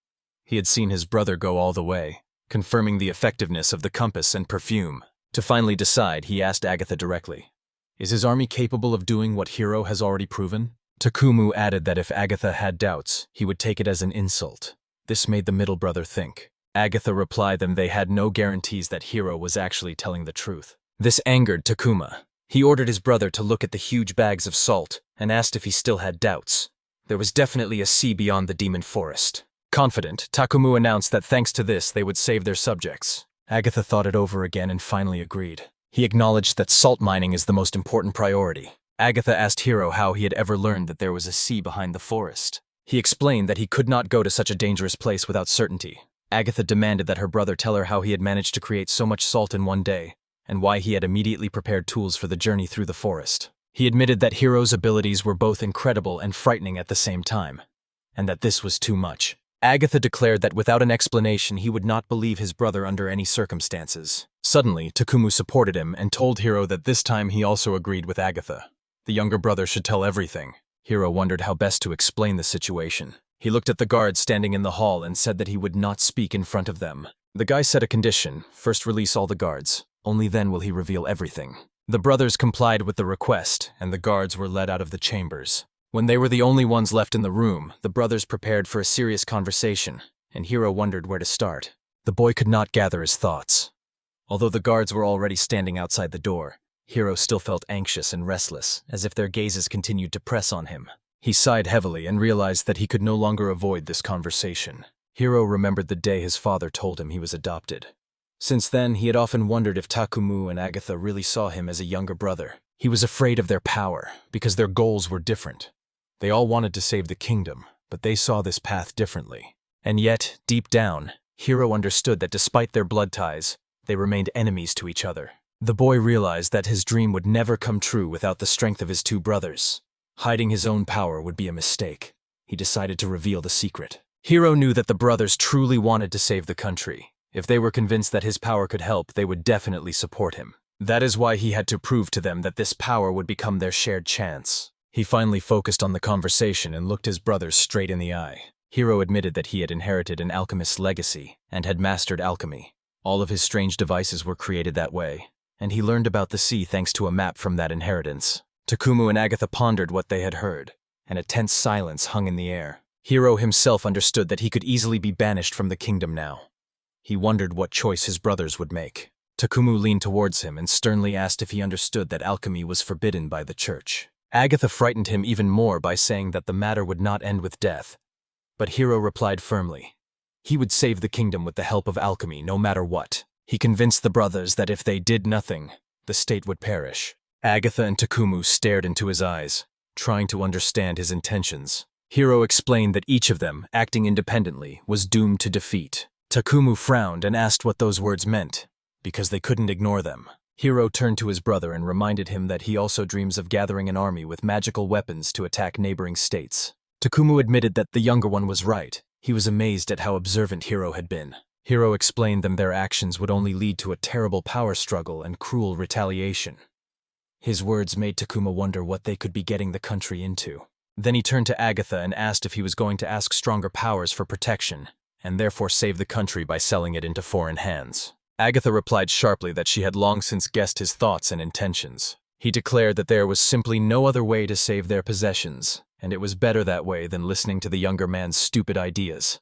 He had seen his brother go all the way, confirming the effectiveness of the compass and perfume. To finally decide, he asked Agatha directly, "Is his army capable of doing what Hiro has already proven?" Takumu added that if Agatha had doubts, he would take it as an insult. This made the middle brother think. Agatha replied that they had no guarantees that Hiro was actually telling the truth. This angered Takuma. He ordered his brother to look at the huge bags of salt and asked if he still had doubts. There was definitely a sea beyond the demon forest. Confident, Takumu announced that thanks to this they would save their subjects. Agatha thought it over again and finally agreed. He acknowledged that salt mining is the most important priority. Agatha asked Hiro how he had ever learned that there was a sea behind the forest. He explained that he could not go to such a dangerous place without certainty. Agatha demanded that her brother tell her how he had managed to create so much salt in one day, and why he had immediately prepared tools for the journey through the forest. He admitted that Hiro's abilities were both incredible and frightening at the same time, and that this was too much. Agatha declared that without an explanation he would not believe his brother under any circumstances. Suddenly, Takumu supported him and told Hiro that this time he also agreed with Agatha. The younger brother should tell everything. Hiro wondered how best to explain the situation. He looked at the guards standing in the hall and said that he would not speak in front of them. The guy set a condition: first release all the guards. Only then will he reveal everything. The brothers complied with the request, and the guards were led out of the chambers. When they were the only ones left in the room, the brothers prepared for a serious conversation, and Hiro wondered where to start. The boy could not gather his thoughts. Although the guards were already standing outside the door, Hiro still felt anxious and restless, as if their gazes continued to press on him. He sighed heavily and realized that he could no longer avoid this conversation. Hiro remembered the day his father told him he was adopted. Since then, he had often wondered if Takumu and Agatha really saw him as a younger brother. He was afraid of their power, because their goals were different. They all wanted to save the kingdom, but they saw this path differently. And yet, deep down, Hiro understood that despite their blood ties, they remained enemies to each other. The boy realized that his dream would never come true without the strength of his 2 brothers. Hiding his own power would be a mistake. He decided to reveal the secret. Hiro knew that the brothers truly wanted to save the country. If they were convinced that his power could help, they would definitely support him. That is why he had to prove to them that this power would become their shared chance. He finally focused on the conversation and looked his brothers straight in the eye. Hiro admitted that he had inherited an alchemist's legacy and had mastered alchemy. All of his strange devices were created that way, and he learned about the sea thanks to a map from that inheritance. Takumu and Agatha pondered what they had heard, and a tense silence hung in the air. Hiro himself understood that he could easily be banished from the kingdom now. He wondered what choice his brothers would make. Takumu leaned towards him and sternly asked if he understood that alchemy was forbidden by the church. Agatha frightened him even more by saying that the matter would not end with death. But Hiro replied firmly. He would save the kingdom with the help of alchemy no matter what. He convinced the brothers that if they did nothing, the state would perish. Agatha and Takumu stared into his eyes, trying to understand his intentions. Hiro explained that each of them, acting independently, was doomed to defeat. Takumu frowned and asked what those words meant, because they couldn't ignore them. Hiro turned to his brother and reminded him that he also dreams of gathering an army with magical weapons to attack neighboring states. Takumu admitted that the younger one was right. He was amazed at how observant Hiro had been. Hiro explained them their actions would only lead to a terrible power struggle and cruel retaliation. His words made Takumu wonder what they could be getting the country into. Then he turned to Agatha and asked if he was going to ask stronger powers for protection, and therefore save the country by selling it into foreign hands. Agatha replied sharply that she had long since guessed his thoughts and intentions. He declared that there was simply no other way to save their possessions, and it was better that way than listening to the younger man's stupid ideas.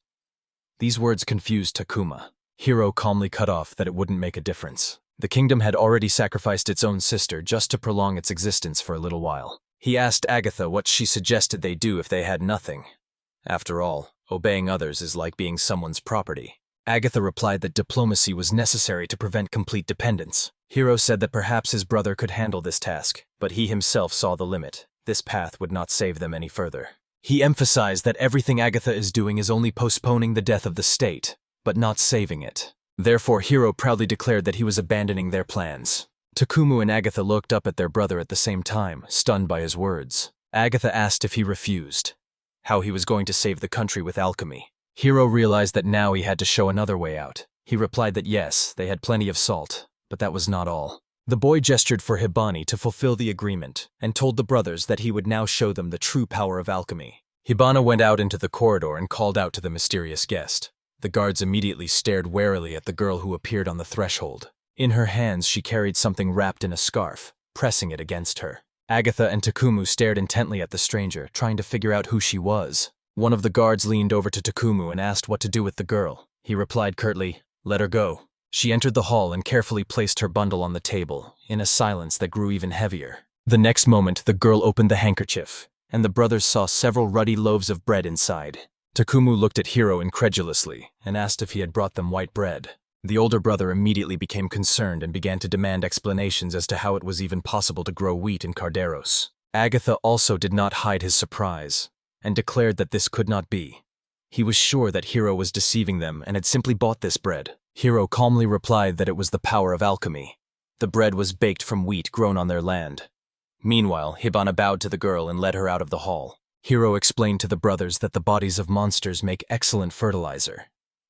These words confused Takuma. Hiro calmly cut off that it wouldn't make a difference. The kingdom had already sacrificed its own sister just to prolong its existence for a little while. He asked Agatha what she suggested they do if they had nothing. After all, obeying others is like being someone's property. Agatha replied that diplomacy was necessary to prevent complete dependence. Hiro said that perhaps his brother could handle this task, but he himself saw the limit. This path would not save them any further. He emphasized that everything Agatha is doing is only postponing the death of the state, but not saving it. Therefore, Hiro proudly declared that he was abandoning their plans. Takumu and Agatha looked up at their brother at the same time, stunned by his words. Agatha asked if he refused, how he was going to save the country with alchemy. Hiro realized that now he had to show another way out. He replied that yes, they had plenty of salt, but that was not all. The boy gestured for Hibani to fulfill the agreement and told the brothers that he would now show them the true power of alchemy. Habana went out into the corridor and called out to the mysterious guest. The guards immediately stared warily at the girl who appeared on the threshold. In her hands she carried something wrapped in a scarf, pressing it against her. Agatha and Takumu stared intently at the stranger, trying to figure out who she was. One of the guards leaned over to Takumu and asked what to do with the girl. He replied curtly, "Let her go." She entered the hall and carefully placed her bundle on the table, in a silence that grew even heavier. The next moment, the girl opened the handkerchief, and the brothers saw several ruddy loaves of bread inside. Takumu looked at Hiro incredulously and asked if he had brought them white bread. The older brother immediately became concerned and began to demand explanations as to how it was even possible to grow wheat in Carderos. Agatha also did not hide his surprise, and declared that this could not be. He was sure that Hiro was deceiving them and had simply bought this bread. Hiro calmly replied that it was the power of alchemy. The bread was baked from wheat grown on their land. Meanwhile, Habana bowed to the girl and led her out of the hall. Hiro explained to the brothers that the bodies of monsters make excellent fertilizer,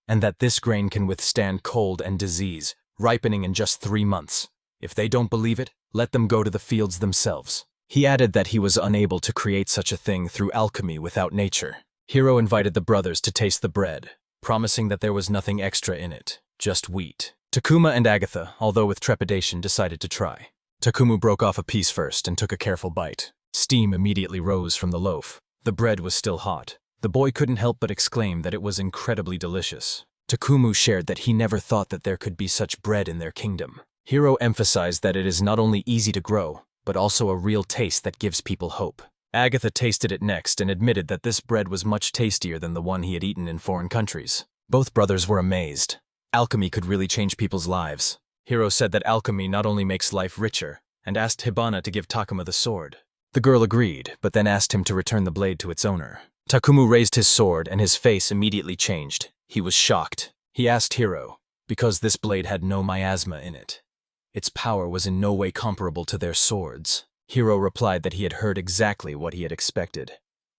and that this grain can withstand cold and disease, ripening in just 3 months. If they don't believe it, let them go to the fields themselves. He added that he was unable to create such a thing through alchemy without nature. Hiro invited the brothers to taste the bread, promising that there was nothing extra in it, just wheat. Takuma and Agatha, although with trepidation, decided to try. Takumu broke off a piece first and took a careful bite. Steam immediately rose from the loaf. The bread was still hot. The boy couldn't help but exclaim that it was incredibly delicious. Takumu shared that he never thought that there could be such bread in their kingdom. Hiro emphasized that it is not only easy to grow, but also a real taste that gives people hope. Agatha tasted it next and admitted that this bread was much tastier than the one he had eaten in foreign countries. Both brothers were amazed. Alchemy could really change people's lives. Hiro said that alchemy not only makes life richer, and asked Habana to give Takuma the sword. The girl agreed, but then asked him to return the blade to its owner. Takumu raised his sword and his face immediately changed. He was shocked. He asked Hiro, because this blade had no miasma in it. Its power was in no way comparable to their swords. Hiro replied that he had heard exactly what he had expected.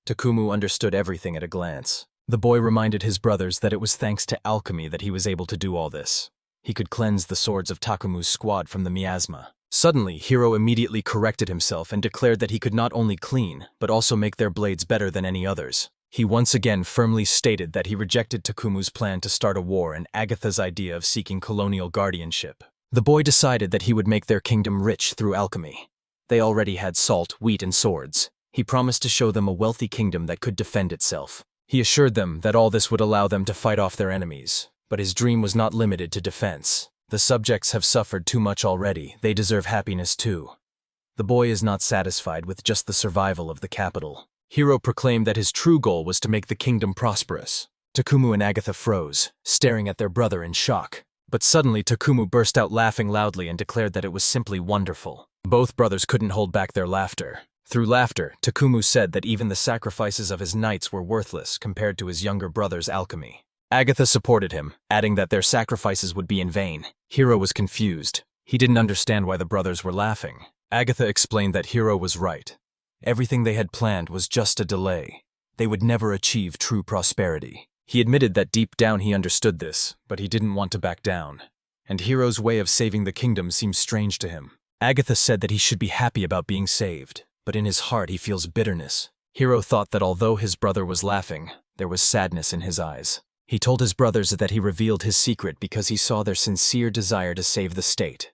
Takumu understood everything at a glance. The boy reminded his brothers that it was thanks to alchemy that he was able to do all this. He could cleanse the swords of Takumu's squad from the miasma. Suddenly, Hiro immediately corrected himself and declared that he could not only clean, but also make their blades better than any others. He once again firmly stated that he rejected Takumu's plan to start a war and Agatha's idea of seeking colonial guardianship. The boy decided that he would make their kingdom rich through alchemy. They already had salt, wheat, and swords. He promised to show them a wealthy kingdom that could defend itself. He assured them that all this would allow them to fight off their enemies. But his dream was not limited to defense. The subjects have suffered too much already. They deserve happiness too. The boy is not satisfied with just the survival of the capital. Hiro proclaimed that his true goal was to make the kingdom prosperous. Takumu and Agatha froze, staring at their brother in shock. But suddenly Takumu burst out laughing loudly and declared that it was simply wonderful. Both brothers couldn't hold back their laughter. Through laughter, Takumu said that even the sacrifices of his knights were worthless compared to his younger brother's alchemy. Agatha supported him, adding that their sacrifices would be in vain. Hiro was confused. He didn't understand why the brothers were laughing. Agatha explained that Hiro was right. Everything they had planned was just a delay. They would never achieve true prosperity. He admitted that deep down he understood this, but he didn't want to back down. And Hiro's way of saving the kingdom seemed strange to him. Agatha said that he should be happy about being saved, but in his heart he feels bitterness. Hiro thought that although his brother was laughing, there was sadness in his eyes. He told his brothers that he revealed his secret because he saw their sincere desire to save the state.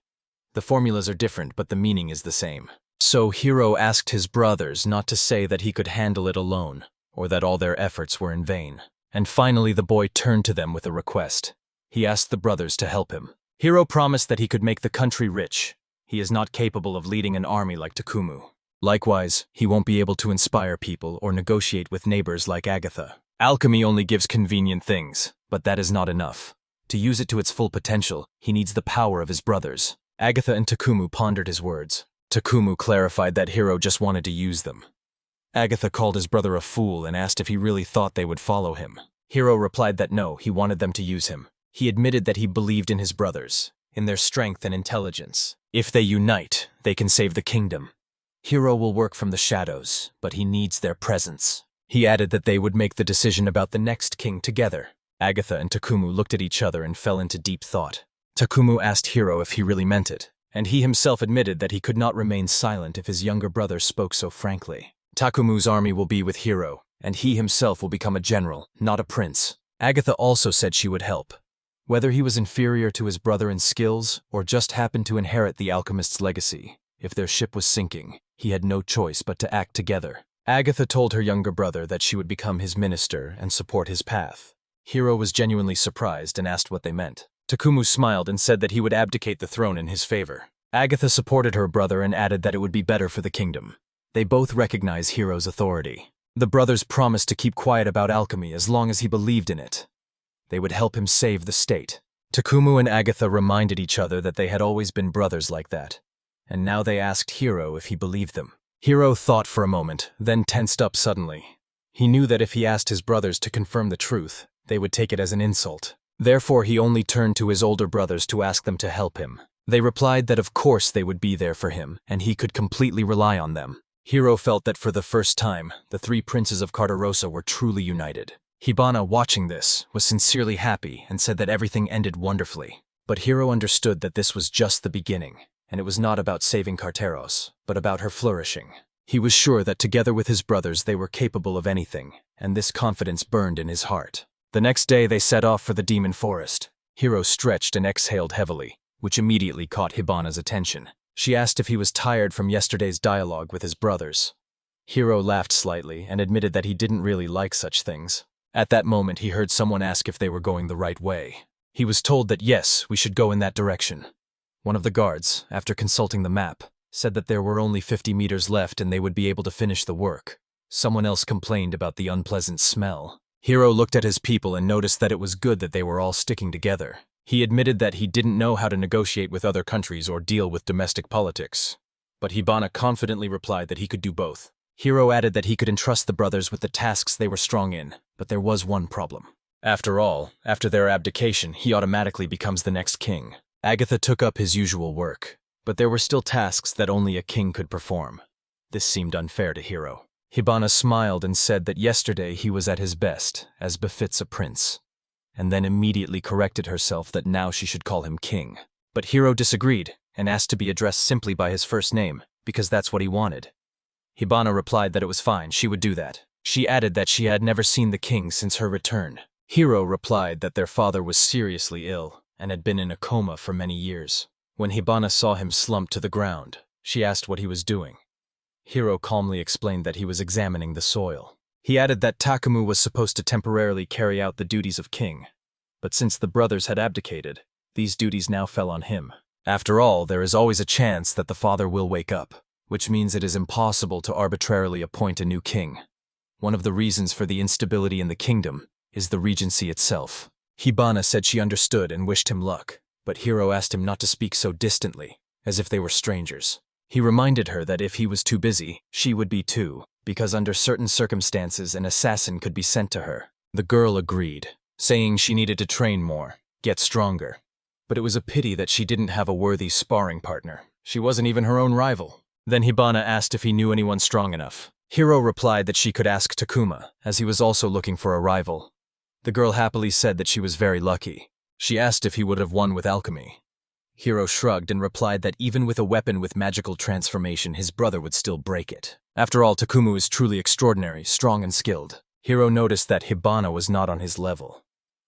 The formulas are different, but the meaning is the same. So Hiro asked his brothers not to say that he could handle it alone, or that all their efforts were in vain. And finally the boy turned to them with a request. He asked the brothers to help him. Hiro promised that he could make the country rich. He is not capable of leading an army like Takumu. Likewise, he won't be able to inspire people or negotiate with neighbors like Agatha. Alchemy only gives convenient things, but that is not enough. To use it to its full potential, he needs the power of his brothers. Agatha and Takumu pondered his words. Takumu clarified that Hiro just wanted to use them. Agatha called his brother a fool and asked if he really thought they would follow him. Hiro replied that no, he wanted them to use him. He admitted that he believed in his brothers, in their strength and intelligence. If they unite, they can save the kingdom. Hiro will work from the shadows, but he needs their presence. He added that they would make the decision about the next king together. Agatha and Takumu looked at each other and fell into deep thought. Takumu asked Hiro if he really meant it, and he himself admitted that he could not remain silent if his younger brother spoke so frankly. Takumu's army will be with Hiro, and he himself will become a general, not a prince. Agatha also said she would help. Whether he was inferior to his brother in skills or just happened to inherit the alchemist's legacy, if their ship was sinking, he had no choice but to act together. Agatha told her younger brother that she would become his minister and support his path. Hiro was genuinely surprised and asked what they meant. Takumu smiled and said that he would abdicate the throne in his favor. Agatha supported her brother and added that it would be better for the kingdom. They both recognize Hiro's authority. The brothers promised to keep quiet about alchemy as long as he believed in it. They would help him save the state. Takumu and Agatha reminded each other that they had always been brothers like that, and now they asked Hiro if he believed them. Hiro thought for a moment, then tensed up suddenly. He knew that if he asked his brothers to confirm the truth, they would take it as an insult. Therefore, he only turned to his older brothers to ask them to help him. They replied that of course they would be there for him, and he could completely rely on them. Hiro felt that for the first time, the three princes of Carderosa were truly united. Habana, watching this, was sincerely happy and said that everything ended wonderfully. But Hiro understood that this was just the beginning, and it was not about saving Carteros, but about her flourishing. He was sure that together with his brothers they were capable of anything, and this confidence burned in his heart. The next day they set off for the demon forest. Hiro stretched and exhaled heavily, which immediately caught Habana's attention. She asked if he was tired from yesterday's dialogue with his brothers. Hiro laughed slightly and admitted that he didn't really like such things. At that moment he heard someone ask if they were going the right way. He was told that yes, we should go in that direction. One of the guards, after consulting the map, said that there were only 50 meters left and they would be able to finish the work. Someone else complained about the unpleasant smell. Hiro looked at his people and noticed that it was good that they were all sticking together. He admitted that he didn't know how to negotiate with other countries or deal with domestic politics. But Habana confidently replied that he could do both. Hiro added that he could entrust the brothers with the tasks they were strong in, but there was one problem. After all, after their abdication, he automatically becomes the next king. Agatha took up his usual work, but there were still tasks that only a king could perform. This seemed unfair to Hiro. Habana smiled and said that yesterday he was at his best, as befits a prince, and then immediately corrected herself that now she should call him king. But Hiro disagreed and asked to be addressed simply by his first name, because that's what he wanted. Habana replied that it was fine, she would do that. She added that she had never seen the king since her return. Hiro replied that their father was seriously ill and had been in a coma for many years. When Habana saw him slump to the ground, she asked what he was doing. Hiro calmly explained that he was examining the soil. He added that Takumu was supposed to temporarily carry out the duties of king, but since the brothers had abdicated, these duties now fell on him. After all, there is always a chance that the father will wake up, which means it is impossible to arbitrarily appoint a new king. One of the reasons for the instability in the kingdom is the regency itself. Habana said she understood and wished him luck, but Hiro asked him not to speak so distantly, as if they were strangers. He reminded her that if he was too busy, she would be too, because under certain circumstances an assassin could be sent to her. The girl agreed, saying she needed to train more, get stronger. But it was a pity that she didn't have a worthy sparring partner. She wasn't even her own rival. Then Habana asked if he knew anyone strong enough. Hiro replied that she could ask Takuma, as he was also looking for a rival. The girl happily said that she was very lucky. She asked if he would have won with alchemy. Hiro shrugged and replied that even with a weapon with magical transformation, his brother would still break it. After all, Takumu is truly extraordinary, strong and skilled. Hiro noticed that Habana was not on his level.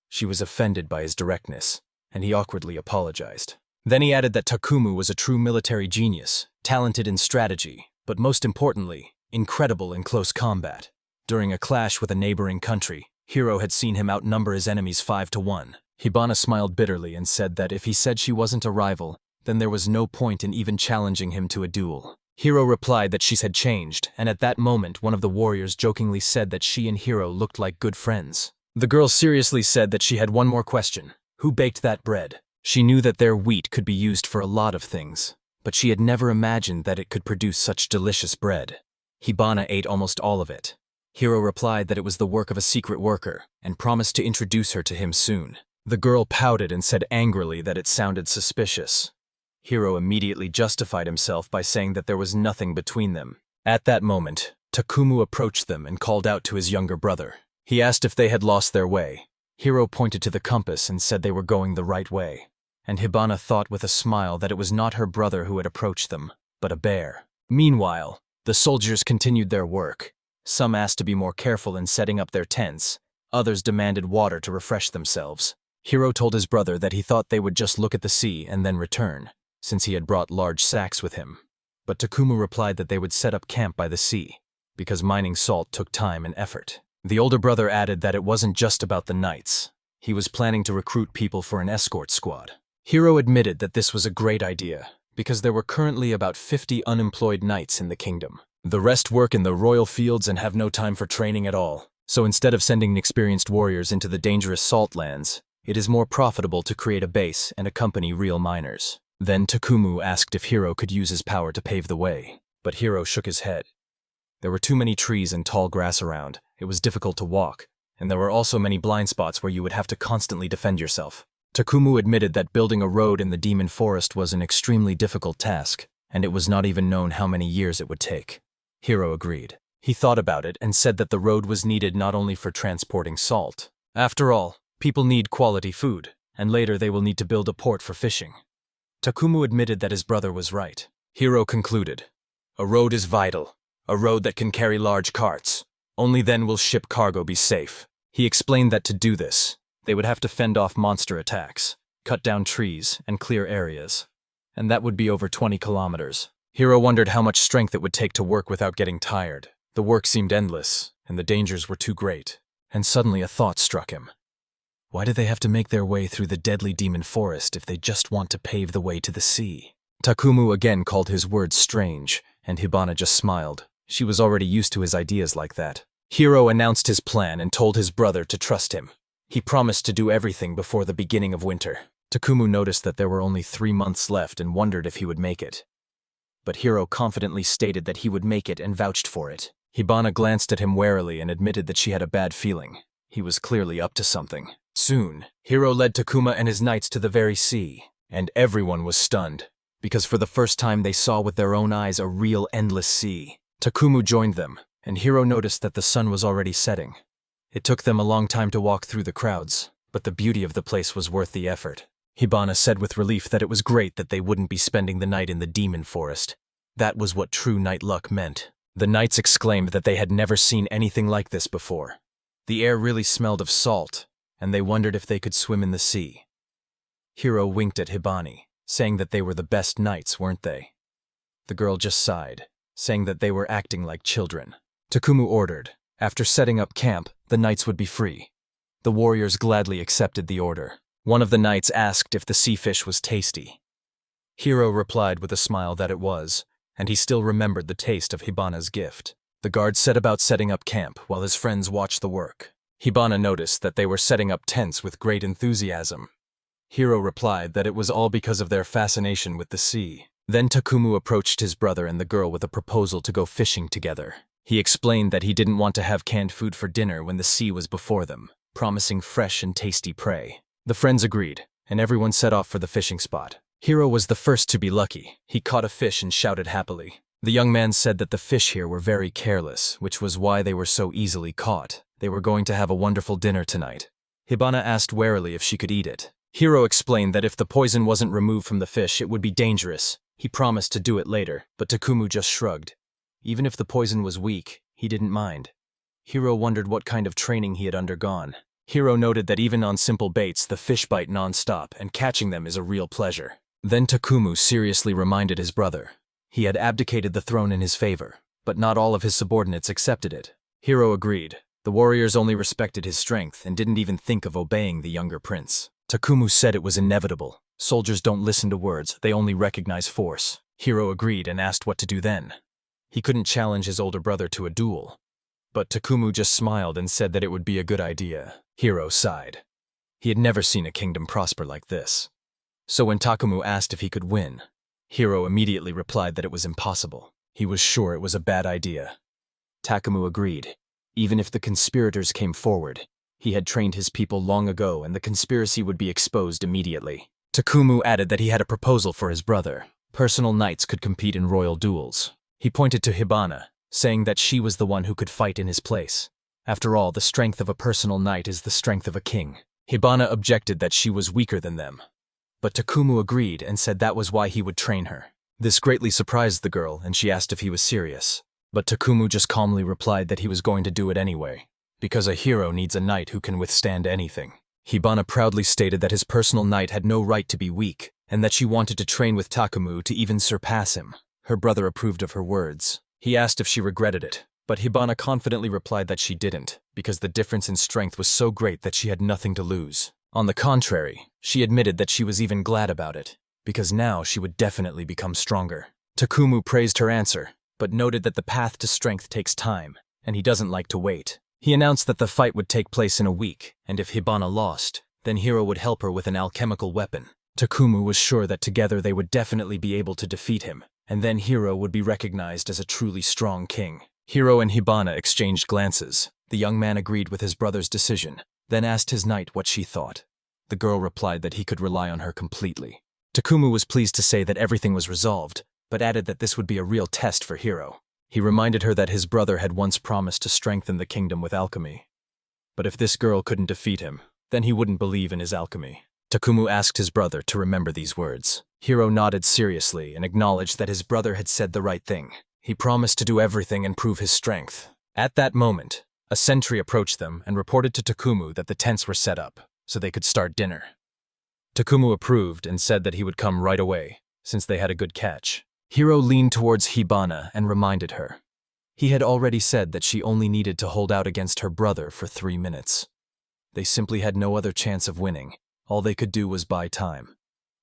She was offended by his directness, and he awkwardly apologized. Then he added that Takumu was a true military genius, talented in strategy, but most importantly, incredible in close combat. During a clash with a neighboring country, Hiro had seen him outnumber his enemies 5-1. Habana smiled bitterly and said that if he said she wasn't a rival, then there was no point in even challenging him to a duel. Hiro replied that she had changed, and at that moment one of the warriors jokingly said that she and Hiro looked like good friends. The girl seriously said that she had one more question. Who baked that bread? She knew that their wheat could be used for a lot of things, but she had never imagined that it could produce such delicious bread. Habana ate almost all of it. Hiro replied that it was the work of a secret worker, and promised to introduce her to him soon. The girl pouted and said angrily that it sounded suspicious. Hiro immediately justified himself by saying that there was nothing between them. At that moment, Takumu approached them and called out to his younger brother. He asked if they had lost their way. Hiro pointed to the compass and said they were going the right way. And Habana thought with a smile that it was not her brother who had approached them, but a bear. Meanwhile, the soldiers continued their work. Some asked to be more careful in setting up their tents. Others demanded water to refresh themselves. Hiro told his brother that he thought they would just look at the sea and then return, since he had brought large sacks with him. But Takumu replied that they would set up camp by the sea, because mining salt took time and effort. The older brother added that it wasn't just about the knights. He was planning to recruit people for an escort squad. Hiro admitted that this was a great idea, because there were currently about 50 unemployed knights in the kingdom. The rest work in the royal fields and have no time for training at all. So instead of sending experienced warriors into the dangerous salt lands, it is more profitable to create a base and accompany real miners. Then Takumu asked if Hiro could use his power to pave the way, but Hiro shook his head. There were too many trees and tall grass around, it was difficult to walk, and there were also many blind spots where you would have to constantly defend yourself. Takumu admitted that building a road in the demon forest was an extremely difficult task, and it was not even known how many years it would take. Hiro agreed. He thought about it and said that the road was needed not only for transporting salt. After all, people need quality food, and later they will need to build a port for fishing. Takumu admitted that his brother was right. Hiro concluded, "A road is vital, a road that can carry large carts. Only then will ship cargo be safe." He explained that to do this, they would have to fend off monster attacks, cut down trees, and clear areas. And that would be over 20 kilometers. Hiro wondered how much strength it would take to work without getting tired. The work seemed endless, and the dangers were too great. And suddenly a thought struck him. Why do they have to make their way through the deadly demon forest if they just want to pave the way to the sea? Takumu again called his words strange, and Habana just smiled. She was already used to his ideas like that. Hiro announced his plan and told his brother to trust him. He promised to do everything before the beginning of winter. Takumu noticed that there were only 3 months left and wondered if he would make it. But Hiro confidently stated that he would make it and vouched for it. Habana glanced at him warily and admitted that she had a bad feeling. He was clearly up to something. Soon, Hiro led Takuma and his knights to the very sea, and everyone was stunned, because for the first time they saw with their own eyes a real endless sea. Takumu joined them, and Hiro noticed that the sun was already setting. It took them a long time to walk through the crowds, but the beauty of the place was worth the effort. Habana said with relief that it was great that they wouldn't be spending the night in the demon forest. That was what true night luck meant. The knights exclaimed that they had never seen anything like this before. The air really smelled of salt, and they wondered if they could swim in the sea. Hiro winked at Hibani, saying that they were the best knights, weren't they? The girl just sighed, saying that they were acting like children. Takumu ordered. After setting up camp, the knights would be free. The warriors gladly accepted the order. One of the knights asked if the sea fish was tasty. Hiro replied with a smile that it was, and he still remembered the taste of Hibana's gift. The guards set about setting up camp while his friends watched the work. Hibana noticed that they were setting up tents with great enthusiasm. Hiro replied that it was all because of their fascination with the sea. Then Takumu approached his brother and the girl with a proposal to go fishing together. He explained that he didn't want to have canned food for dinner when the sea was before them, promising fresh and tasty prey. The friends agreed, and everyone set off for the fishing spot. Hiro was the first to be lucky. He caught a fish and shouted happily. The young man said that the fish here were very careless, which was why they were so easily caught. They were going to have a wonderful dinner tonight. Habana asked warily if she could eat it. Hiro explained that if the poison wasn't removed from the fish, it would be dangerous. He promised to do it later, but Takumu just shrugged. Even if the poison was weak, he didn't mind. Hiro wondered what kind of training he had undergone. Hiro noted that even on simple baits, the fish bite non-stop, and catching them is a real pleasure. Then Takumu seriously reminded his brother. He had abdicated the throne in his favor, but not all of his subordinates accepted it. Hiro agreed. The warriors only respected his strength and didn't even think of obeying the younger prince. Takumu said it was inevitable. Soldiers don't listen to words, they only recognize force. Hiro agreed and asked what to do then. He couldn't challenge his older brother to a duel. But Takumu just smiled and said that it would be a good idea. Hiro sighed. He had never seen a kingdom prosper like this. So when Takumu asked if he could win, Hiro immediately replied that it was impossible. He was sure it was a bad idea. Takumu agreed. Even if the conspirators came forward, he had trained his people long ago and the conspiracy would be exposed immediately. Takumu added that he had a proposal for his brother. Personal knights could compete in royal duels. He pointed to Habana, saying that she was the one who could fight in his place. After all, the strength of a personal knight is the strength of a king. Habana objected that she was weaker than them. But Takumu agreed and said that was why he would train her. This greatly surprised the girl and she asked if he was serious. But Takumu just calmly replied that he was going to do it anyway, because a hero needs a knight who can withstand anything. Habana proudly stated that his personal knight had no right to be weak, and that she wanted to train with Takumu to even surpass him. Her brother approved of her words. He asked if she regretted it, but Habana confidently replied that she didn't, because the difference in strength was so great that she had nothing to lose. On the contrary, she admitted that she was even glad about it, because now she would definitely become stronger. Takumu praised her answer, but noted that the path to strength takes time, and he doesn't like to wait. He announced that the fight would take place in a week, and if Habana lost, then Hiro would help her with an alchemical weapon. Takumu was sure that together they would definitely be able to defeat him, and then Hiro would be recognized as a truly strong king. Hiro and Habana exchanged glances. The young man agreed with his brother's decision, then asked his knight what she thought. The girl replied that he could rely on her completely. Takumu was pleased to say that everything was resolved, but added that this would be a real test for Hiro. He reminded her that his brother had once promised to strengthen the kingdom with alchemy. But if this girl couldn't defeat him, then he wouldn't believe in his alchemy. Takumu asked his brother to remember these words. Hiro nodded seriously and acknowledged that his brother had said the right thing. He promised to do everything and prove his strength. At that moment, a sentry approached them and reported to Takumu that the tents were set up, so they could start dinner. Takumu approved and said that he would come right away, since they had a good catch. Hiro leaned towards Habana and reminded her. He had already said that she only needed to hold out against her brother for 3 minutes. They simply had no other chance of winning. All they could do was buy time.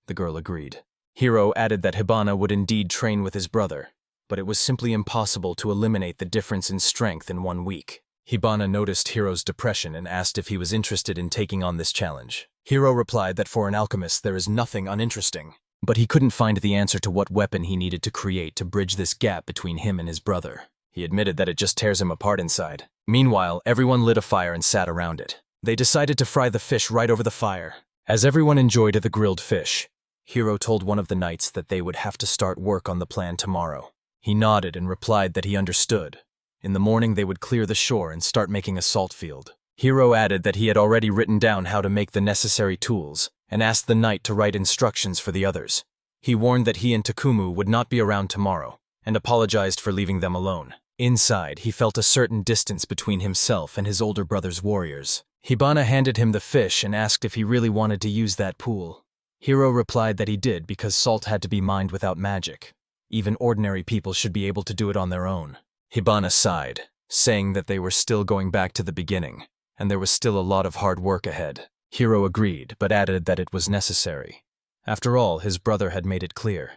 The girl agreed. Hiro added that Habana would indeed train with his brother, but it was simply impossible to eliminate the difference in strength in 1 week. Habana noticed Hiro's depression and asked if he was interested in taking on this challenge. Hiro replied that for an alchemist there is nothing uninteresting, but he couldn't find the answer to what weapon he needed to create to bridge this gap between him and his brother. He admitted that it just tears him apart inside. Meanwhile, everyone lit a fire and sat around it. They decided to fry the fish right over the fire. As everyone enjoyed the grilled fish, Hiro told one of the knights that they would have to start work on the plan tomorrow. He nodded and replied that he understood. In the morning they would clear the shore and start making a salt field. Hiro added that he had already written down how to make the necessary tools, and asked the knight to write instructions for the others. He warned that he and Takumu would not be around tomorrow, and apologized for leaving them alone. Inside, he felt a certain distance between himself and his older brother's warriors. Habana handed him the fish and asked if he really wanted to use that pool. Hiro replied that he did because salt had to be mined without magic. Even ordinary people should be able to do it on their own. Habana sighed, saying that they were still going back to the beginning, and there was still a lot of hard work ahead. Hiro agreed, but added that it was necessary. After all, his brother had made it clear.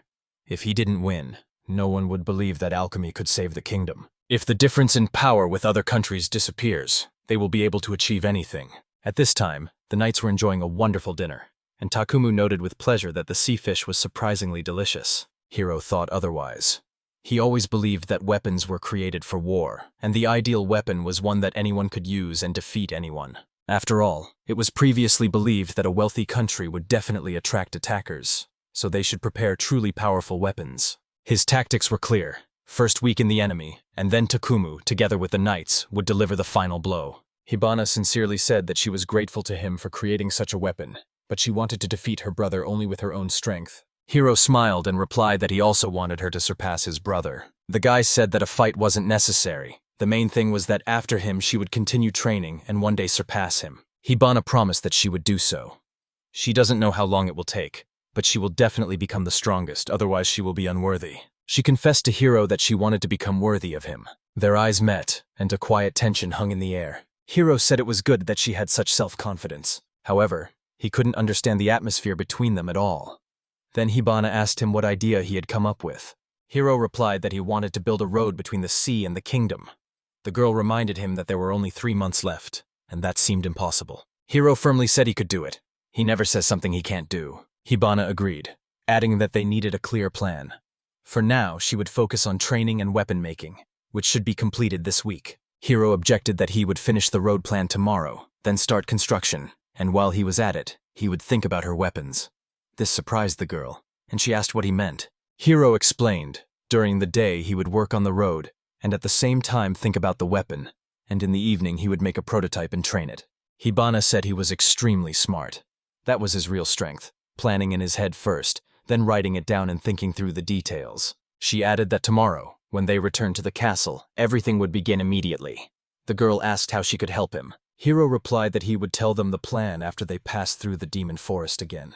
If he didn't win, no one would believe that alchemy could save the kingdom. If the difference in power with other countries disappears, they will be able to achieve anything. At this time, the knights were enjoying a wonderful dinner, and Takumu noted with pleasure that the sea fish was surprisingly delicious. Hiro thought otherwise. He always believed that weapons were created for war, and the ideal weapon was one that anyone could use and defeat anyone. After all, it was previously believed that a wealthy country would definitely attract attackers, so they should prepare truly powerful weapons. His tactics were clear. First weaken the enemy, and then Takumu, together with the knights, would deliver the final blow. Habana sincerely said that she was grateful to him for creating such a weapon, but she wanted to defeat her brother only with her own strength. Hiro smiled and replied that he also wanted her to surpass his brother. The guy said that a fight wasn't necessary. The main thing was that after him she would continue training and one day surpass him. Habana promised that she would do so. She doesn't know how long it will take, but she will definitely become the strongest, otherwise she will be unworthy. She confessed to Hiro that she wanted to become worthy of him. Their eyes met, and a quiet tension hung in the air. Hiro said it was good that she had such self-confidence. However, He couldn't understand the atmosphere between them at all. Then Habana asked him what idea he had come up with. Hiro replied that he wanted to build a road between the sea and the kingdom. The girl reminded him that there were only 3 months left, and that seemed impossible. Hiro firmly said he could do it. He never says something he can't do. Habana agreed, adding that they needed a clear plan. For now, she would focus on training and weapon making, which should be completed this week. Hiro objected that he would finish the road plan tomorrow, then start construction, and while he was at it, he would think about her weapons. This surprised the girl, and she asked what he meant. Hiro explained. During the day, he would work on the road, and at the same time think about the weapon, and in the evening he would make a prototype and train it. Habana said he was extremely smart. That was his real strength, planning in his head first, then writing it down and thinking through the details. She added that tomorrow, when they returned to the castle, everything would begin immediately. The girl asked how she could help him. Hiro replied that he would tell them the plan after they passed through the demon forest again.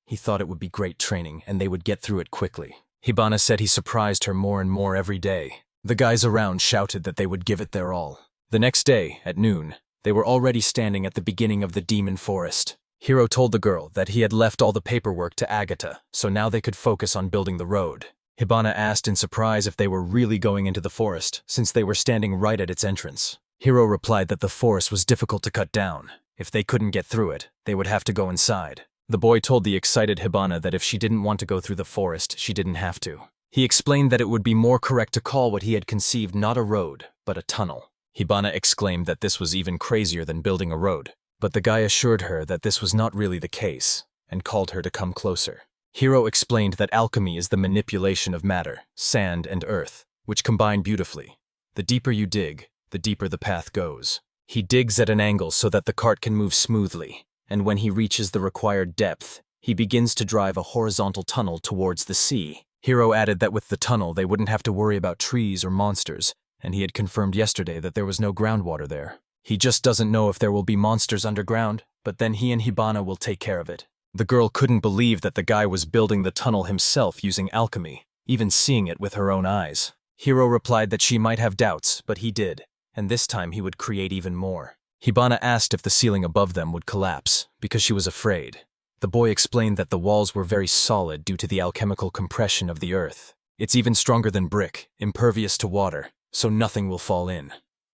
He thought it would be great training, and they would get through it quickly. Habana said he surprised her more and more every day. The guys around shouted that they would give it their all. The next day, at noon, they were already standing at the beginning of the demon forest. Hiro told the girl that he had left all the paperwork to Agata, so now they could focus on building the road. Habana asked in surprise if they were really going into the forest, since they were standing right at its entrance. Hiro replied that the forest was difficult to cut down. If they couldn't get through it, they would have to go inside. The boy told the excited Habana that if she didn't want to go through the forest, she didn't have to. He explained that it would be more correct to call what he had conceived not a road, but a tunnel. Habana exclaimed that this was even crazier than building a road, but the guy assured her that this was not really the case, and called her to come closer. Hiro explained that alchemy is the manipulation of matter, sand, and earth, which combine beautifully. The deeper you dig, the deeper the path goes. He digs at an angle so that the cart can move smoothly, and when he reaches the required depth, he begins to drive a horizontal tunnel towards the sea. Hiro added that with the tunnel they wouldn't have to worry about trees or monsters, and he had confirmed yesterday that there was no groundwater there. He just doesn't know if there will be monsters underground, but then he and Habana will take care of it. The girl couldn't believe that the guy was building the tunnel himself using alchemy, even seeing it with her own eyes. Hiro replied that she might have doubts, but he did, and this time he would create even more. Habana asked if the ceiling above them would collapse, because she was afraid. The boy explained that the walls were very solid due to the alchemical compression of the earth. It's even stronger than brick, impervious to water, so nothing will fall in.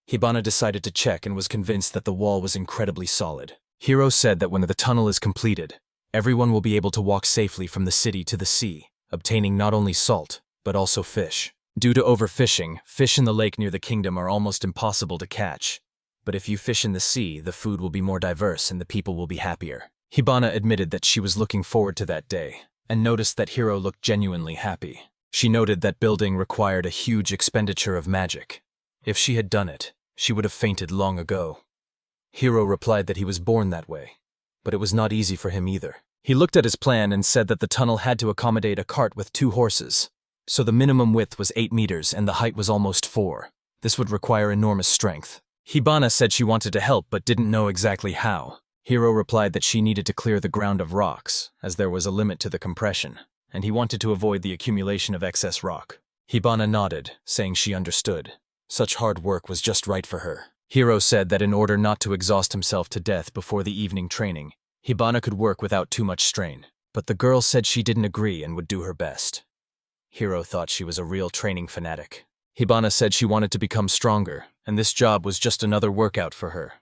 Habana decided to check and was convinced that the wall was incredibly solid. Hiro said that when the tunnel is completed, everyone will be able to walk safely from the city to the sea, obtaining not only salt, but also fish. Due to overfishing, fish in the lake near the kingdom are almost impossible to catch. But if you fish in the sea, the food will be more diverse and the people will be happier. Habana admitted that she was looking forward to that day, and noticed that Hiro looked genuinely happy. She noted that building required a huge expenditure of magic. If she had done it, she would have fainted long ago. Hiro replied that he was born that way, but it was not easy for him either. He looked at his plan and said that the tunnel had to accommodate a cart with 2 horses, so the minimum width was 8 meters and the height was almost 4. This would require enormous strength. Habana said she wanted to help but didn't know exactly how. Hiro replied that she needed to clear the ground of rocks, as there was a limit to the compression, and he wanted to avoid the accumulation of excess rock. Habana nodded, saying she understood. Such hard work was just right for her. Hiro said that in order not to exhaust himself to death before the evening training, Habana could work without too much strain, but the girl said she didn't agree and would do her best. Hiro thought she was a real training fanatic. Habana said she wanted to become stronger, and this job was just another workout for her.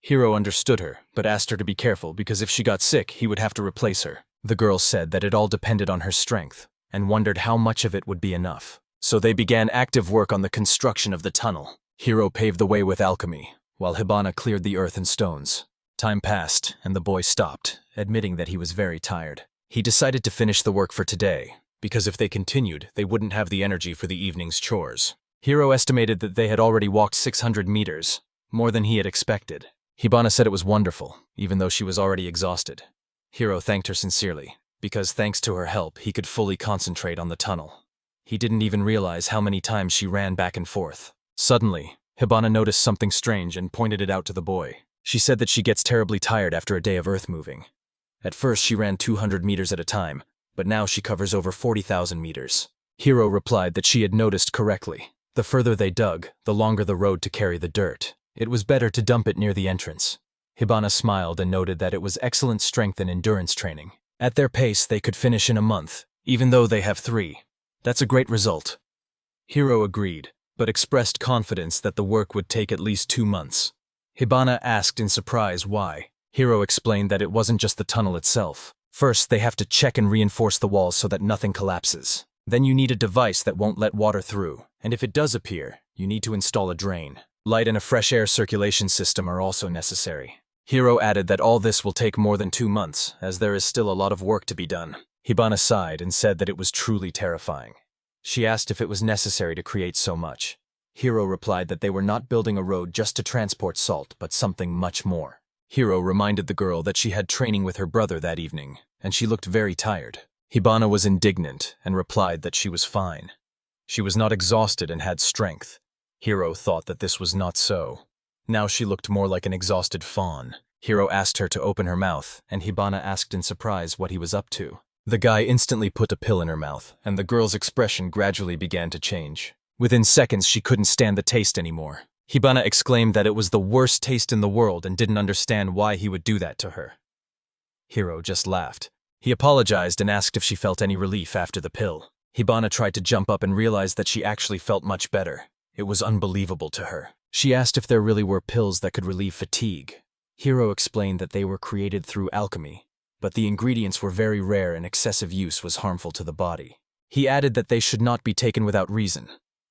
Hiro understood her, but asked her to be careful because if she got sick, he would have to replace her. The girl said that it all depended on her strength, and wondered how much of it would be enough. So they began active work on the construction of the tunnel. Hiro paved the way with alchemy, while Habana cleared the earth and stones. Time passed, and the boy stopped, admitting that he was very tired. He decided to finish the work for today, because if they continued, they wouldn't have the energy for the evening's chores. Hiro estimated that they had already walked 600 meters, more than he had expected. Habana said it was wonderful, even though she was already exhausted. Hiro thanked her sincerely, because thanks to her help, he could fully concentrate on the tunnel. He didn't even realize how many times she ran back and forth. Suddenly, Habana noticed something strange and pointed it out to the boy. She said that she gets terribly tired after a day of earth moving. At first she ran 200 meters at a time, but now she covers over 40,000 meters. Hiro replied that she had noticed correctly. The further they dug, the longer the road to carry the dirt. It was better to dump it near the entrance. Habana smiled and noted that it was excellent strength and endurance training. At their pace, they could finish in a month, even though they have 3. That's a great result. Hiro agreed, but expressed confidence that the work would take at least 2 months. Habana asked in surprise why. Hiro explained that it wasn't just the tunnel itself. First, they have to check and reinforce the walls so that nothing collapses. Then you need a device that won't let water through, and if it does appear, you need to install a drain. Light and a fresh air circulation system are also necessary. Hiro added that all this will take more than 2 months, as there is still a lot of work to be done. Habana sighed and said that it was truly terrifying. She asked if it was necessary to create so much. Hiro replied that they were not building a road just to transport salt, but something much more. Hiro reminded the girl that she had training with her brother that evening, and she looked very tired. Habana was indignant and replied that she was fine. She was not exhausted and had strength. Hiro thought that this was not so. Now she looked more like an exhausted fawn. Hiro asked her to open her mouth, and Habana asked in surprise what he was up to. The guy instantly put a pill in her mouth, and the girl's expression gradually began to change. Within seconds, she couldn't stand the taste anymore. Habana exclaimed that it was the worst taste in the world and didn't understand why he would do that to her. Hiro just laughed. He apologized and asked if she felt any relief after the pill. Habana tried to jump up and realized that she actually felt much better. It was unbelievable to her. She asked if there really were pills that could relieve fatigue. Hiro explained that they were created through alchemy, but the ingredients were very rare and excessive use was harmful to the body. He added that they should not be taken without reason.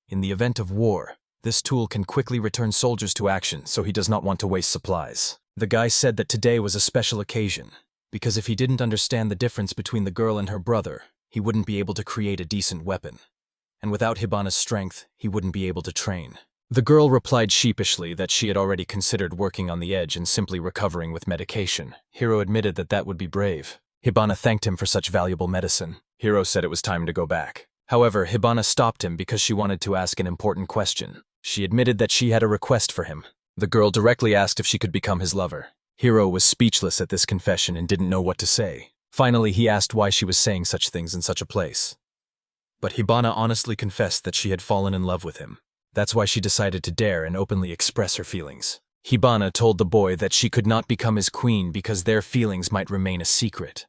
In the event of war, this tool can quickly return soldiers to action, so he does not want to waste supplies. The guy said that today was a special occasion, because if he didn't understand the difference between the girl and her brother, he wouldn't be able to create a decent weapon. And without Habana's strength, he wouldn't be able to train. The girl replied sheepishly that she had already considered working on the edge and simply recovering with medication. Hiro admitted that that would be brave. Habana thanked him for such valuable medicine. Hiro said it was time to go back. However, Habana stopped him because she wanted to ask an important question. She admitted that she had a request for him. The girl directly asked if she could become his lover. Hiro was speechless at this confession and didn't know what to say. Finally, he asked why she was saying such things in such a place. But Habana honestly confessed that she had fallen in love with him. That's why she decided to dare and openly express her feelings. Habana told the boy that she could not become his queen because their feelings might remain a secret.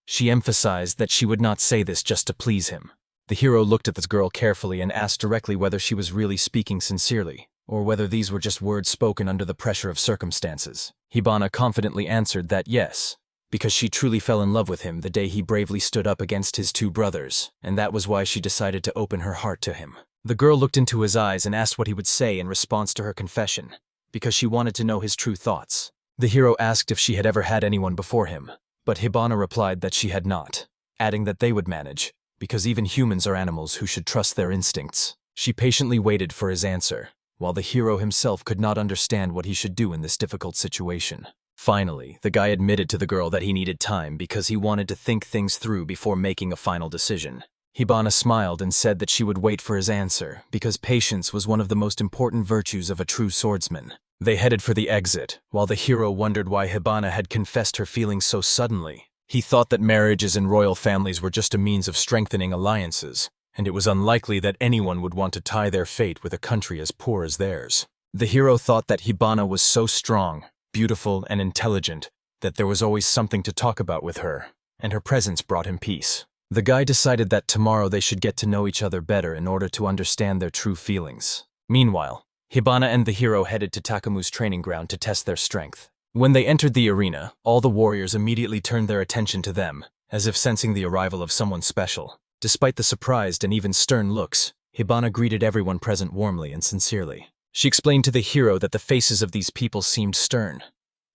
She emphasized that she would not say this just to please him. The hero looked at this girl carefully and asked directly whether she was really speaking sincerely, or whether these were just words spoken under the pressure of circumstances. Habana confidently answered that yes, because she truly fell in love with him the day he bravely stood up against his 2 brothers, and that was why she decided to open her heart to him. The girl looked into his eyes and asked what he would say in response to her confession, because she wanted to know his true thoughts. The hero asked if she had ever had anyone before him, but Habana replied that she had not, adding that they would manage, because even humans are animals who should trust their instincts. She patiently waited for his answer, while the hero himself could not understand what he should do in this difficult situation. Finally, the guy admitted to the girl that he needed time because he wanted to think things through before making a final decision. Habana smiled and said that she would wait for his answer, because patience was one of the most important virtues of a true swordsman. They headed for the exit, while the hero wondered why Habana had confessed her feelings so suddenly. He thought that marriages in royal families were just a means of strengthening alliances, and it was unlikely that anyone would want to tie their fate with a country as poor as theirs. The hero thought that Habana was so strong, beautiful, and intelligent that there was always something to talk about with her, and her presence brought him peace. The guy decided that tomorrow they should get to know each other better in order to understand their true feelings. Meanwhile, Habana and the hero headed to Takumu's training ground to test their strength. When they entered the arena, all the warriors immediately turned their attention to them, as if sensing the arrival of someone special. Despite the surprised and even stern looks, Habana greeted everyone present warmly and sincerely. She explained to the hero that the faces of these people seemed stern,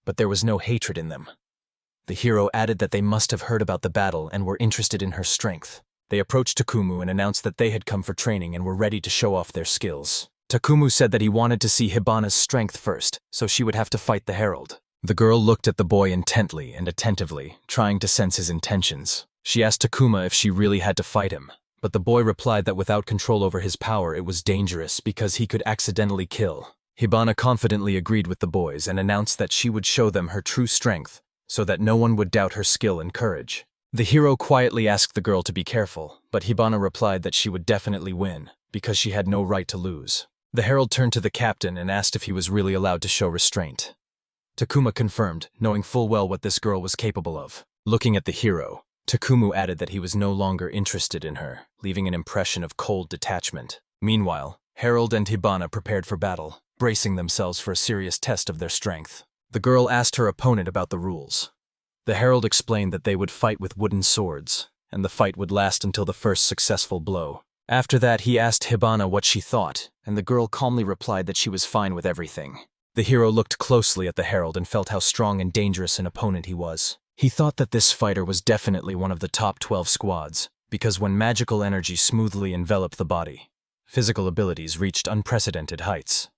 but there was no hatred in them. The hero added that they must have heard about the battle and were interested in her strength. They approached Takumu and announced that they had come for training and were ready to show off their skills. Takumu said that he wanted to see Habana's strength first, so she would have to fight the herald. The girl looked at the boy intently and attentively, trying to sense his intentions. She asked Takuma if she really had to fight him, but the boy replied that without control over his power it was dangerous because he could accidentally kill. Habana confidently agreed with the boys and announced that she would show them her true strength, so that no one would doubt her skill and courage. The hero quietly asked the girl to be careful, but Habana replied that she would definitely win, because she had no right to lose. The herald turned to the captain and asked if he was really allowed to show restraint. Takuma confirmed, knowing full well what this girl was capable of. Looking at the hero, Takumu added that he was no longer interested in her, leaving an impression of cold detachment. Meanwhile, Harold and Habana prepared for battle, bracing themselves for a serious test of their strength. The girl asked her opponent about the rules. The herald explained that they would fight with wooden swords, and the fight would last until the first successful blow. After that, he asked Habana what she thought, and the girl calmly replied that she was fine with everything. The hero looked closely at the herald and felt how strong and dangerous an opponent he was. He thought that this fighter was definitely one of the top 12 squads, because when magical energy smoothly enveloped the body, physical abilities reached unprecedented heights.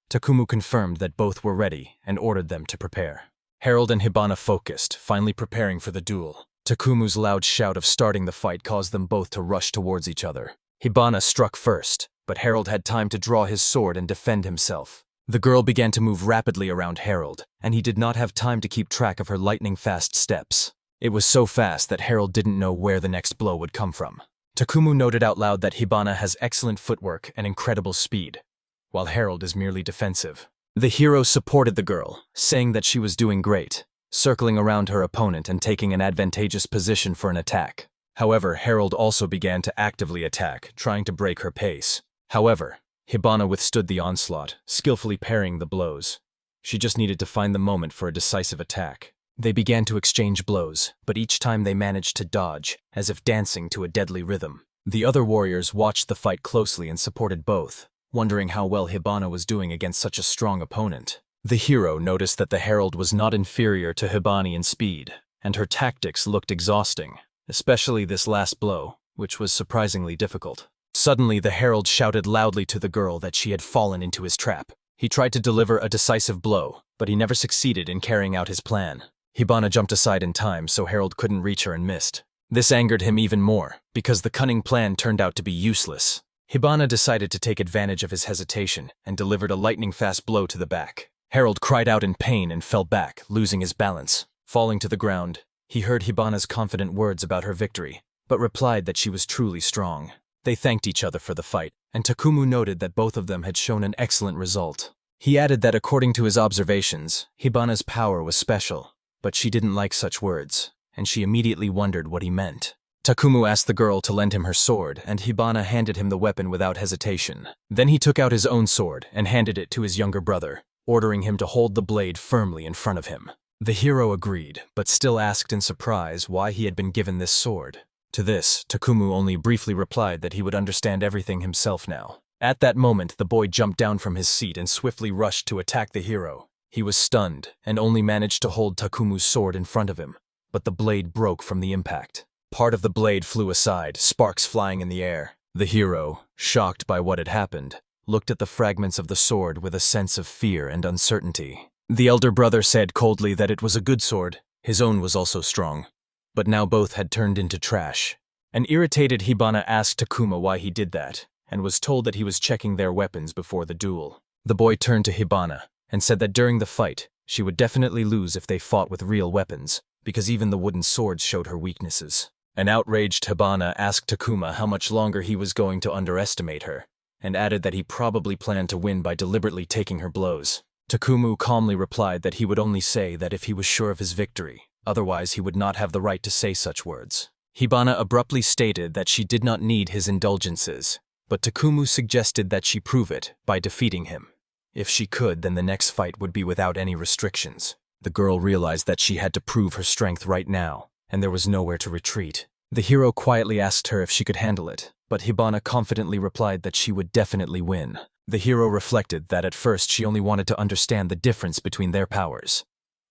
Takumu confirmed that both were ready and ordered them to prepare. Harold and Habana focused, finally preparing for the duel. Takumu's loud shout of starting the fight caused them both to rush towards each other. Habana struck first, but Harold had time to draw his sword and defend himself. The girl began to move rapidly around Harold, and he did not have time to keep track of her lightning-fast steps. It was so fast that Harold didn't know where the next blow would come from. Takumu noted out loud that Habana has excellent footwork and incredible speed, while Harold is merely defensive. The hero supported the girl, saying that she was doing great, circling around her opponent and taking an advantageous position for an attack. However, Harold also began to actively attack, trying to break her pace. However, Habana withstood the onslaught, skillfully parrying the blows. She just needed to find the moment for a decisive attack. They began to exchange blows, but each time they managed to dodge, as if dancing to a deadly rhythm. The other warriors watched the fight closely and supported both, wondering how well Habana was doing against such a strong opponent. The hero noticed that the herald was not inferior to Habana in speed, and her tactics looked exhausting, especially this last blow, which was surprisingly difficult. Suddenly, the herald shouted loudly to the girl that she had fallen into his trap. He tried to deliver a decisive blow, but he never succeeded in carrying out his plan. Habana jumped aside in time so Harold couldn't reach her and missed. This angered him even more, because the cunning plan turned out to be useless. Habana decided to take advantage of his hesitation and delivered a lightning-fast blow to the back. Harold cried out in pain and fell back, losing his balance. Falling to the ground, he heard Habana's confident words about her victory, but replied that she was truly strong. They thanked each other for the fight, and Takumu noted that both of them had shown an excellent result. He added that according to his observations, Habana's power was special, but she didn't like such words, and she immediately wondered what he meant. Takumu asked the girl to lend him her sword, and Habana handed him the weapon without hesitation. Then he took out his own sword and handed it to his younger brother, ordering him to hold the blade firmly in front of him. The hero agreed, but still asked in surprise why he had been given this sword. To this, Takumu only briefly replied that he would understand everything himself now. At that moment, the boy jumped down from his seat and swiftly rushed to attack the hero. He was stunned and only managed to hold Takumu's sword in front of him, but the blade broke from the impact. Part of the blade flew aside, sparks flying in the air. The hero, shocked by what had happened, looked at the fragments of the sword with a sense of fear and uncertainty. The elder brother said coldly that it was a good sword. His own was also strong, but now both had turned into trash. An irritated Habana asked Takuma why he did that, and was told that he was checking their weapons before the duel. The boy turned to Habana and said that during the fight, she would definitely lose if they fought with real weapons, because even the wooden swords showed her weaknesses. An outraged Habana asked Takuma how much longer he was going to underestimate her, and added that he probably planned to win by deliberately taking her blows. Takumu calmly replied that he would only say that if he was sure of his victory, otherwise he would not have the right to say such words. Habana abruptly stated that she did not need his indulgences, but Takumu suggested that she prove it by defeating him. If she could, then the next fight would be without any restrictions. The girl realized that she had to prove her strength right now, and there was nowhere to retreat. The hero quietly asked her if she could handle it, but Habana confidently replied that she would definitely win. The hero reflected that at first she only wanted to understand the difference between their powers.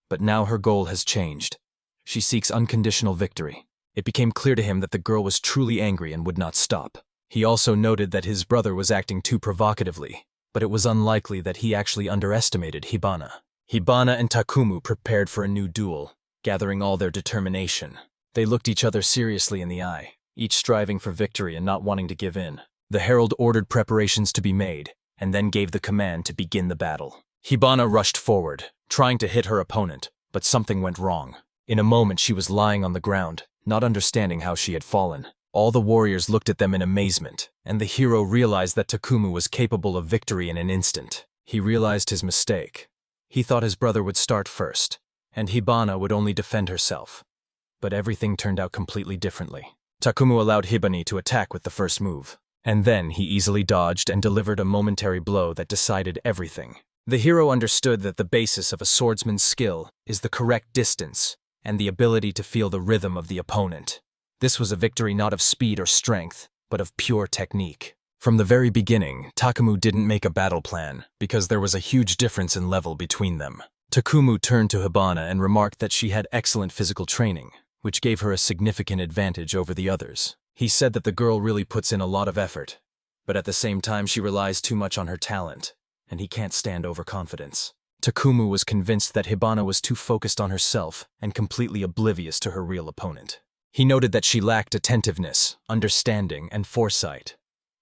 But now her goal has changed. She seeks unconditional victory. It became clear to him that the girl was truly angry and would not stop. He also noted that his brother was acting too provocatively, but it was unlikely that he actually underestimated Habana. Habana and Takumu prepared for a new duel, gathering all their determination. They looked each other seriously in the eye, each striving for victory and not wanting to give in. The herald ordered preparations to be made, and then gave the command to begin the battle. Habana rushed forward, trying to hit her opponent, but something went wrong. In a moment she was lying on the ground, not understanding how she had fallen. All the warriors looked at them in amazement, and the hero realized that Takumu was capable of victory in an instant. He realized his mistake. He thought his brother would start first, and Habana would only defend herself. But everything turned out completely differently. Takumu allowed Hibani to attack with the first move, and then he easily dodged and delivered a momentary blow that decided everything. The hero understood that the basis of a swordsman's skill is the correct distance and the ability to feel the rhythm of the opponent. This was a victory not of speed or strength, but of pure technique. From the very beginning, Takumu didn't make a battle plan because there was a huge difference in level between them. Takumu turned to Habana and remarked that she had excellent physical training, which gave her a significant advantage over the others. He said that the girl really puts in a lot of effort, but at the same time she relies too much on her talent, and he can't stand overconfidence. Takumu was convinced that Habana was too focused on herself and completely oblivious to her real opponent. He noted that she lacked attentiveness, understanding, and foresight,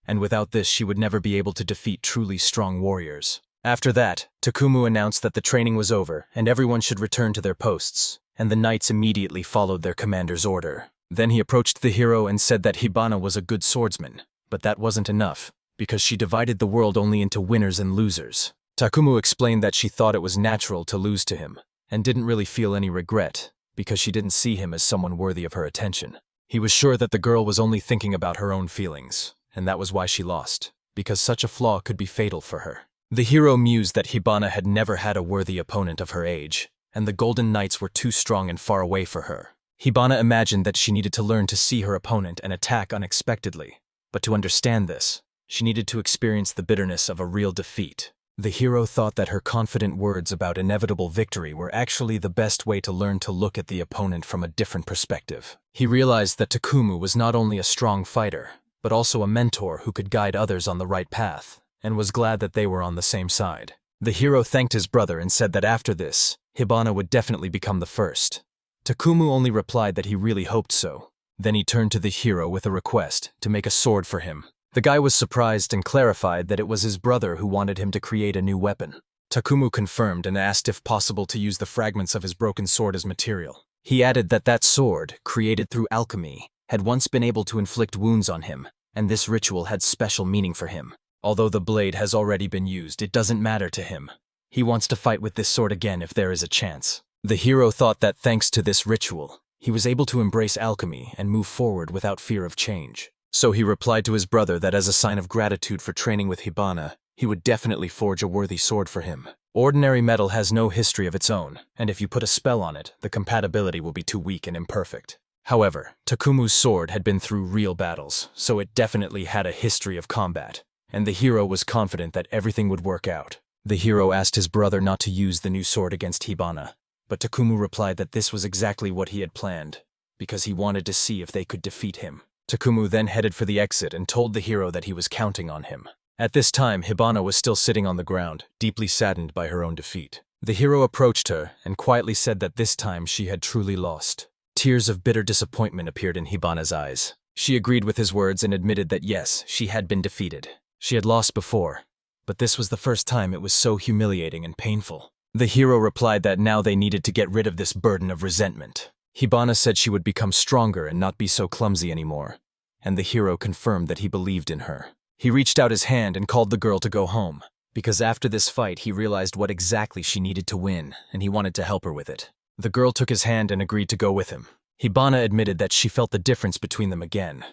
and without this she would never be able to defeat truly strong warriors. After that, Takumu announced that the training was over and everyone should return to their posts, and the knights immediately followed their commander's order. Then he approached the hero and said that Habana was a good swordsman, but that wasn't enough, because she divided the world only into winners and losers. Takumu explained that she thought it was natural to lose to him, and didn't really feel any regret, because she didn't see him as someone worthy of her attention. He was sure that the girl was only thinking about her own feelings, and that was why she lost, because such a flaw could be fatal for her. The hero mused that Habana had never had a worthy opponent of her age, and the Golden Knights were too strong and far away for her. Habana imagined that she needed to learn to see her opponent and attack unexpectedly, but to understand this, she needed to experience the bitterness of a real defeat. The hero thought that her confident words about inevitable victory were actually the best way to learn to look at the opponent from a different perspective. He realized that Takumu was not only a strong fighter, but also a mentor who could guide others on the right path, and was glad that they were on the same side. The hero thanked his brother and said that after this, Habana would definitely become the first. Takumu only replied that he really hoped so. Then he turned to the hero with a request to make a sword for him. The guy was surprised and clarified that it was his brother who wanted him to create a new weapon. Takumu confirmed and asked if possible to use the fragments of his broken sword as material. He added that that sword, created through alchemy, had once been able to inflict wounds on him, and this ritual had special meaning for him. Although the blade has already been used, it doesn't matter to him. He wants to fight with this sword again if there is a chance. The hero thought that thanks to this ritual, he was able to embrace alchemy and move forward without fear of change. So he replied to his brother that as a sign of gratitude for training with Habana, he would definitely forge a worthy sword for him. Ordinary metal has no history of its own, and if you put a spell on it, the compatibility will be too weak and imperfect. However, Takumu's sword had been through real battles, so it definitely had a history of combat, and the hero was confident that everything would work out. The hero asked his brother not to use the new sword against Habana, but Takumu replied that this was exactly what he had planned, because he wanted to see if they could defeat him. Takumu then headed for the exit and told the hero that he was counting on him. At this time, Habana was still sitting on the ground, deeply saddened by her own defeat. The hero approached her and quietly said that this time she had truly lost. Tears of bitter disappointment appeared in Habana's eyes. She agreed with his words and admitted that yes, she had been defeated. She had lost before, but this was the first time it was so humiliating and painful. The hero replied that now they needed to get rid of this burden of resentment. Habana said she would become stronger and not be so clumsy anymore, and the hero confirmed that he believed in her. He reached out his hand and called the girl to go home, because after this fight he realized what exactly she needed to win, and he wanted to help her with it. The girl took his hand and agreed to go with him. Habana admitted that she felt the difference between them again.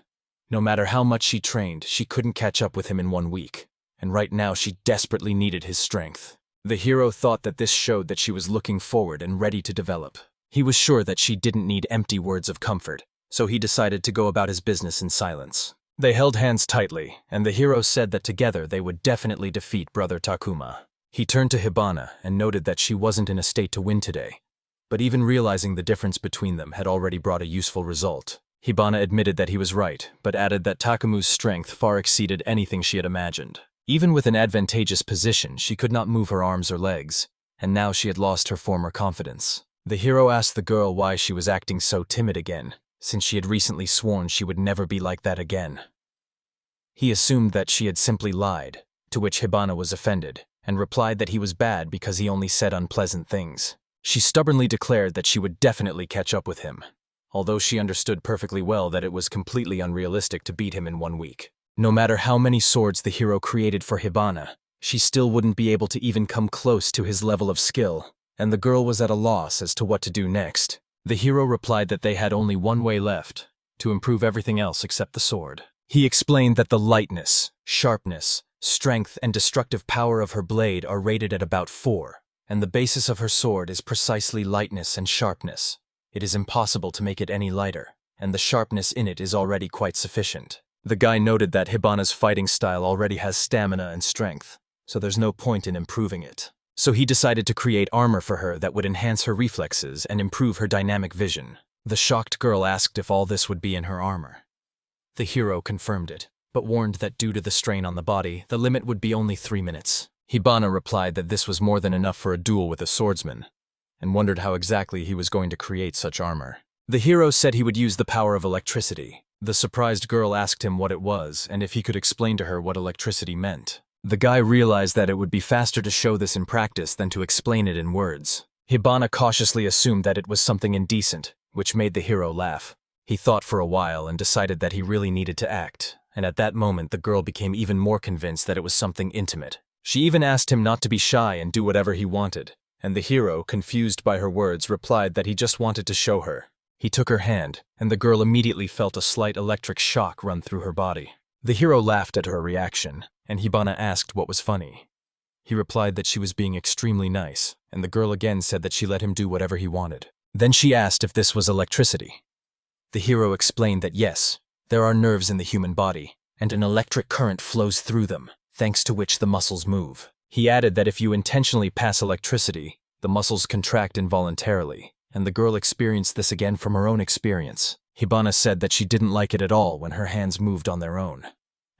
No matter how much she trained, she couldn't catch up with him in 1 week, and right now she desperately needed his strength. The hero thought that this showed that she was looking forward and ready to develop. He was sure that she didn't need empty words of comfort, so he decided to go about his business in silence. They held hands tightly, and the hero said that together they would definitely defeat brother Takuma. He turned to Habana and noted that she wasn't in a state to win today, but even realizing the difference between them had already brought a useful result. Habana admitted that he was right, but added that Takumu's strength far exceeded anything she had imagined. Even with an advantageous position, she could not move her arms or legs, and now she had lost her former confidence. The hero asked the girl why she was acting so timid again, since she had recently sworn she would never be like that again. He assumed that she had simply lied, to which Habana was offended, and replied that he was bad because he only said unpleasant things. She stubbornly declared that she would definitely catch up with him, although she understood perfectly well that it was completely unrealistic to beat him in 1 week. No matter how many swords the hero created for Habana, she still wouldn't be able to even come close to his level of skill, and the girl was at a loss as to what to do next. The hero replied that they had only one way left, to improve everything else except the sword. He explained that the lightness, sharpness, strength, and destructive power of her blade are rated at about 4, and the basis of her sword is precisely lightness and sharpness. It is impossible to make it any lighter, and the sharpness in it is already quite sufficient. The guy noted that Habana's fighting style already has stamina and strength, so there's no point in improving it. So he decided to create armor for her that would enhance her reflexes and improve her dynamic vision. The shocked girl asked if all this would be in her armor. The hero confirmed it, but warned that due to the strain on the body, the limit would be only 3 minutes. Habana replied that this was more than enough for a duel with a swordsman, and wondered how exactly he was going to create such armor. The hero said he would use the power of electricity. The surprised girl asked him what it was and if he could explain to her what electricity meant. The guy realized that it would be faster to show this in practice than to explain it in words. Habana cautiously assumed that it was something indecent, which made the hero laugh. He thought for a while and decided that he really needed to act, and at that moment the girl became even more convinced that it was something intimate. She even asked him not to be shy and do whatever he wanted, and the hero, confused by her words, replied that he just wanted to show her. He took her hand, and the girl immediately felt a slight electric shock run through her body. The hero laughed at her reaction, and Habana asked what was funny. He replied that she was being extremely nice, and the girl again said that she let him do whatever he wanted. Then she asked if this was electricity. The hero explained that yes, there are nerves in the human body, and an electric current flows through them, thanks to which the muscles move. He added that if you intentionally pass electricity, the muscles contract involuntarily, and the girl experienced this again from her own experience. Habana said that she didn't like it at all when her hands moved on their own,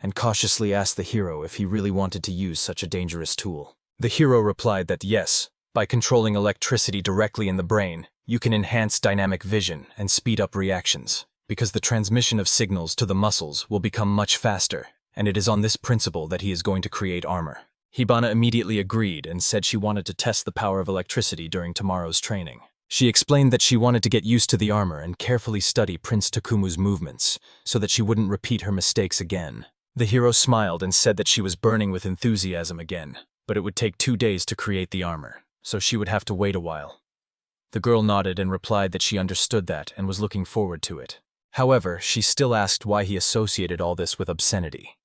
and cautiously asked the hero if he really wanted to use such a dangerous tool. The hero replied that yes, by controlling electricity directly in the brain, you can enhance dynamic vision and speed up reactions, because the transmission of signals to the muscles will become much faster, and it is on this principle that he is going to create armor. Habana immediately agreed and said she wanted to test the power of electricity during tomorrow's training. She explained that she wanted to get used to the armor and carefully study Prince Takumu's movements, so that she wouldn't repeat her mistakes again. The hero smiled and said that she was burning with enthusiasm again, but it would take 2 days to create the armor, so she would have to wait a while. The girl nodded and replied that she understood that and was looking forward to it. However, she still asked why he associated all this with obscenity,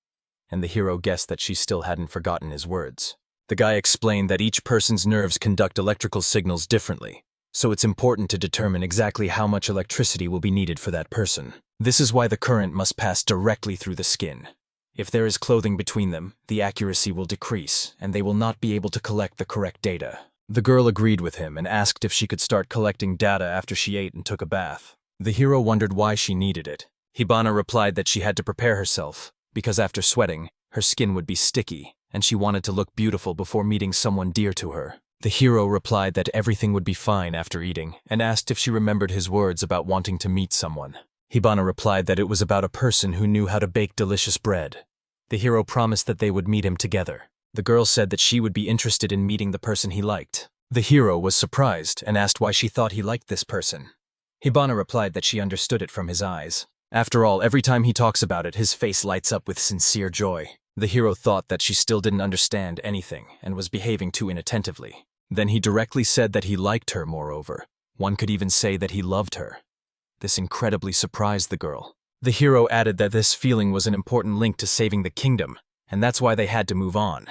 and the hero guessed that she still hadn't forgotten his words. The guy explained that each person's nerves conduct electrical signals differently, so it's important to determine exactly how much electricity will be needed for that person. This is why the current must pass directly through the skin. If there is clothing between them, the accuracy will decrease, and they will not be able to collect the correct data. The girl agreed with him and asked if she could start collecting data after she ate and took a bath. The hero wondered why she needed it. Habana replied that she had to prepare herself, because after sweating, her skin would be sticky, and she wanted to look beautiful before meeting someone dear to her. The hero replied that everything would be fine after eating, and asked if she remembered his words about wanting to meet someone. Habana replied that it was about a person who knew how to bake delicious bread. The hero promised that they would meet him together. The girl said that she would be interested in meeting the person he liked. The hero was surprised and asked why she thought he liked this person. Habana replied that she understood it from his eyes. After all, every time he talks about it, his face lights up with sincere joy. The hero thought that she still didn't understand anything and was behaving too inattentively. Then he directly said that he liked her, moreover. One could even say that he loved her. This incredibly surprised the girl. The hero added that this feeling was an important link to saving the kingdom, and that's why they had to move on.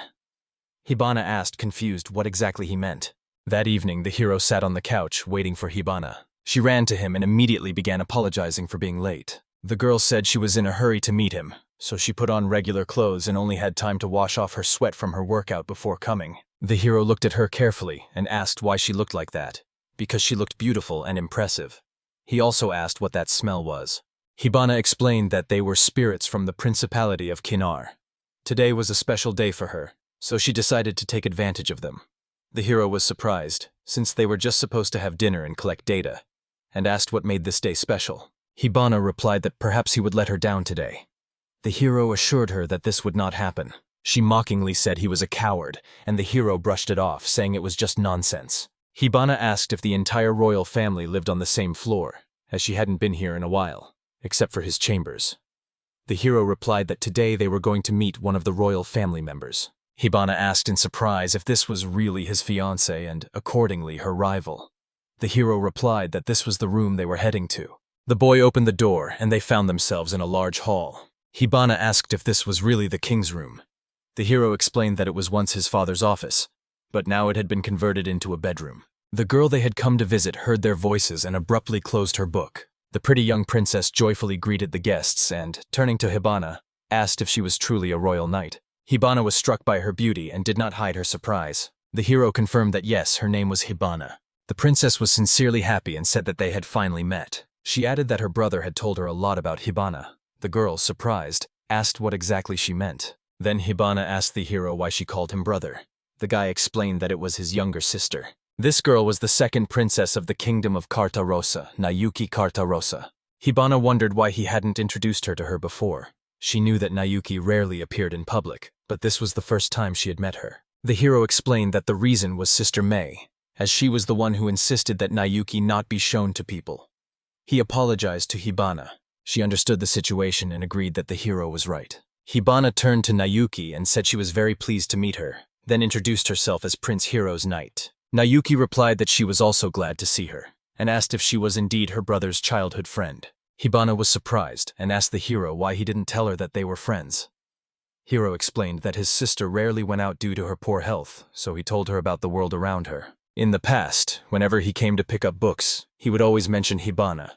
Habana asked, confused, what exactly he meant. That evening, the hero sat on the couch, waiting for Habana. She ran to him and immediately began apologizing for being late. The girl said she was in a hurry to meet him, so she put on regular clothes and only had time to wash off her sweat from her workout before coming. The hero looked at her carefully and asked why she looked like that, because she looked beautiful and impressive. He also asked what that smell was. Habana explained that they were spirits from the Principality of Kinar. Today was a special day for her, so she decided to take advantage of them. The hero was surprised, since they were just supposed to have dinner and collect data, and asked what made this day special. Habana replied that perhaps he would let her down today. The hero assured her that this would not happen. She mockingly said he was a coward, and the hero brushed it off, saying it was just nonsense. Habana asked if the entire royal family lived on the same floor, as she hadn't been here in a while, except for his chambers. The hero replied that today they were going to meet one of the royal family members. Hibana asked in surprise if this was really his fiancée and, accordingly, her rival. The hero replied that this was the room they were heading to. The boy opened the door, and they found themselves in a large hall. Hibana asked if this was really the king's room. The hero explained that it was once his father's office, but now it had been converted into a bedroom. The girl they had come to visit heard their voices and abruptly closed her book. The pretty young princess joyfully greeted the guests and, turning to Hibana, asked if she was truly a royal knight. Hibana was struck by her beauty and did not hide her surprise. The hero confirmed that yes, her name was Hibana. The princess was sincerely happy and said that they had finally met. She added that her brother had told her a lot about Hibana. The girl, surprised, asked what exactly she meant. Then Hibana asked the hero why she called him brother. The guy explained that it was his younger sister. This girl was the second princess of the kingdom of Carta Rosa, Nauki Carta Rosa. Hibana wondered why he hadn't introduced her to her before. She knew that Nauki rarely appeared in public, but this was the first time she had met her. The hero explained that the reason was Sister May, as she was the one who insisted that Nauki not be shown to people. He apologized to Hibana. She understood the situation and agreed that the hero was right. Hibana turned to Nauki and said she was very pleased to meet her, then introduced herself as Prince Hero's knight. Nauki replied that she was also glad to see her, and asked if she was indeed her brother's childhood friend. Hibana was surprised and asked the hero why he didn't tell her that they were friends. Hero explained that his sister rarely went out due to her poor health, so he told her about the world around her. In the past, whenever he came to pick up books, he would always mention Hibana.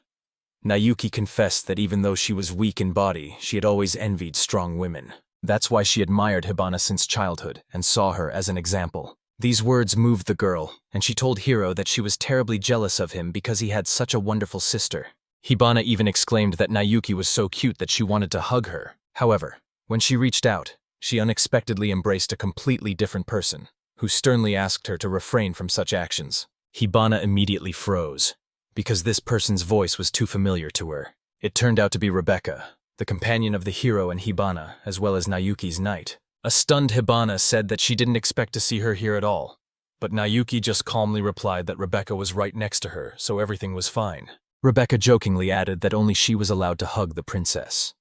Nauki confessed that even though she was weak in body, she had always envied strong women. That's why she admired Hibana since childhood and saw her as an example. These words moved the girl, and she told Hero that she was terribly jealous of him because he had such a wonderful sister. Hibana even exclaimed that Nauki was so cute that she wanted to hug her. However, when she reached out, she unexpectedly embraced a completely different person, who sternly asked her to refrain from such actions. Hibana immediately froze, because this person's voice was too familiar to her. It turned out to be Rebecca, the companion of the hero and Hibana, as well as Nauki's knight. A stunned Hibana said that she didn't expect to see her here at all, but Nauki just calmly replied that Rebecca was right next to her, so everything was fine. Rebecca jokingly added that only she was allowed to hug the princess.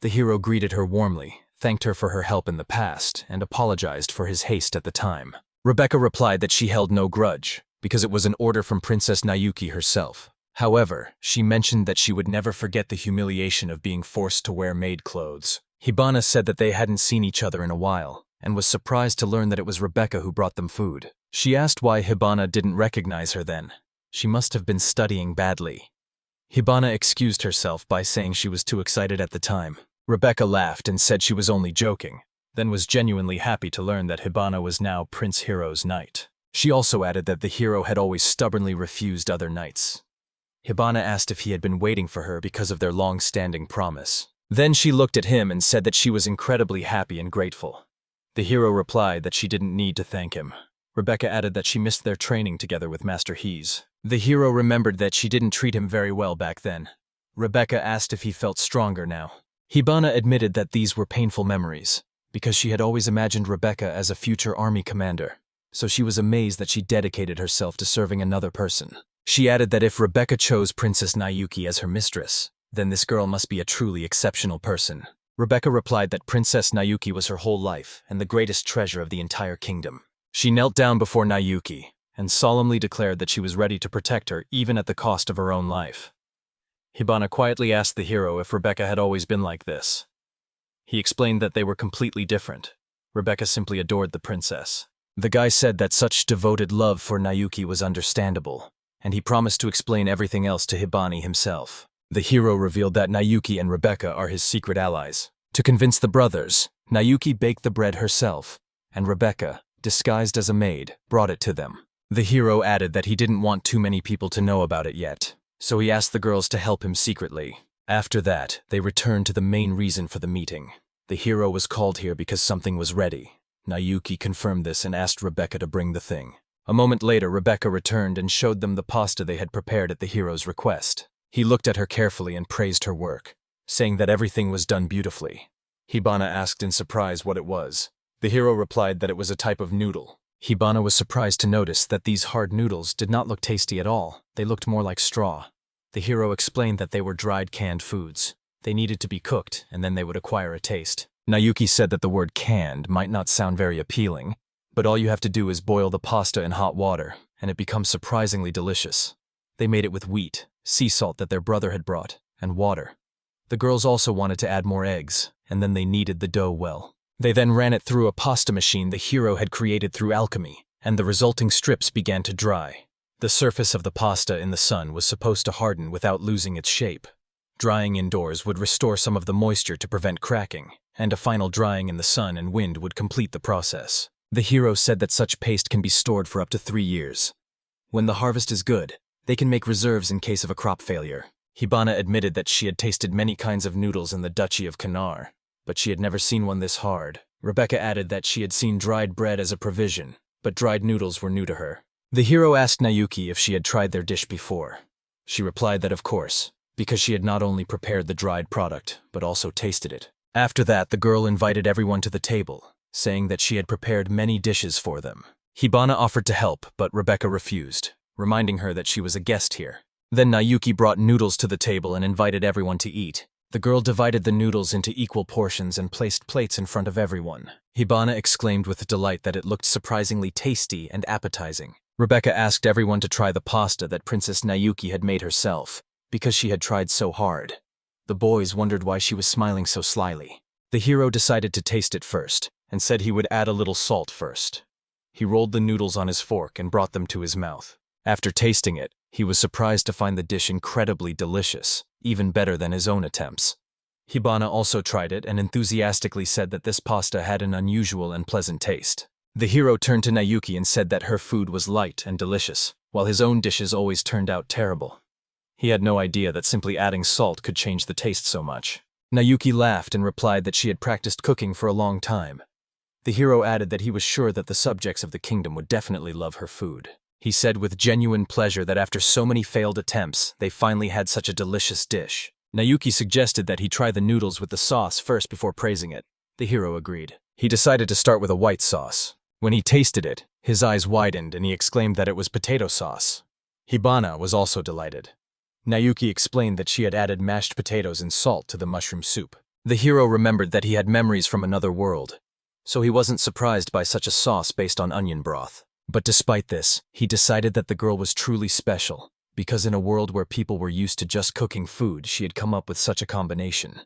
The hero greeted her warmly, thanked her for her help in the past, and apologized for his haste at the time. Rebecca replied that she held no grudge, because it was an order from Princess Nauki herself. However, she mentioned that she would never forget the humiliation of being forced to wear maid clothes. Hibana said that they hadn't seen each other in a while, and was surprised to learn that it was Rebecca who brought them food. She asked why Hibana didn't recognize her then. She must have been studying badly. Hibana excused herself by saying she was too excited at the time. Rebecca laughed and said she was only joking, then was genuinely happy to learn that Hibana was now Prince Hero's knight. She also added that the hero had always stubbornly refused other knights. Hibana asked if he had been waiting for her because of their long-standing promise. Then she looked at him and said that she was incredibly happy and grateful. The hero replied that she didn't need to thank him. Rebecca added that she missed their training together with Master Hees. The hero remembered that she didn't treat him very well back then. Rebecca asked if he felt stronger now. Hibana admitted that these were painful memories, because she had always imagined Rebecca as a future army commander, so she was amazed that she dedicated herself to serving another person. She added that if Rebecca chose Princess Nauki as her mistress, then this girl must be a truly exceptional person. Rebecca replied that Princess Nauki was her whole life and the greatest treasure of the entire kingdom. She knelt down before Nauki and solemnly declared that she was ready to protect her even at the cost of her own life. Hibana quietly asked the hero if Rebecca had always been like this. He explained that they were completely different. Rebecca simply adored the princess. The guy said that such devoted love for Nauki was understandable, and he promised to explain everything else to Hibana himself. The hero revealed that Nauki and Rebecca are his secret allies. To convince the brothers, Nauki baked the bread herself, and Rebecca, disguised as a maid, brought it to them. The hero added that he didn't want too many people to know about it yet, so he asked the girls to help him secretly. After that, they returned to the main reason for the meeting. The hero was called here because something was ready. Nauki confirmed this and asked Rebecca to bring the thing. A moment later, Rebecca returned and showed them the pasta they had prepared at the hero's request. He looked at her carefully and praised her work, saying that everything was done beautifully. Hibana asked in surprise what it was. The hero replied that it was a type of noodle. Hibana was surprised to notice that these hard noodles did not look tasty at all. They looked more like straw. The hero explained that they were dried canned foods. They needed to be cooked, and then they would acquire a taste. Nauki said that the word canned might not sound very appealing, but all you have to do is boil the pasta in hot water, and it becomes surprisingly delicious. They made it with wheat, sea salt that their brother had brought, and water. The girls also wanted to add more eggs, and then they kneaded the dough well. They then ran it through a pasta machine the hero had created through alchemy, and the resulting strips began to dry. The surface of the pasta in the sun was supposed to harden without losing its shape. Drying indoors would restore some of the moisture to prevent cracking, and a final drying in the sun and wind would complete the process. The hero said that such paste can be stored for up to 3 years. When the harvest is good, they can make reserves in case of a crop failure. Habana admitted that she had tasted many kinds of noodles in the Duchy of Kanar, but she had never seen one this hard. Rebecca added that she had seen dried bread as a provision, but dried noodles were new to her. The hero asked Nauki if she had tried their dish before. She replied that of course, because she had not only prepared the dried product, but also tasted it. After that, the girl invited everyone to the table, saying that she had prepared many dishes for them. Habana offered to help, but Rebecca refused, reminding her that she was a guest here. Then Nauki brought noodles to the table and invited everyone to eat. The girl divided the noodles into equal portions and placed plates in front of everyone. Habana exclaimed with delight that it looked surprisingly tasty and appetizing. Rebecca asked everyone to try the pasta that Princess Nauki had made herself, because she had tried so hard. The boys wondered why she was smiling so slyly. The hero decided to taste it first, and said he would add a little salt first. He rolled the noodles on his fork and brought them to his mouth. After tasting it, he was surprised to find the dish incredibly delicious, even better than his own attempts. Habana also tried it and enthusiastically said that this pasta had an unusual and pleasant taste. The hero turned to Nauki and said that her food was light and delicious, while his own dishes always turned out terrible. He had no idea that simply adding salt could change the taste so much. Nauki laughed and replied that she had practiced cooking for a long time. The hero added that he was sure that the subjects of the kingdom would definitely love her food. He said with genuine pleasure that after so many failed attempts, they finally had such a delicious dish. Nauki suggested that he try the noodles with the sauce first before praising it. The hero agreed. He decided to start with a white sauce. When he tasted it, his eyes widened and he exclaimed that it was potato sauce. Habana was also delighted. Nauki explained that she had added mashed potatoes and salt to the mushroom soup. The hero remembered that he had memories from another world, so he wasn't surprised by such a sauce based on onion broth. But despite this, he decided that the girl was truly special, because in a world where people were used to just cooking food, she had come up with such a combination.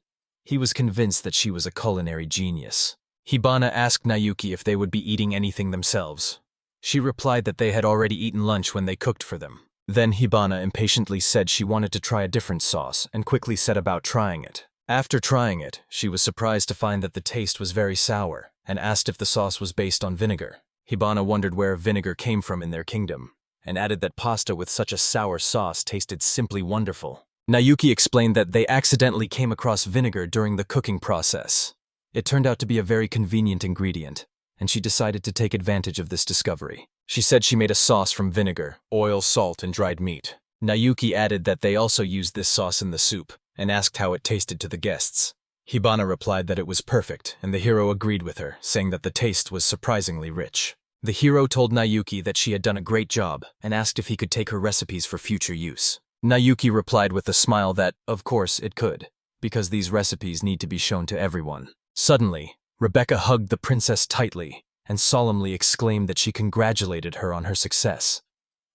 He was convinced that she was a culinary genius. Habana asked Nauki if they would be eating anything themselves. She replied that they had already eaten lunch when they cooked for them. Then Habana impatiently said she wanted to try a different sauce and quickly set about trying it. After trying it, she was surprised to find that the taste was very sour and asked if the sauce was based on vinegar. Habana wondered where vinegar came from in their kingdom, and added that pasta with such a sour sauce tasted simply wonderful. Nauki explained that they accidentally came across vinegar during the cooking process. It turned out to be a very convenient ingredient, and she decided to take advantage of this discovery. She said she made a sauce from vinegar, oil, salt, and dried meat. Nauki added that they also used this sauce in the soup, and asked how it tasted to the guests. Habana replied that it was perfect, and the hero agreed with her, saying that the taste was surprisingly rich. The hero told Nauki that she had done a great job, and asked if he could take her recipes for future use. Nauki replied with a smile that, of course, it could, because these recipes need to be shown to everyone. Suddenly, Rebecca hugged the princess tightly, and solemnly exclaimed that she congratulated her on her success.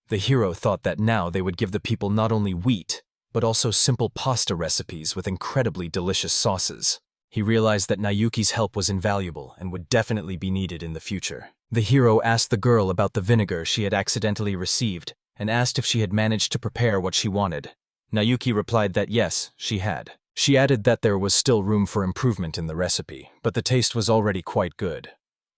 The hero thought that now they would give the people not only wheat, but also simple pasta recipes with incredibly delicious sauces. He realized that Nauki's help was invaluable and would definitely be needed in the future. The hero asked the girl about the vinegar she had accidentally received and asked if she had managed to prepare what she wanted. Nauki replied that yes, she had. She added that there was still room for improvement in the recipe, but the taste was already quite good.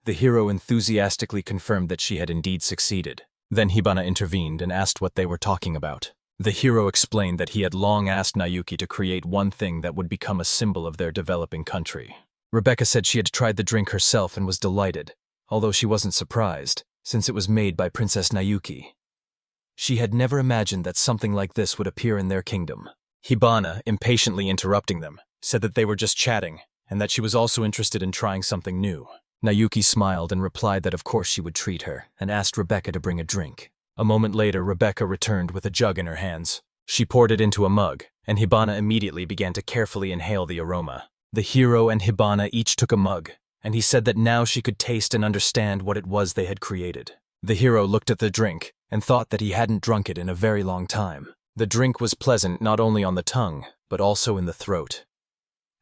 The hero enthusiastically confirmed that she had indeed succeeded. Then Habana intervened and asked what they were talking about. The hero explained that he had long asked Nauki to create one thing that would become a symbol of their developing country. Rebecca said she had tried the drink herself and was delighted, although she wasn't surprised, since it was made by Princess Nauki. She had never imagined that something like this would appear in their kingdom. Habana, impatiently interrupting them, said that they were just chatting, and that she was also interested in trying something new. Nauki smiled and replied that of course she would treat her, and asked Rebecca to bring a drink. A moment later, Rebecca returned with a jug in her hands. She poured it into a mug, and Habana immediately began to carefully inhale the aroma. The hero and Habana each took a mug, and he said that now she could taste and understand what it was they had created. The hero looked at the drink and thought that he hadn't drunk it in a very long time. The drink was pleasant not only on the tongue, but also in the throat.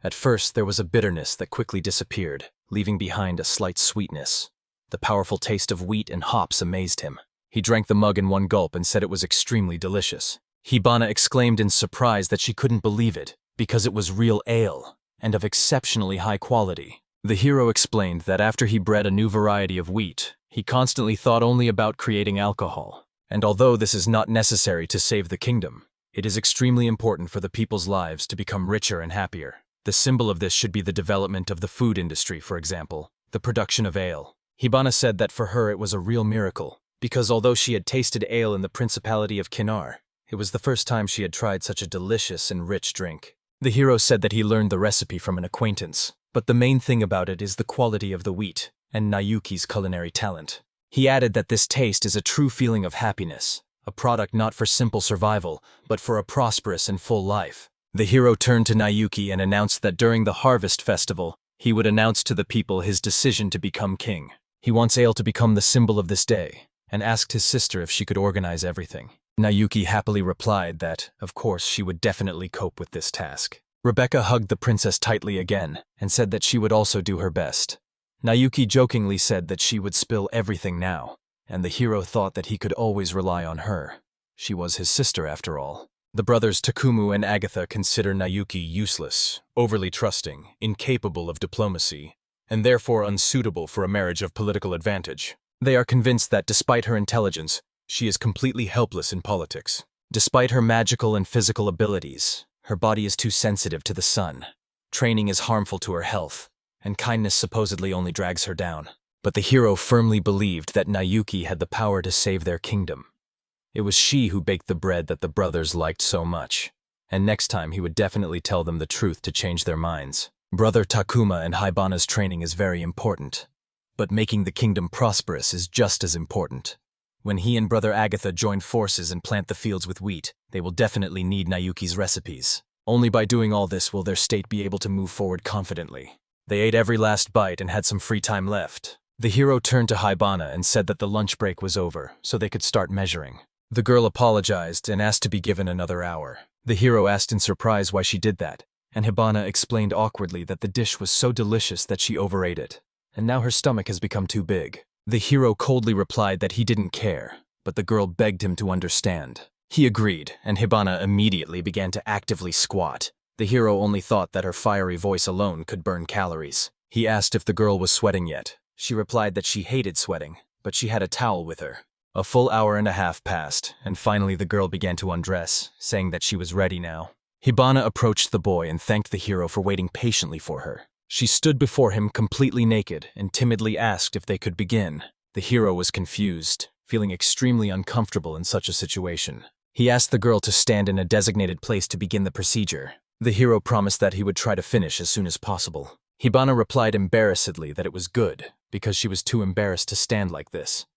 At first, there was a bitterness that quickly disappeared, leaving behind a slight sweetness. The powerful taste of wheat and hops amazed him. He drank the mug in one gulp and said it was extremely delicious. Habana exclaimed in surprise that she couldn't believe it, because it was real ale, and of exceptionally high quality. The hero explained that after he bred a new variety of wheat, he constantly thought only about creating alcohol. And although this is not necessary to save the kingdom, it is extremely important for the people's lives to become richer and happier. The symbol of this should be the development of the food industry, for example, the production of ale. Habana said that for her it was a real miracle, because although she had tasted ale in the Principality of Kinar, it was the first time she had tried such a delicious and rich drink. The hero said that he learned the recipe from an acquaintance, but the main thing about it is the quality of the wheat and Nayuki's culinary talent. He added that this taste is a true feeling of happiness, a product not for simple survival, but for a prosperous and full life. The hero turned to Nayuki and announced that during the Harvest Festival, he would announce to the people his decision to become king. He wants ale to become the symbol of this day, and asked his sister if she could organize everything. Nayuki happily replied that, of course, she would definitely cope with this task. Rebecca hugged the princess tightly again, and said that she would also do her best. Nayuki jokingly said that she would spill everything now, and the hero thought that he could always rely on her. She was his sister after all. The brothers Takumu and Agatha consider Nayuki useless, overly trusting, incapable of diplomacy, and therefore unsuitable for a marriage of political advantage. They are convinced that despite her intelligence, she is completely helpless in politics. Despite her magical and physical abilities, her body is too sensitive to the sun. Training is harmful to her health, and kindness supposedly only drags her down. But the hero firmly believed that Nayuki had the power to save their kingdom. It was she who baked the bread that the brothers liked so much, and next time he would definitely tell them the truth to change their minds. Brother Takuma and Habana's training is very important, but making the kingdom prosperous is just as important. When he and Brother Agatha join forces and plant the fields with wheat, they will definitely need Nayuki's recipes. Only by doing all this will their state be able to move forward confidently. They ate every last bite and had some free time left. The hero turned to Habana and said that the lunch break was over, so they could start measuring. The girl apologized and asked to be given another hour. The hero asked in surprise why she did that, and Habana explained awkwardly that the dish was so delicious that she overate it, and now her stomach has become too big. The hero coldly replied that he didn't care, but the girl begged him to understand. He agreed, and Habana immediately began to actively squat. The hero only thought that her fiery voice alone could burn calories. He asked if the girl was sweating yet. She replied that she hated sweating, but she had a towel with her. A full hour and a half passed, and finally the girl began to undress, saying that she was ready now. Habana approached the boy and thanked the hero for waiting patiently for her. She stood before him completely naked and timidly asked if they could begin. The hero was confused, feeling extremely uncomfortable in such a situation. He asked the girl to stand in a designated place to begin the procedure. The hero promised that he would try to finish as soon as possible. Habana replied embarrassedly that it was good, because she was too embarrassed to stand like this.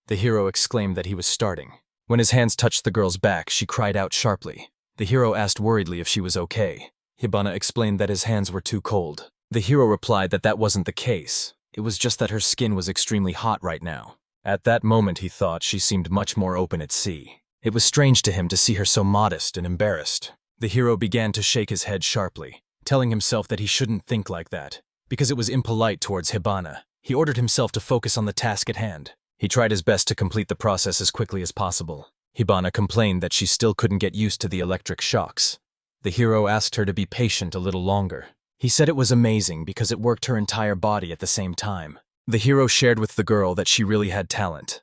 The hero exclaimed that he was starting. When his hands touched the girl's back, she cried out sharply. The hero asked worriedly if she was okay. Habana explained that his hands were too cold. The hero replied that that wasn't the case. It was just that her skin was extremely hot right now. At that moment, he thought she seemed much more open at sea. It was strange to him to see her so modest and embarrassed. The hero began to shake his head sharply, telling himself that he shouldn't think like that, because it was impolite towards Habana. He ordered himself to focus on the task at hand. He tried his best to complete the process as quickly as possible. Habana complained that she still couldn't get used to the electric shocks. The hero asked her to be patient a little longer. He said it was amazing because it worked her entire body at the same time. The hero shared with the girl that she really had talent.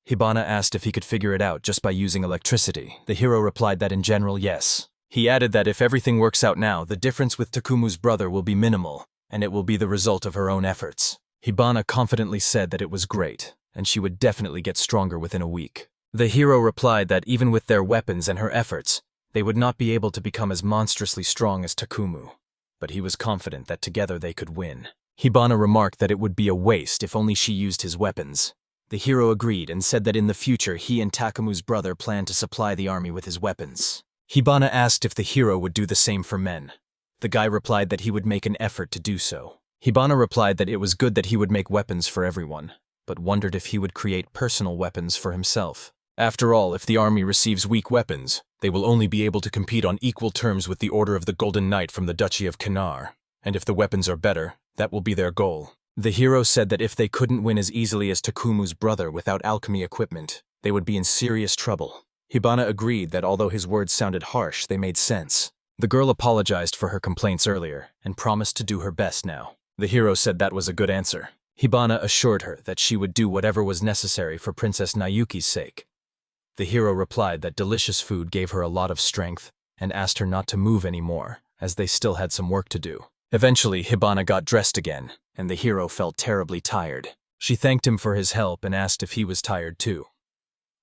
Habana asked if he could figure it out just by using electricity. The hero replied that in general, yes. He added that if everything works out now, the difference with Takumu's brother will be minimal, and it will be the result of her own efforts. Habana confidently said that it was great, and she would definitely get stronger within a week. The hero replied that even with their weapons and her efforts, they would not be able to become as monstrously strong as Takumu. But he was confident that together they could win. Habana remarked that it would be a waste if only she used his weapons. The hero agreed and said that in the future he and Takumu's brother planned to supply the army with his weapons. Habana asked if the hero would do the same for men. The guy replied that he would make an effort to do so. Habana replied that it was good that he would make weapons for everyone, but wondered if he would create personal weapons for himself. After all, if the army receives weak weapons, they will only be able to compete on equal terms with the Order of the Golden Knight from the Duchy of Kanar, and if the weapons are better, that will be their goal. The hero said that if they couldn't win as easily as Takumu's brother without alchemy equipment, they would be in serious trouble. Habana agreed that although his words sounded harsh, they made sense. The girl apologized for her complaints earlier and promised to do her best now. The hero said that was a good answer. Habana assured her that she would do whatever was necessary for Princess Nayuki's sake. The hero replied that delicious food gave her a lot of strength and asked her not to move anymore, as they still had some work to do. Eventually, Habana got dressed again, and the hero felt terribly tired. She thanked him for his help and asked if he was tired too.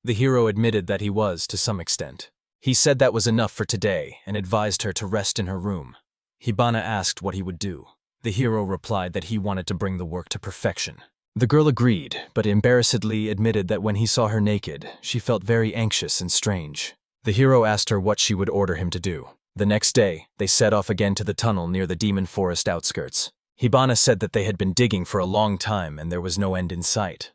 The hero admitted that he was, to some extent. He said that was enough for today and advised her to rest in her room. Habana asked what he would do. The hero replied that he wanted to bring the work to perfection. The girl agreed, but embarrassedly admitted that when he saw her naked, she felt very anxious and strange. The hero asked her what she would order him to do. The next day, they set off again to the tunnel near the demon forest outskirts. Habana said that they had been digging for a long time and there was no end in sight.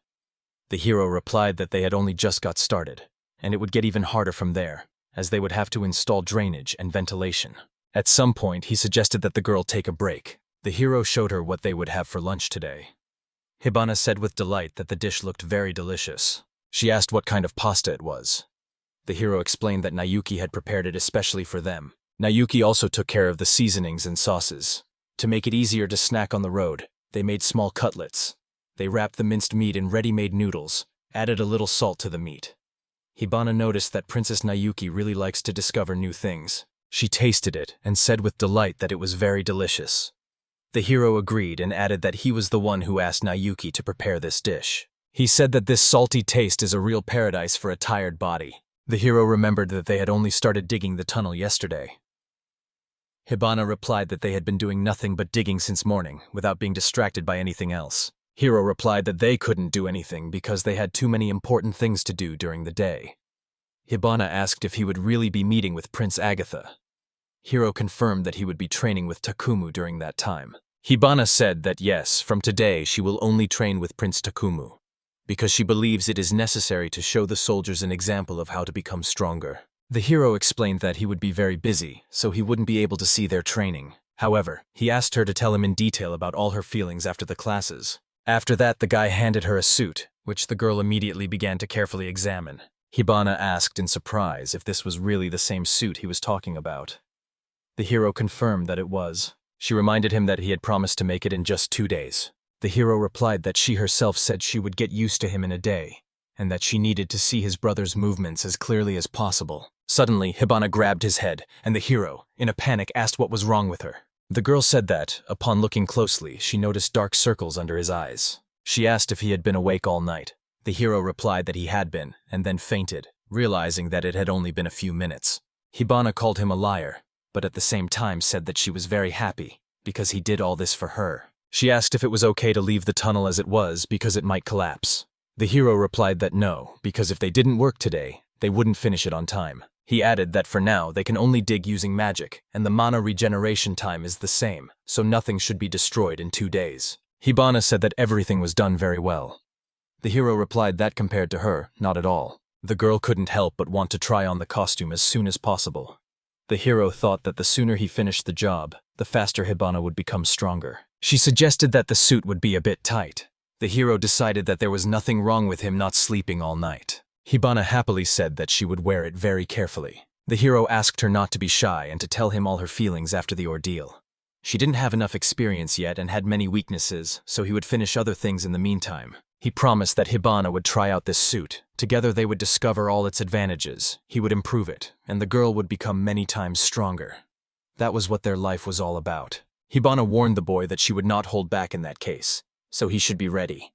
The hero replied that they had only just got started, and it would get even harder from there, as they would have to install drainage and ventilation. At some point, he suggested that the girl take a break. The hero showed her what they would have for lunch today. Habana said with delight that the dish looked very delicious. She asked what kind of pasta it was. The hero explained that Nayuki had prepared it especially for them. Nayuki also took care of the seasonings and sauces. To make it easier to snack on the road, they made small cutlets. They wrapped the minced meat in ready-made noodles, added a little salt to the meat. Habana noticed that Princess Nayuki really likes to discover new things. She tasted it and said with delight that it was very delicious. The hero agreed and added that he was the one who asked Nayuki to prepare this dish. He said that this salty taste is a real paradise for a tired body. The hero remembered that they had only started digging the tunnel yesterday. Habana replied that they had been doing nothing but digging since morning, without being distracted by anything else. Hero replied that they couldn't do anything because they had too many important things to do during the day. Habana asked if he would really be meeting with Prince Agatha. Hero confirmed that he would be training with Takumu during that time. Habana said that yes, from today she will only train with Prince Takumu, because she believes it is necessary to show the soldiers an example of how to become stronger. The hero explained that he would be very busy, so he wouldn't be able to see their training. However, he asked her to tell him in detail about all her feelings after the classes. After that, the guy handed her a suit, which the girl immediately began to carefully examine. Habana asked in surprise if this was really the same suit he was talking about. The hero confirmed that it was. She reminded him that he had promised to make it in just 2 days. The hero replied that she herself said she would get used to him in a day, and that she needed to see his brother's movements as clearly as possible. Suddenly, Habana grabbed his head, and the hero, in a panic, asked what was wrong with her. The girl said that, upon looking closely, she noticed dark circles under his eyes. She asked if he had been awake all night. The hero replied that he had been, and then fainted, realizing that it had only been a few minutes. Habana called him a liar, but at the same time said that she was very happy, because he did all this for her. She asked if it was okay to leave the tunnel as it was because it might collapse. The hero replied that no, because if they didn't work today, they wouldn't finish it on time. He added that for now they can only dig using magic, and the mana regeneration time is the same, so nothing should be destroyed in 2 days. Habana said that everything was done very well. The hero replied that compared to her, not at all. The girl couldn't help but want to try on the costume as soon as possible. The hero thought that the sooner he finished the job, the faster Habana would become stronger. She suggested that the suit would be a bit tight. The hero decided that there was nothing wrong with him not sleeping all night. Habana happily said that she would wear it very carefully. The hero asked her not to be shy and to tell him all her feelings after the ordeal. She didn't have enough experience yet and had many weaknesses, so he would finish other things in the meantime. He promised that Habana would try out this suit. Together they would discover all its advantages. He would improve it, and the girl would become many times stronger. That was what their life was all about. Habana warned the boy that she would not hold back in that case, so he should be ready.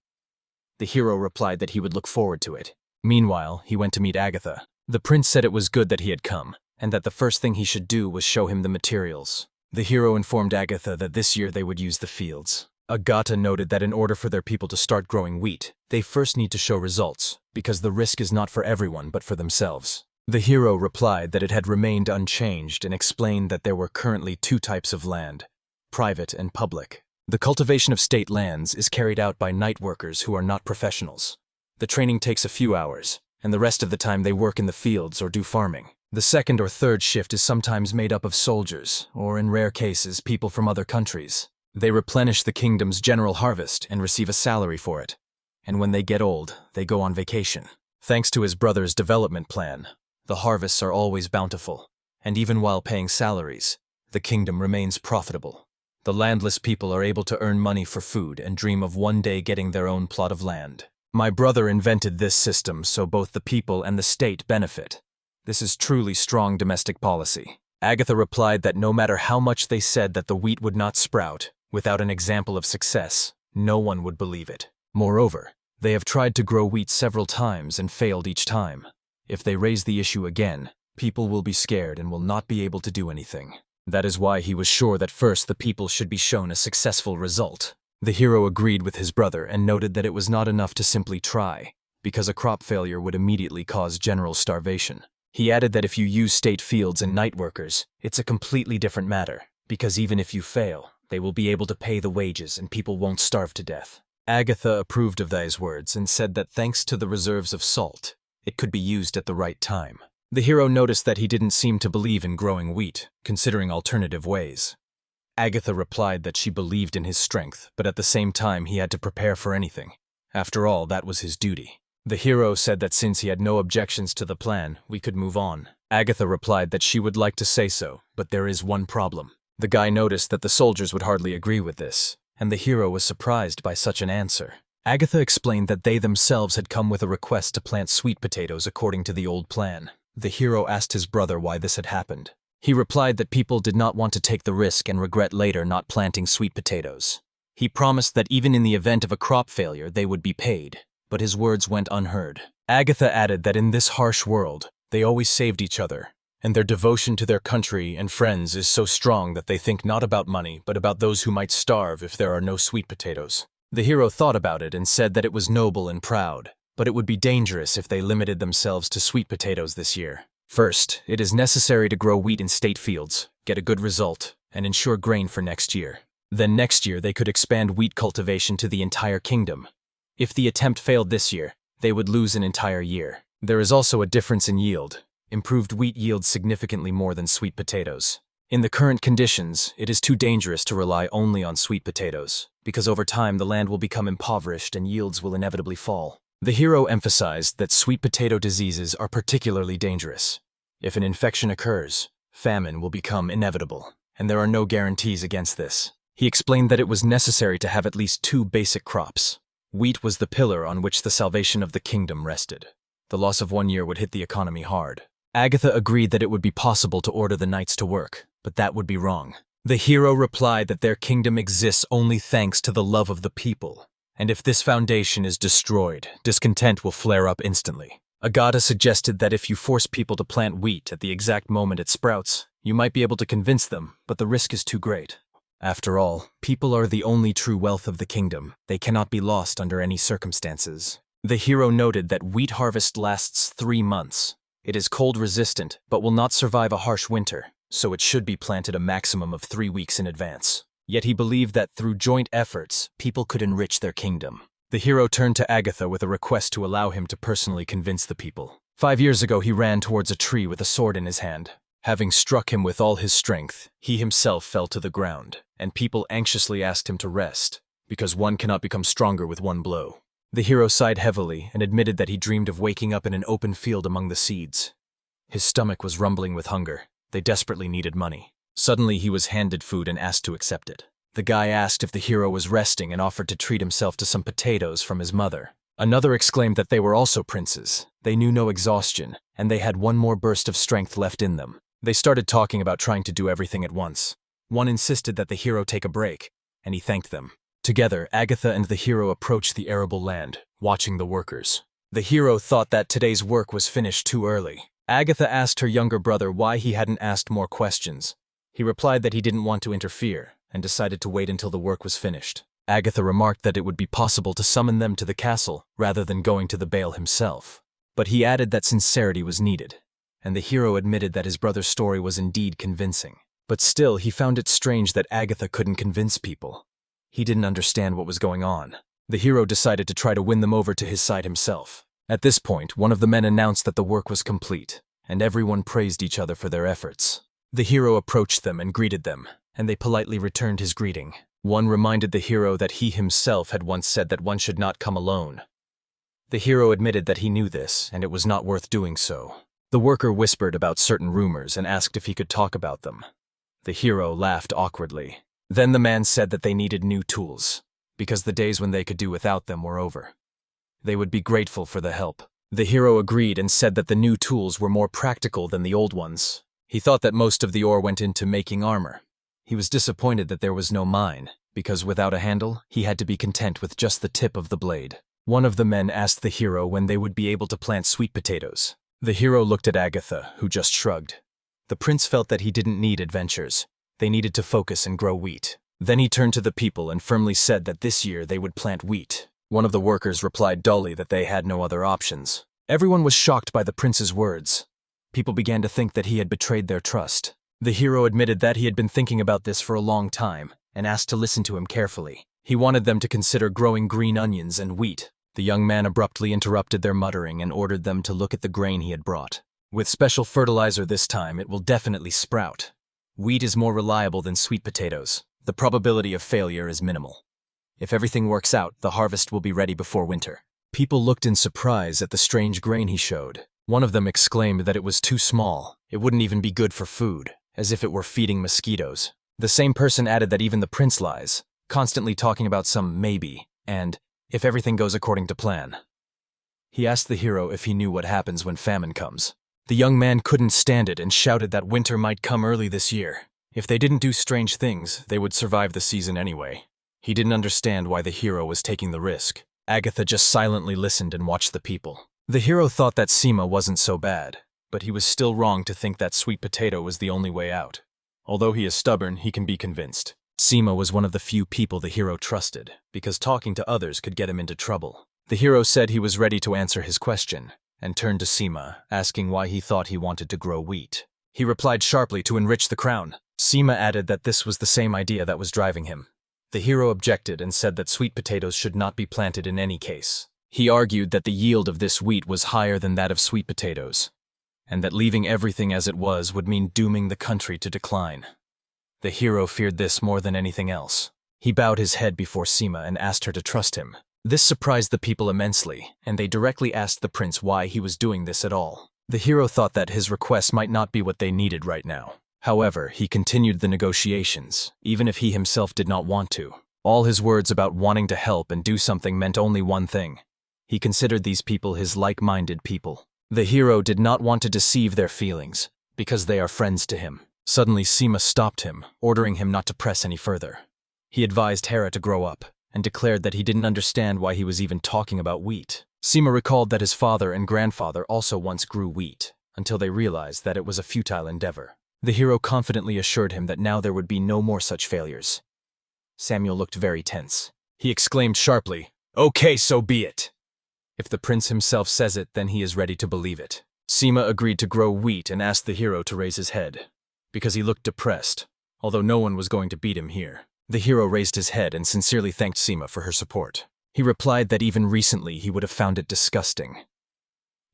The hero replied that he would look forward to it. Meanwhile, he went to meet Agatha. The prince said it was good that he had come, and that the first thing he should do was show him the materials. The hero informed Agatha that this year they would use the fields. Agatha noted that in order for their people to start growing wheat, they first need to show results, because the risk is not for everyone but for themselves. The hero replied that it had remained unchanged and explained that there were currently two types of land, private and public. The cultivation of state lands is carried out by night workers who are not professionals. The training takes a few hours, and the rest of the time they work in the fields or do farming. The second or third shift is sometimes made up of soldiers, or in rare cases, people from other countries. They replenish the kingdom's general harvest and receive a salary for it. And when they get old, they go on vacation. Thanks to his brother's development plan, the harvests are always bountiful, and even while paying salaries, the kingdom remains profitable. The landless people are able to earn money for food and dream of one day getting their own plot of land. My brother invented this system so both the people and the state benefit. This is truly strong domestic policy. Agatha replied that no matter how much they said that the wheat would not sprout, without an example of success, no one would believe it. Moreover, they have tried to grow wheat several times and failed each time. If they raise the issue again, people will be scared and will not be able to do anything. That is why he was sure that first the people should be shown a successful result. The hero agreed with his brother and noted that it was not enough to simply try, because a crop failure would immediately cause general starvation. He added that if you use state fields and night workers, it's a completely different matter, because even if you fail, they will be able to pay the wages and people won't starve to death. Agatha approved of these words and said that thanks to the reserves of salt, it could be used at the right time. The hero noticed that he didn't seem to believe in growing wheat, considering alternative ways. Agatha replied that she believed in his strength, but at the same time he had to prepare for anything. After all, that was his duty. The hero said that since he had no objections to the plan, we could move on. Agatha replied that she would like to say so, but there is one problem. The guy noticed that the soldiers would hardly agree with this, and the hero was surprised by such an answer. Agatha explained that they themselves had come with a request to plant sweet potatoes according to the old plan. The hero asked his brother why this had happened. He replied that people did not want to take the risk and regret later not planting sweet potatoes. He promised that even in the event of a crop failure, they would be paid. But his words went unheard. Agatha added that in this harsh world, they always saved each other, and their devotion to their country and friends is so strong that they think not about money, but about those who might starve if there are no sweet potatoes. The hero thought about it and said that it was noble and proud, but it would be dangerous if they limited themselves to sweet potatoes this year. First, it is necessary to grow wheat in state fields, get a good result, and ensure grain for next year. Then next year they could expand wheat cultivation to the entire kingdom. If the attempt failed this year, they would lose an entire year. There is also a difference in yield. Improved wheat yields significantly more than sweet potatoes. In the current conditions, it is too dangerous to rely only on sweet potatoes, because over time the land will become impoverished and yields will inevitably fall. The hero emphasized that sweet potato diseases are particularly dangerous. If an infection occurs, famine will become inevitable, and there are no guarantees against this. He explained that it was necessary to have at least two basic crops. Wheat was the pillar on which the salvation of the kingdom rested. The loss of 1 year would hit the economy hard. Agatha agreed that it would be possible to order the knights to work, but that would be wrong. The hero replied that their kingdom exists only thanks to the love of the people, and if this foundation is destroyed, discontent will flare up instantly. Agatha suggested that if you force people to plant wheat at the exact moment it sprouts, you might be able to convince them, but the risk is too great. After all, people are the only true wealth of the kingdom. They cannot be lost under any circumstances. The hero noted that wheat harvest lasts 3 months. It is cold resistant, but will not survive a harsh winter, so it should be planted a maximum of 3 weeks in advance. Yet he believed that through joint efforts, people could enrich their kingdom. The hero turned to Agatha with a request to allow him to personally convince the people. 5 years ago, he ran towards a tree with a sword in his hand. Having struck him with all his strength, he himself fell to the ground, and people anxiously asked him to rest, because one cannot become stronger with one blow. The hero sighed heavily and admitted that he dreamed of waking up in an open field among the seeds. His stomach was rumbling with hunger. They desperately needed money. Suddenly he was handed food and asked to accept it. The guy asked if the hero was resting and offered to treat himself to some potatoes from his mother. Another exclaimed that they were also princes. They knew no exhaustion, and they had one more burst of strength left in them. They started talking about trying to do everything at once. One insisted that the hero take a break, and he thanked them. Together, Agatha and the hero approached the arable land, watching the workers. The hero thought that today's work was finished too early. Agatha asked her younger brother why he hadn't asked more questions. He replied that he didn't want to interfere, and decided to wait until the work was finished. Agatha remarked that it would be possible to summon them to the castle, rather than going to the bale himself. But he added that sincerity was needed, and the hero admitted that his brother's story was indeed convincing. But still, he found it strange that Agatha couldn't convince people. He didn't understand what was going on. The hero decided to try to win them over to his side himself. At this point, one of the men announced that the work was complete, and everyone praised each other for their efforts. The hero approached them and greeted them, and they politely returned his greeting. One reminded the hero that he himself had once said that one should not come alone. The hero admitted that he knew this, and it was not worth doing so. The worker whispered about certain rumors and asked if he could talk about them. The hero laughed awkwardly. Then the man said that they needed new tools, because the days when they could do without them were over. They would be grateful for the help. The hero agreed and said that the new tools were more practical than the old ones. He thought that most of the ore went into making armor. He was disappointed that there was no mine, because without a handle, he had to be content with just the tip of the blade. One of the men asked the hero when they would be able to plant sweet potatoes. The hero looked at Agatha, who just shrugged. The prince felt that he didn't need adventures. They needed to focus and grow wheat. Then he turned to the people and firmly said that this year they would plant wheat. One of the workers replied dully that they had no other options. Everyone was shocked by the prince's words. People began to think that he had betrayed their trust. The hero admitted that he had been thinking about this for a long time and asked to listen to him carefully. He wanted them to consider growing green onions and wheat. The young man abruptly interrupted their muttering and ordered them to look at the grain he had brought. With special fertilizer this time, it will definitely sprout. Wheat is more reliable than sweet potatoes. The probability of failure is minimal. If everything works out, the harvest will be ready before winter. People looked in surprise at the strange grain he showed. One of them exclaimed that it was too small. It wouldn't even be good for food, as if it were feeding mosquitoes. The same person added that even the prince lies, constantly talking about some maybe, and if everything goes according to plan. He asked the hero if he knew what happens when famine comes. The young man couldn't stand it and shouted that winter might come early this year. If they didn't do strange things, they would survive the season anyway. He didn't understand why the hero was taking the risk. Agatha just silently listened and watched the people. The hero thought that Seema wasn't so bad, but he was still wrong to think that sweet potato was the only way out. Although he is stubborn, he can be convinced. Seema was one of the few people the hero trusted, because talking to others could get him into trouble. The hero said he was ready to answer his question, and turned to Seema, asking why he thought he wanted to grow wheat. He replied sharply to enrich the crown. Seema added that this was the same idea that was driving him. The hero objected and said that sweet potatoes should not be planted in any case. He argued that the yield of this wheat was higher than that of sweet potatoes, and that leaving everything as it was would mean dooming the country to decline. The hero feared this more than anything else. He bowed his head before Seema and asked her to trust him. This surprised the people immensely, and they directly asked the prince why he was doing this at all. The hero thought that his request might not be what they needed right now. However, he continued the negotiations, even if he himself did not want to. All his words about wanting to help and do something meant only one thing. He considered these people his like-minded people. The hero did not want to deceive their feelings, because they are friends to him. Suddenly, Seema stopped him, ordering him not to press any further. He advised Hera to grow up, and declared that he didn't understand why he was even talking about wheat. Seema recalled that his father and grandfather also once grew wheat, until they realized that it was a futile endeavor. The hero confidently assured him that now there would be no more such failures. Samuel looked very tense. He exclaimed sharply, "Okay, so be it. If the prince himself says it, then he is ready to believe it." Seema agreed to grow wheat and asked the hero to raise his head, because he looked depressed, although no one was going to beat him here. The hero raised his head and sincerely thanked Seema for her support. He replied that even recently he would have found it disgusting.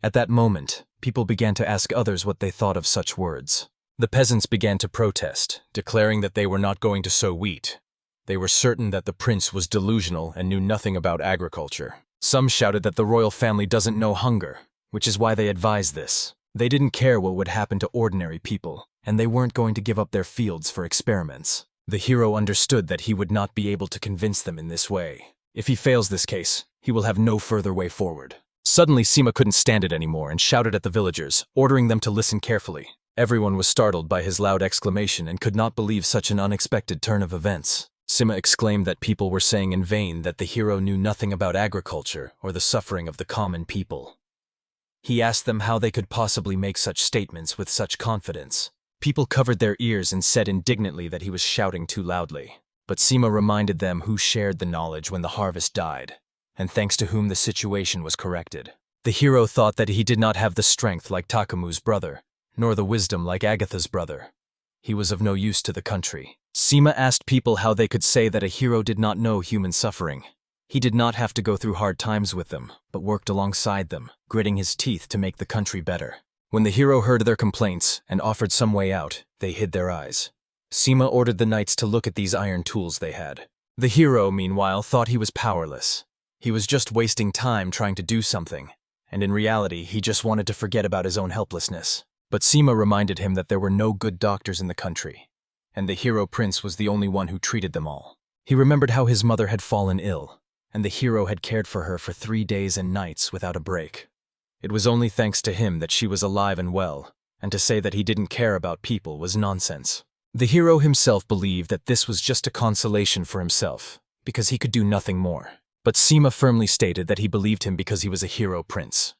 At that moment, people began to ask others what they thought of such words. The peasants began to protest, declaring that they were not going to sow wheat. They were certain that the prince was delusional and knew nothing about agriculture. Some shouted that the royal family doesn't know hunger, which is why they advised this. They didn't care what would happen to ordinary people, and they weren't going to give up their fields for experiments. The hero understood that he would not be able to convince them in this way. If he fails this case, he will have no further way forward. Suddenly, Seema couldn't stand it anymore and shouted at the villagers, ordering them to listen carefully. Everyone was startled by his loud exclamation and could not believe such an unexpected turn of events. Seema exclaimed that people were saying in vain that the hero knew nothing about agriculture or the suffering of the common people. He asked them how they could possibly make such statements with such confidence. People covered their ears and said indignantly that he was shouting too loudly. But Seema reminded them who shared the knowledge when the harvest died, and thanks to whom the situation was corrected. The hero thought that he did not have the strength like Takumu's brother, nor the wisdom like Agatha's brother. He was of no use to the country. Seema asked people how they could say that a hero did not know human suffering. He did not have to go through hard times with them, but worked alongside them, gritting his teeth to make the country better. When the hero heard their complaints and offered some way out, they hid their eyes. Seema ordered the knights to look at these iron tools they had. The hero, meanwhile, thought he was powerless. He was just wasting time trying to do something, and in reality, he just wanted to forget about his own helplessness. But Seema reminded him that there were no good doctors in the country, and the hero prince was the only one who treated them all. He remembered how his mother had fallen ill, and the hero had cared for her for 3 days and nights without a break. It was only thanks to him that she was alive and well, and to say that he didn't care about people was nonsense. The hero himself believed that this was just a consolation for himself, because he could do nothing more. But Seema firmly stated that he believed him because he was a hero prince.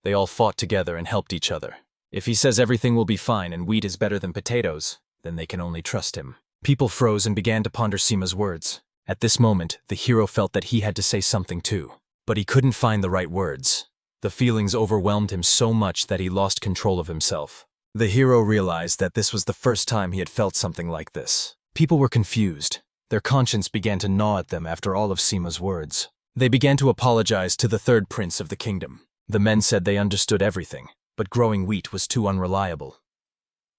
They all fought together and helped each other. If he says everything will be fine and wheat is better than potatoes, then they can only trust him. People froze and began to ponder Seema's words. At this moment, the hero felt that he had to say something too, but he couldn't find the right words. The feelings overwhelmed him so much that he lost control of himself. The hero realized that this was the first time he had felt something like this. People were confused. Their conscience began to gnaw at them after all of Seema's words. They began to apologize to the third prince of the kingdom. The men said they understood everything, but growing wheat was too unreliable.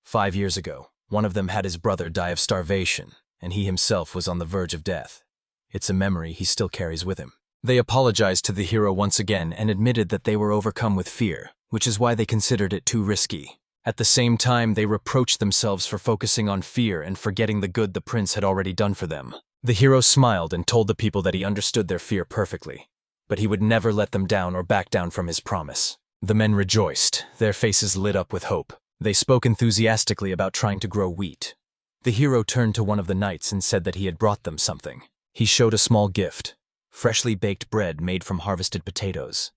5 years ago, one of them had his brother die of starvation, and he himself was on the verge of death. It's a memory he still carries with him. They apologized to the hero once again and admitted that they were overcome with fear, which is why they considered it too risky. At the same time, they reproached themselves for focusing on fear and forgetting the good the prince had already done for them. The hero smiled and told the people that he understood their fear perfectly, but he would never let them down or back down from his promise. The men rejoiced, their faces lit up with hope. They spoke enthusiastically about trying to grow wheat. The hero turned to one of the knights and said that he had brought them something. He showed a small gift, freshly baked bread made from harvested potatoes.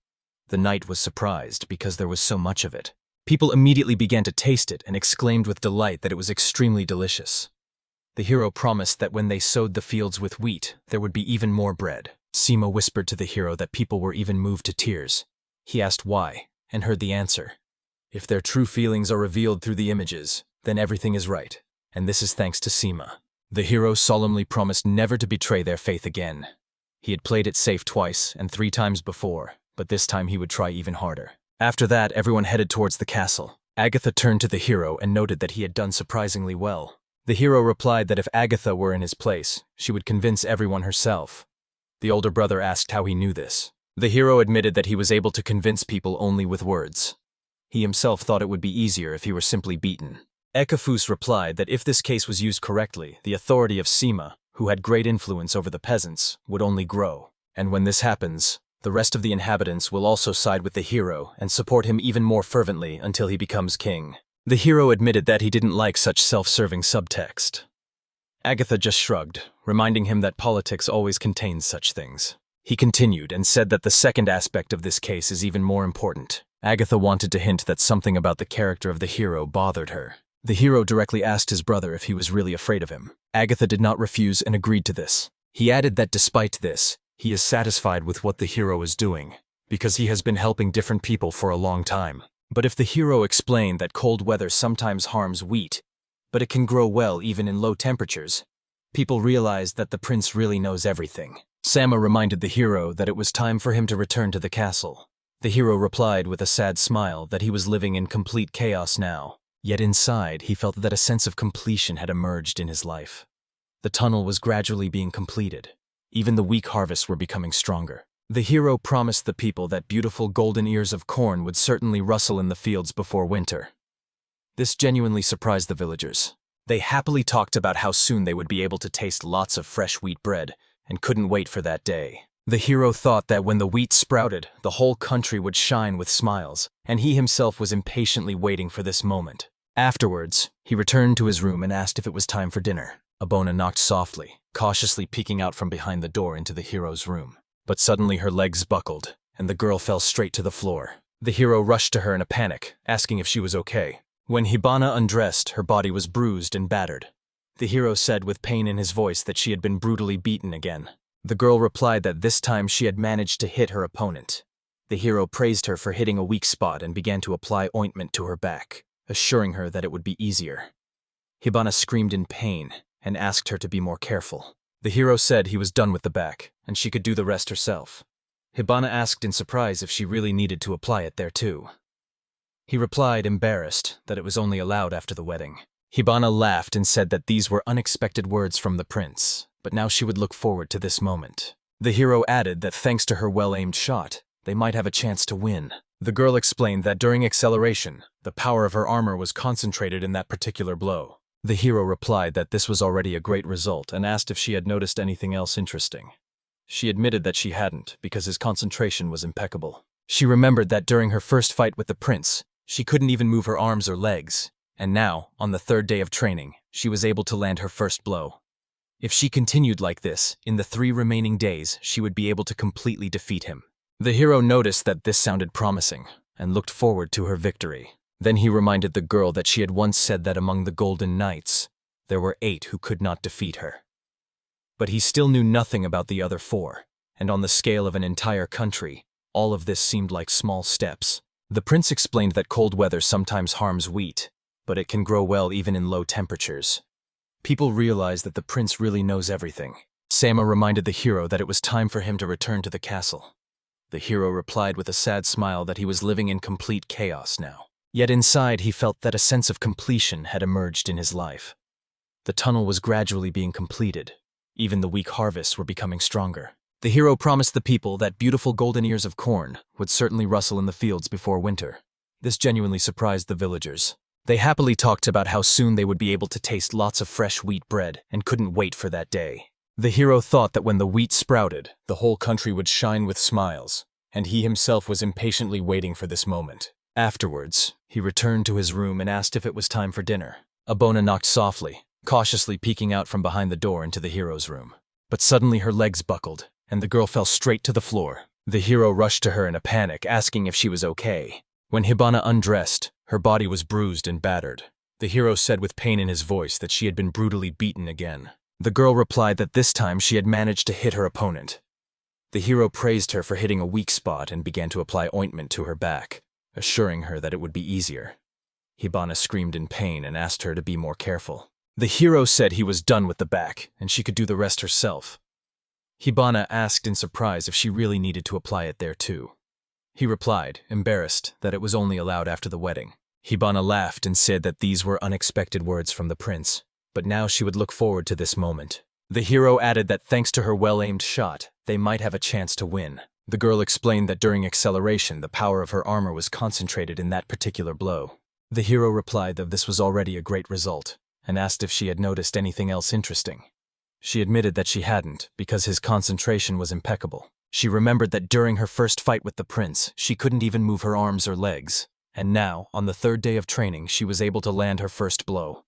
The knight was surprised because there was so much of it. People immediately began to taste it and exclaimed with delight that it was extremely delicious. The hero promised that when they sowed the fields with wheat, there would be even more bread. Seema whispered to the hero that people were even moved to tears. He asked why, and heard the answer. If their true feelings are revealed through the images, then everything is right, and this is thanks to Seema. The hero solemnly promised never to betray their faith again. He had played it safe twice and 3 times before, but this time he would try even harder. After that, everyone headed towards the castle. Agatha turned to the hero and noted that he had done surprisingly well. The hero replied that if Agatha were in his place, she would convince everyone herself. The older brother asked how he knew this. The hero admitted that he was able to convince people only with words. He himself thought it would be easier if he were simply beaten. Ekafus replied that if this case was used correctly, the authority of Seema, who had great influence over the peasants, would only grow. And when this happens, the rest of the inhabitants will also side with the hero and support him even more fervently until he becomes king. The hero admitted that he didn't like such self-serving subtext. Agatha just shrugged, reminding him that politics always contains such things. He continued and said that the second aspect of this case is even more important. Agatha wanted to hint that something about the character of the hero bothered her. The hero directly asked his brother if he was really afraid of him. Agatha did not refuse and agreed to this. He added that despite this, he is satisfied with what the hero is doing, because he has been helping different people for a long time. But if the hero explained that cold weather sometimes harms wheat, but it can grow well even in low temperatures, people realized that the prince really knows everything. Sama reminded the hero that it was time for him to return to the castle. The hero replied with a sad smile that he was living in complete chaos now, yet inside he felt that a sense of completion had emerged in his life. The tunnel was gradually being completed. Even the weak harvests were becoming stronger. The hero promised the people that beautiful golden ears of corn would certainly rustle in the fields before winter. This genuinely surprised the villagers. They happily talked about how soon they would be able to taste lots of fresh wheat bread, and couldn't wait for that day. The hero thought that when the wheat sprouted, the whole country would shine with smiles, and he himself was impatiently waiting for this moment. Afterwards, he returned to his room and asked if it was time for dinner. Habana knocked softly, cautiously peeking out from behind the door into the hero's room. But suddenly her legs buckled, and the girl fell straight to the floor. The hero rushed to her in a panic, asking if she was okay. When Habana undressed, her body was bruised and battered. The hero said with pain in his voice that she had been brutally beaten again. The girl replied that this time she had managed to hit her opponent. The hero praised her for hitting a weak spot and began to apply ointment to her back. assuring her that it would be easier. Habana screamed in pain and asked her to be more careful. The hero said he was done with the back, and she could do the rest herself. Habana asked in surprise if she really needed to apply it there too. He replied, embarrassed, that it was only allowed after the wedding. Habana laughed and said that these were unexpected words from the prince, but now she would look forward to this moment. The hero added that thanks to her well-aimed shot, they might have a chance to win. The girl explained that during acceleration, the power of her armor was concentrated in that particular blow. The hero replied that this was already a great result and asked if she had noticed anything else interesting. She admitted that she hadn't, because his concentration was impeccable. She remembered that during her first fight with the prince, she couldn't even move her arms or legs, and now, on the third day of training, she was able to land her first blow. If she continued like this, in the 3 remaining days, she would be able to completely defeat him. The hero noticed that this sounded promising, and looked forward to her victory. Then he reminded the girl that she had once said that among the Golden Knights, there were 8 who could not defeat her. But he still knew nothing about the other 4, and on the scale of an entire country, all of this seemed like small steps. The prince explained that cold weather sometimes harms wheat, but it can grow well even in low temperatures. People realized that the prince really knows everything. Sama reminded the hero that it was time for him to return to the castle. The hero replied with a sad smile that he was living in complete chaos now. Yet inside he felt that a sense of completion had emerged in his life. The tunnel was gradually being completed. Even the weak harvests were becoming stronger. The hero promised the people that beautiful golden ears of corn would certainly rustle in the fields before winter. This genuinely surprised the villagers. They happily talked about how soon they would be able to taste lots of fresh wheat bread and couldn't wait for that day. The hero thought that when the wheat sprouted, the whole country would shine with smiles, and he himself was impatiently waiting for this moment. Afterwards, he returned to his room and asked if it was time for dinner. Abona knocked softly, cautiously peeking out from behind the door into the hero's room. But suddenly her legs buckled, and the girl fell straight to the floor. The hero rushed to her in a panic, asking if she was okay. When Habana undressed, her body was bruised and battered. The hero said with pain in his voice that she had been brutally beaten again. The girl replied that this time she had managed to hit her opponent. The hero praised her for hitting a weak spot and began to apply ointment to her back, assuring her that it would be easier. Habana screamed in pain and asked her to be more careful. The hero said he was done with the back, and she could do the rest herself. Habana asked in surprise if she really needed to apply it there too. He replied, embarrassed, that it was only allowed after the wedding. Habana laughed and said that these were unexpected words from the prince, but now she would look forward to this moment. The hero added that thanks to her well-aimed shot, they might have a chance to win. The girl explained that during acceleration, the power of her armor was concentrated in that particular blow. The hero replied that this was already a great result, and asked if she had noticed anything else interesting. She admitted that she hadn't, because his concentration was impeccable. She remembered that during her first fight with the prince, she couldn't even move her arms or legs, and now, on the 3rd day of training, she was able to land her first blow.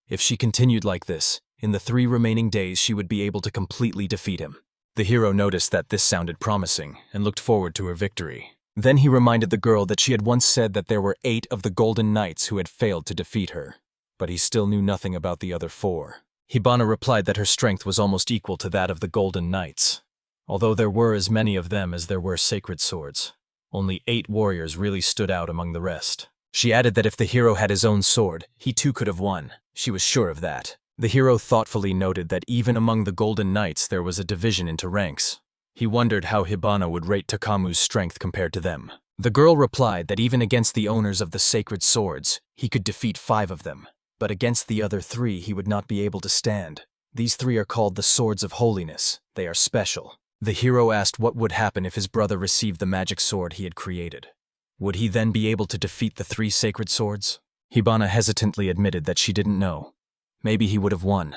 If she continued like this, in the 3 remaining days she would be able to completely defeat him. The hero noticed that this sounded promising, and looked forward to her victory. Then he reminded the girl that she had once said that there were 8 of the Golden Knights who had failed to defeat her, but he still knew nothing about the other 4. Habana replied that her strength was almost equal to that of the Golden Knights. Although there were as many of them as there were sacred swords, only 8 warriors really stood out among the rest. She added that if the hero had his own sword, he too could have won. She was sure of that. The hero thoughtfully noted that even among the Golden Knights there was a division into ranks. He wondered how Habana would rate Takumu's strength compared to them. The girl replied that even against the owners of the sacred swords, he could defeat 5 of them, but against the other 3 he would not be able to stand. These 3 are called the Swords of Holiness. They are special. The hero asked what would happen if his brother received the magic sword he had created. Would he then be able to defeat the 3 sacred swords? Habana hesitantly admitted that she didn't know. Maybe he would have won.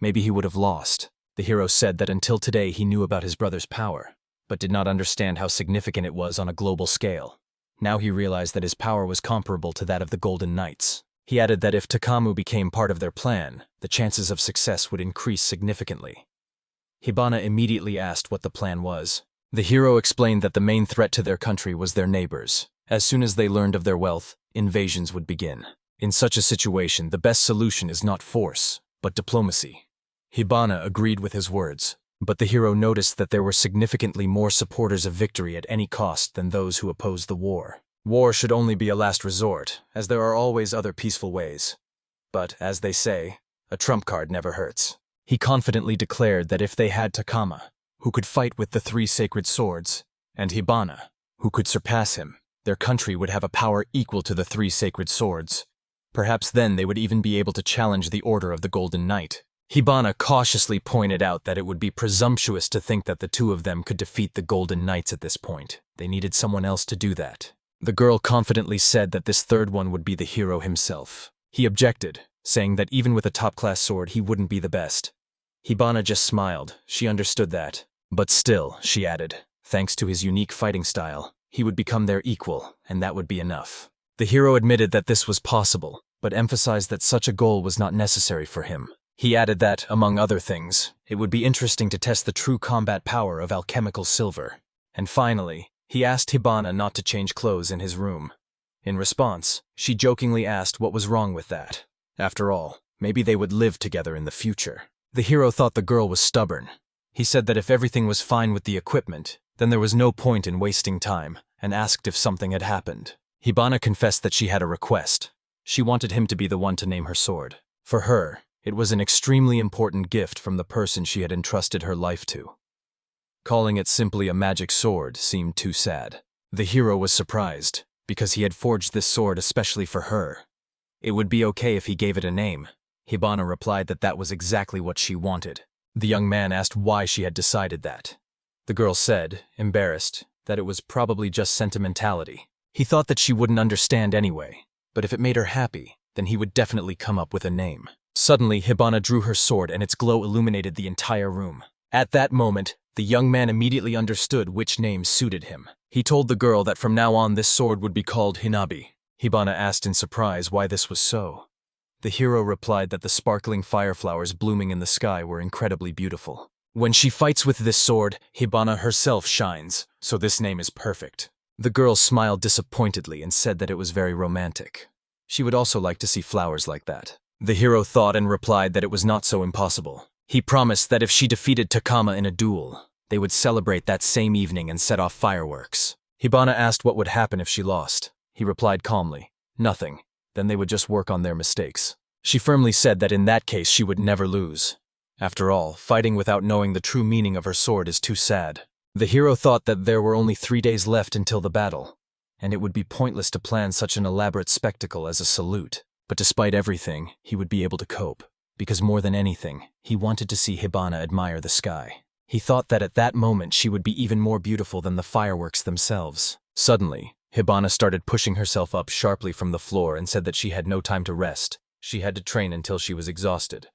Maybe he would have lost. The hero said that until today he knew about his brother's power, but did not understand how significant it was on a global scale. Now he realized that his power was comparable to that of the Golden Knights. He added that if Takumu became part of their plan, the chances of success would increase significantly. Habana immediately asked what the plan was. The hero explained that the main threat to their country was their neighbors. As soon as they learned of their wealth, invasions would begin. In such a situation, the best solution is not force, but diplomacy. Habana agreed with his words, but the hero noticed that there were significantly more supporters of victory at any cost than those who opposed the war. War should only be a last resort, as there are always other peaceful ways. But, as they say, a trump card never hurts. He confidently declared that if they had Takumu, who could fight with the 3 sacred swords, and Habana, who could surpass him, their country would have a power equal to the 3 sacred swords. Perhaps then they would even be able to challenge the Order of the Golden Knight. Habana cautiously pointed out that it would be presumptuous to think that the 2 of them could defeat the Golden Knights at this point. They needed someone else to do that. The girl confidently said that this 3rd one would be the hero himself. He objected, saying that even with a top-class sword he wouldn't be the best. Habana just smiled. She understood that. But still, she added, thanks to his unique fighting style, he would become their equal, and that would be enough. The hero admitted that this was possible, but emphasized that such a goal was not necessary for him. He added that, among other things, it would be interesting to test the true combat power of alchemical silver. And finally, he asked Habana not to change clothes in his room. In response, she jokingly asked what was wrong with that. After all, maybe they would live together in the future. The hero thought the girl was stubborn. He said that if everything was fine with the equipment, then there was no point in wasting time, and asked if something had happened. Habana confessed that she had a request. She wanted him to be the one to name her sword. For her, it was an extremely important gift from the person she had entrusted her life to. Calling it simply a magic sword seemed too sad. The hero was surprised, because he had forged this sword especially for her. It would be okay if he gave it a name. Habana replied that that was exactly what she wanted. The young man asked why she had decided that. The girl said, embarrassed, that it was probably just sentimentality. He thought that she wouldn't understand anyway, but if it made her happy, then he would definitely come up with a name. Suddenly, Habana drew her sword and its glow illuminated the entire room. At that moment, the young man immediately understood which name suited him. He told the girl that from now on this sword would be called Hinabi. Habana asked in surprise why this was so. The hero replied that the sparkling fireflowers blooming in the sky were incredibly beautiful. When she fights with this sword, Habana herself shines, so this name is perfect. The girl smiled disappointedly and said that it was very romantic. She would also like to see flowers like that. The hero thought and replied that it was not so impossible. He promised that if she defeated Takumu in a duel, they would celebrate that same evening and set off fireworks. Habana asked what would happen if she lost. He replied calmly, nothing. Then they would just work on their mistakes. She firmly said that in that case she would never lose. After all, fighting without knowing the true meaning of her sword is too sad. The hero thought that there were only 3 days left until the battle, and it would be pointless to plan such an elaborate spectacle as a salute. But despite everything, he would be able to cope, because more than anything, he wanted to see Habana admire the sky. He thought that at that moment she would be even more beautiful than the fireworks themselves. Suddenly, Habana started pushing herself up sharply from the floor and said that she had no time to rest. She had to train until she was exhausted.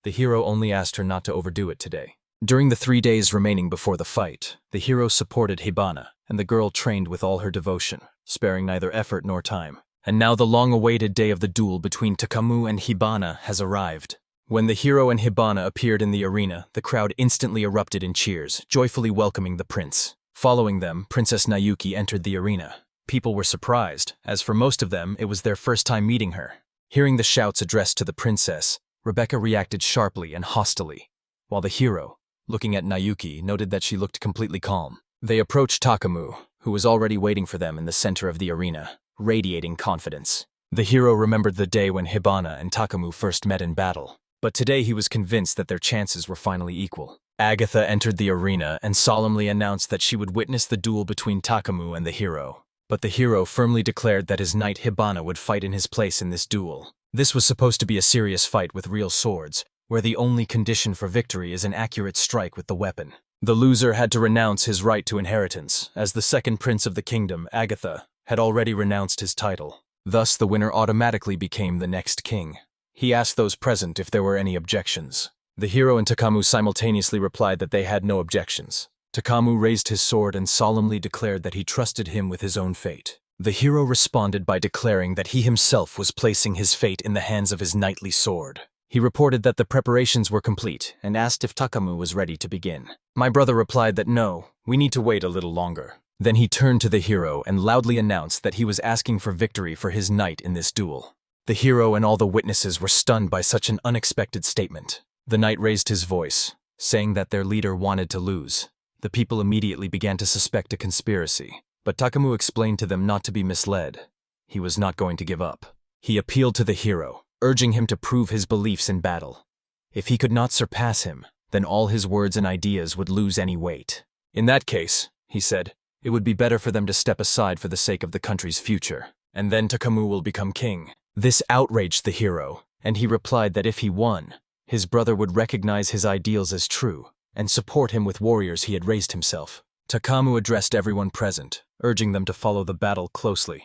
The hero only asked her not to overdo it today. During the 3 days remaining before the fight, the hero supported Habana, and the girl trained with all her devotion, sparing neither effort nor time. And now the long-awaited day of the duel between Takumu and Habana has arrived. When the hero and Habana appeared in the arena, the crowd instantly erupted in cheers, joyfully welcoming the prince. Following them, Princess Nauki entered the arena. People were surprised, as for most of them, it was their first time meeting her. Hearing the shouts addressed to the princess, Rebecca reacted sharply and hostilely, while the hero, looking at Nauki, noted that she looked completely calm. They approached Takumu, who was already waiting for them in the center of the arena, radiating confidence. The hero remembered the day when Habana and Takumu first met in battle, but today he was convinced that their chances were finally equal. Agatha entered the arena and solemnly announced that she would witness the duel between Takumu and the hero. But the hero firmly declared that his knight Habana would fight in his place in this duel. This was supposed to be a serious fight with real swords, where the only condition for victory is an accurate strike with the weapon. The loser had to renounce his right to inheritance, as the second prince of the kingdom, Agatha, had already renounced his title. Thus, the winner automatically became the next king. He asked those present if there were any objections. The hero and Takumu simultaneously replied that they had no objections. Takumu raised his sword and solemnly declared that he trusted him with his own fate. The hero responded by declaring that he himself was placing his fate in the hands of his knightly sword. He reported that the preparations were complete and asked if Takumu was ready to begin. My brother replied that no, we need to wait a little longer. Then he turned to the hero and loudly announced that he was asking for victory for his knight in this duel. The hero and all the witnesses were stunned by such an unexpected statement. The knight raised his voice, saying that their leader wanted to lose. The people immediately began to suspect a conspiracy. But Takumu explained to them not to be misled. He was not going to give up. He appealed to the hero, urging him to prove his beliefs in battle. If he could not surpass him, then all his words and ideas would lose any weight. In that case, he said, it would be better for them to step aside for the sake of the country's future, and then Takumu will become king. This outraged the hero, and he replied that if he won, his brother would recognize his ideals as true and support him with warriors he had raised himself. Takumu addressed everyone present, urging them to follow the battle closely.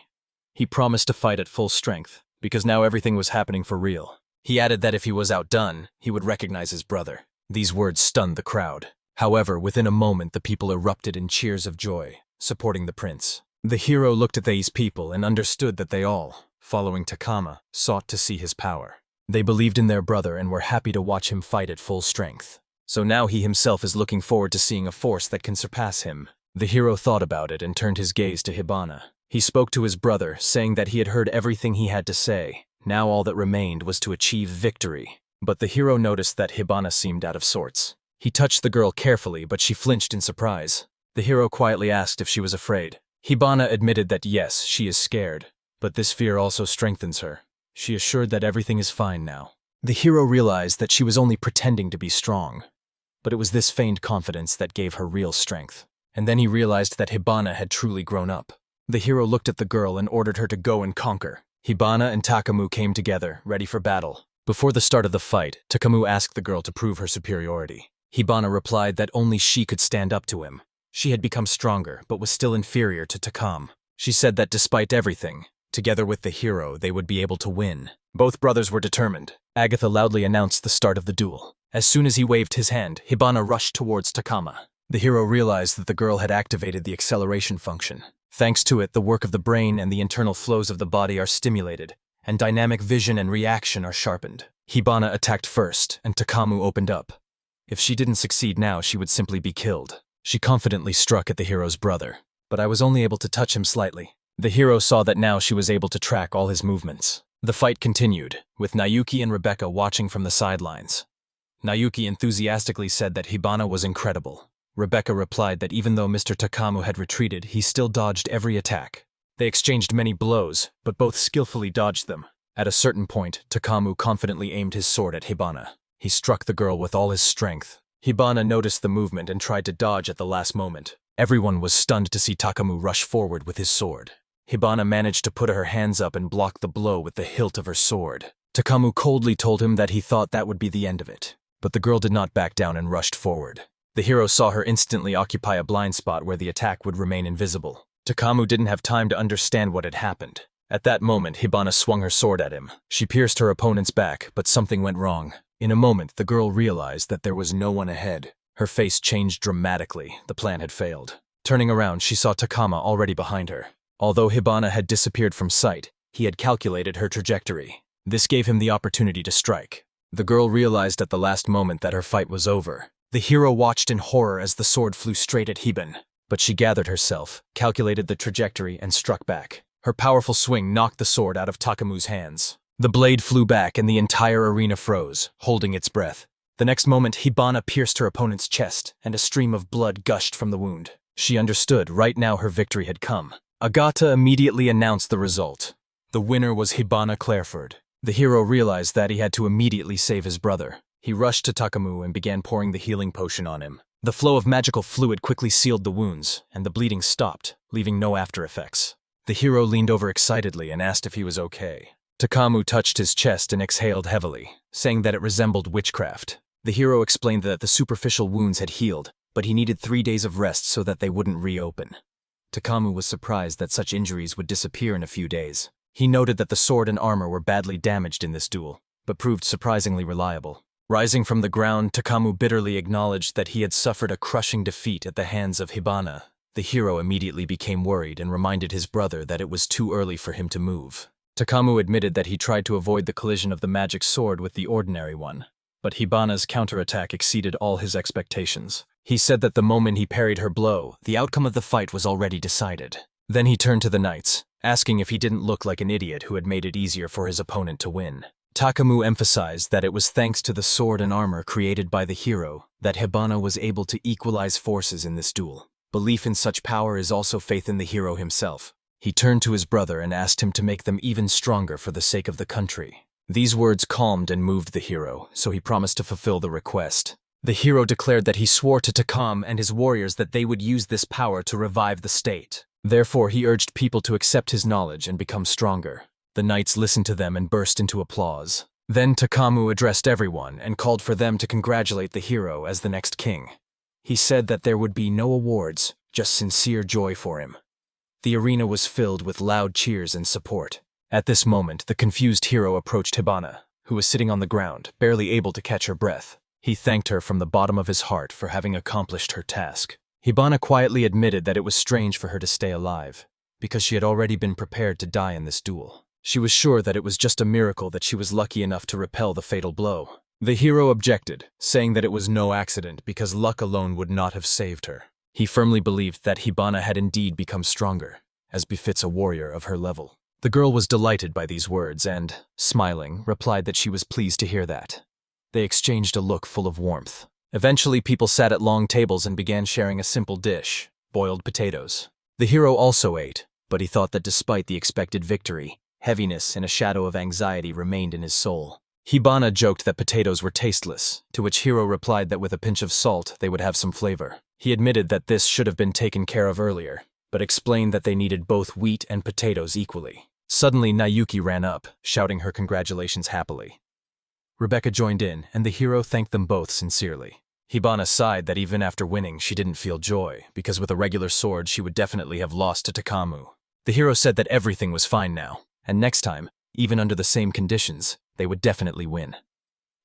He promised to fight at full strength, because now everything was happening for real. He added that if he was outdone, he would recognize his brother. These words stunned the crowd. However, within a moment the people erupted in cheers of joy, supporting the prince. The hero looked at these people and understood that they all, following Takumu, sought to see his power. They believed in their brother and were happy to watch him fight at full strength. So now he himself is looking forward to seeing a force that can surpass him. The hero thought about it and turned his gaze to Habana. He spoke to his brother, saying that he had heard everything he had to say. Now all that remained was to achieve victory. But the hero noticed that Habana seemed out of sorts. He touched the girl carefully, but she flinched in surprise. The hero quietly asked if she was afraid. Habana admitted that yes, she is scared, but this fear also strengthens her. She assured that everything is fine now. The hero realized that she was only pretending to be strong, but it was this feigned confidence that gave her real strength. And then he realized that Habana had truly grown up. The hero looked at the girl and ordered her to go and conquer. Habana and Takumu came together, ready for battle. Before the start of the fight, Takumu asked the girl to prove her superiority. Habana replied that only she could stand up to him. She had become stronger, but was still inferior to Takumu. She said that despite everything, together with the hero, they would be able to win. Both brothers were determined. Agatha loudly announced the start of the duel. As soon as he waved his hand, Habana rushed towards Takumu. The hero realized that the girl had activated the acceleration function. Thanks to it, the work of the brain and the internal flows of the body are stimulated, and dynamic vision and reaction are sharpened. Habana attacked first, and Takumu opened up. If she didn't succeed now, she would simply be killed. She confidently struck at the hero's brother, but I was only able to touch him slightly. The hero saw that now she was able to track all his movements. The fight continued, with Nauki and Rebecca watching from the sidelines. Nauki enthusiastically said that Habana was incredible. Rebecca replied that even though Mr. Takumu had retreated, he still dodged every attack. They exchanged many blows, but both skillfully dodged them. At a certain point, Takumu confidently aimed his sword at Habana. He struck the girl with all his strength. Habana noticed the movement and tried to dodge at the last moment. Everyone was stunned to see Takumu rush forward with his sword. Habana managed to put her hands up and block the blow with the hilt of her sword. Takumu coldly told him that he thought that would be the end of it. But the girl did not back down and rushed forward. The hero saw her instantly occupy a blind spot where the attack would remain invisible. Takumu didn't have time to understand what had happened. At that moment, Habana swung her sword at him. She pierced her opponent's back, but something went wrong. In a moment, the girl realized that there was no one ahead. Her face changed dramatically. The plan had failed. Turning around, she saw Takumu already behind her. Although Habana had disappeared from sight, he had calculated her trajectory. This gave him the opportunity to strike. The girl realized at the last moment that her fight was over. The hero watched in horror as the sword flew straight at Habana, but she gathered herself, calculated the trajectory, and struck back. Her powerful swing knocked the sword out of Takumu's hands. The blade flew back and the entire arena froze, holding its breath. The next moment, Habana pierced her opponent's chest, and a stream of blood gushed from the wound. She understood right now her victory had come. Agatha immediately announced the result. The winner was Habana Clareford. The hero realized that he had to immediately save his brother. He rushed to Takumu and began pouring the healing potion on him. The flow of magical fluid quickly sealed the wounds, and the bleeding stopped, leaving no after effects. The hero leaned over excitedly and asked if he was okay. Takumu touched his chest and exhaled heavily, saying that it resembled witchcraft. The hero explained that the superficial wounds had healed, but he needed 3 days of rest so that they wouldn't reopen. Takumu was surprised that such injuries would disappear in a few days. He noted that the sword and armor were badly damaged in this duel, but proved surprisingly reliable. Rising from the ground, Takumu bitterly acknowledged that he had suffered a crushing defeat at the hands of Habana. The hero immediately became worried and reminded his brother that it was too early for him to move. Takumu admitted that he tried to avoid the collision of the magic sword with the ordinary one, but Habana's counterattack exceeded all his expectations. He said that the moment he parried her blow, the outcome of the fight was already decided. Then he turned to the knights, asking if he didn't look like an idiot who had made it easier for his opponent to win. Takumu emphasized that it was thanks to the sword and armor created by the hero that Habana was able to equalize forces in this duel. Belief in such power is also faith in the hero himself. He turned to his brother and asked him to make them even stronger for the sake of the country. These words calmed and moved the hero, so he promised to fulfill the request. The hero declared that he swore to Takumu and his warriors that they would use this power to revive the state. Therefore, he urged people to accept his knowledge and become stronger. The knights listened to them and burst into applause. Then Takumu addressed everyone and called for them to congratulate the hero as the next king. He said that there would be no awards, just sincere joy for him. The arena was filled with loud cheers and support. At this moment, the confused hero approached Habana, who was sitting on the ground, barely able to catch her breath. He thanked her from the bottom of his heart for having accomplished her task. Habana quietly admitted that it was strange for her to stay alive, because she had already been prepared to die in this duel. She was sure that it was just a miracle that she was lucky enough to repel the fatal blow. The hero objected, saying that it was no accident because luck alone would not have saved her. He firmly believed that Habana had indeed become stronger, as befits a warrior of her level. The girl was delighted by these words and, smiling, replied that she was pleased to hear that. They exchanged a look full of warmth. Eventually, people sat at long tables and began sharing a simple dish, boiled potatoes. The hero also ate, but he thought that despite the expected victory, heaviness and a shadow of anxiety remained in his soul. Habana joked that potatoes were tasteless, to which Hero replied that with a pinch of salt they would have some flavor. He admitted that this should have been taken care of earlier, but explained that they needed both wheat and potatoes equally. Suddenly, Nauki ran up, shouting her congratulations happily. Rebecca joined in, and the hero thanked them both sincerely. Habana sighed that even after winning, she didn't feel joy, because with a regular sword she would definitely have lost to Takumu. The hero said that everything was fine now, and next time, even under the same conditions, they would definitely win.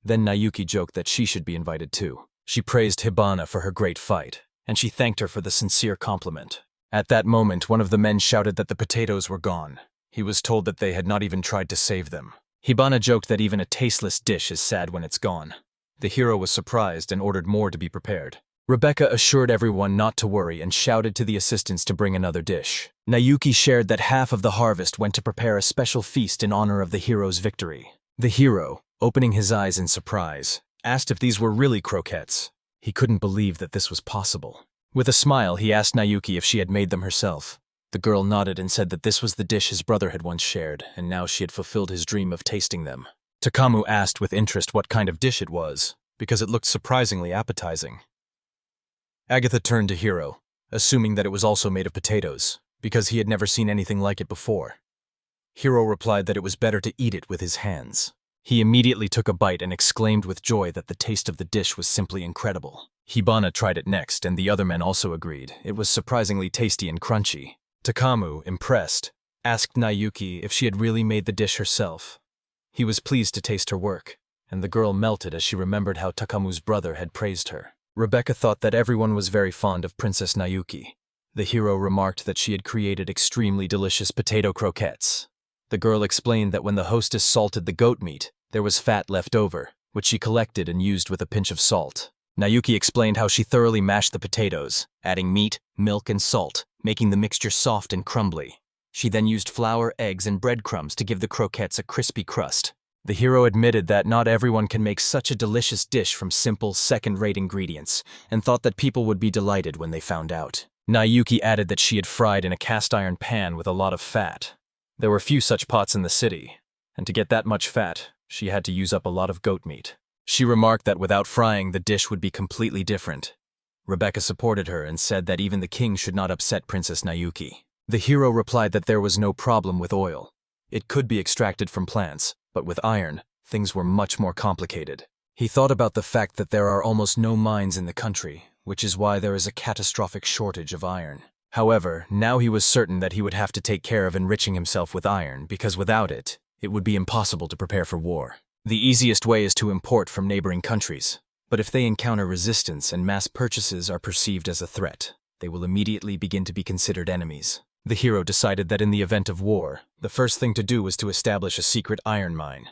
Then Nauki joked that she should be invited too. She praised Habana for her great fight, and she thanked her for the sincere compliment. At that moment, one of the men shouted that the potatoes were gone. He was told that they had not even tried to save them. Habana joked that even a tasteless dish is sad when it's gone. The hero was surprised and ordered more to be prepared. Rebecca assured everyone not to worry and shouted to the assistants to bring another dish. Nauki shared that half of the harvest went to prepare a special feast in honor of the hero's victory. The hero, opening his eyes in surprise, asked if these were really croquettes. He couldn't believe that this was possible. With a smile, he asked Nauki if she had made them herself. The girl nodded and said that this was the dish his brother had once shared, and now she had fulfilled his dream of tasting them. Takumu asked with interest what kind of dish it was, because it looked surprisingly appetizing. Agatha turned to Hero, assuming that it was also made of potatoes, because he had never seen anything like it before. Hero replied that it was better to eat it with his hands. He immediately took a bite and exclaimed with joy that the taste of the dish was simply incredible. Habana tried it next, and the other men also agreed. It was surprisingly tasty and crunchy. Takumu, impressed, asked Nauki if she had really made the dish herself. He was pleased to taste her work, and the girl melted as she remembered how Takumu's brother had praised her. Rebecca thought that everyone was very fond of Princess Nauki. The hero remarked that she had created extremely delicious potato croquettes. The girl explained that when the hostess salted the goat meat, there was fat left over, which she collected and used with a pinch of salt. Nauki explained how she thoroughly mashed the potatoes, adding meat, milk, and salt, making the mixture soft and crumbly. She then used flour, eggs, and breadcrumbs to give the croquettes a crispy crust. The hero admitted that not everyone can make such a delicious dish from simple, second-rate ingredients, and thought that people would be delighted when they found out. Nauki added that she had fried in a cast-iron pan with a lot of fat. There were few such pots in the city, and to get that much fat, she had to use up a lot of goat meat. She remarked that without frying, the dish would be completely different. Rebecca supported her and said that even the king should not upset Princess Nauki. The hero replied that there was no problem with oil. It could be extracted from plants, but with iron, things were much more complicated. He thought about the fact that there are almost no mines in the country, which is why there is a catastrophic shortage of iron. However, now he was certain that he would have to take care of enriching himself with iron, because without it, it would be impossible to prepare for war. The easiest way is to import from neighboring countries, but if they encounter resistance and mass purchases are perceived as a threat, they will immediately begin to be considered enemies. The hero decided that in the event of war, the first thing to do was to establish a secret iron mine.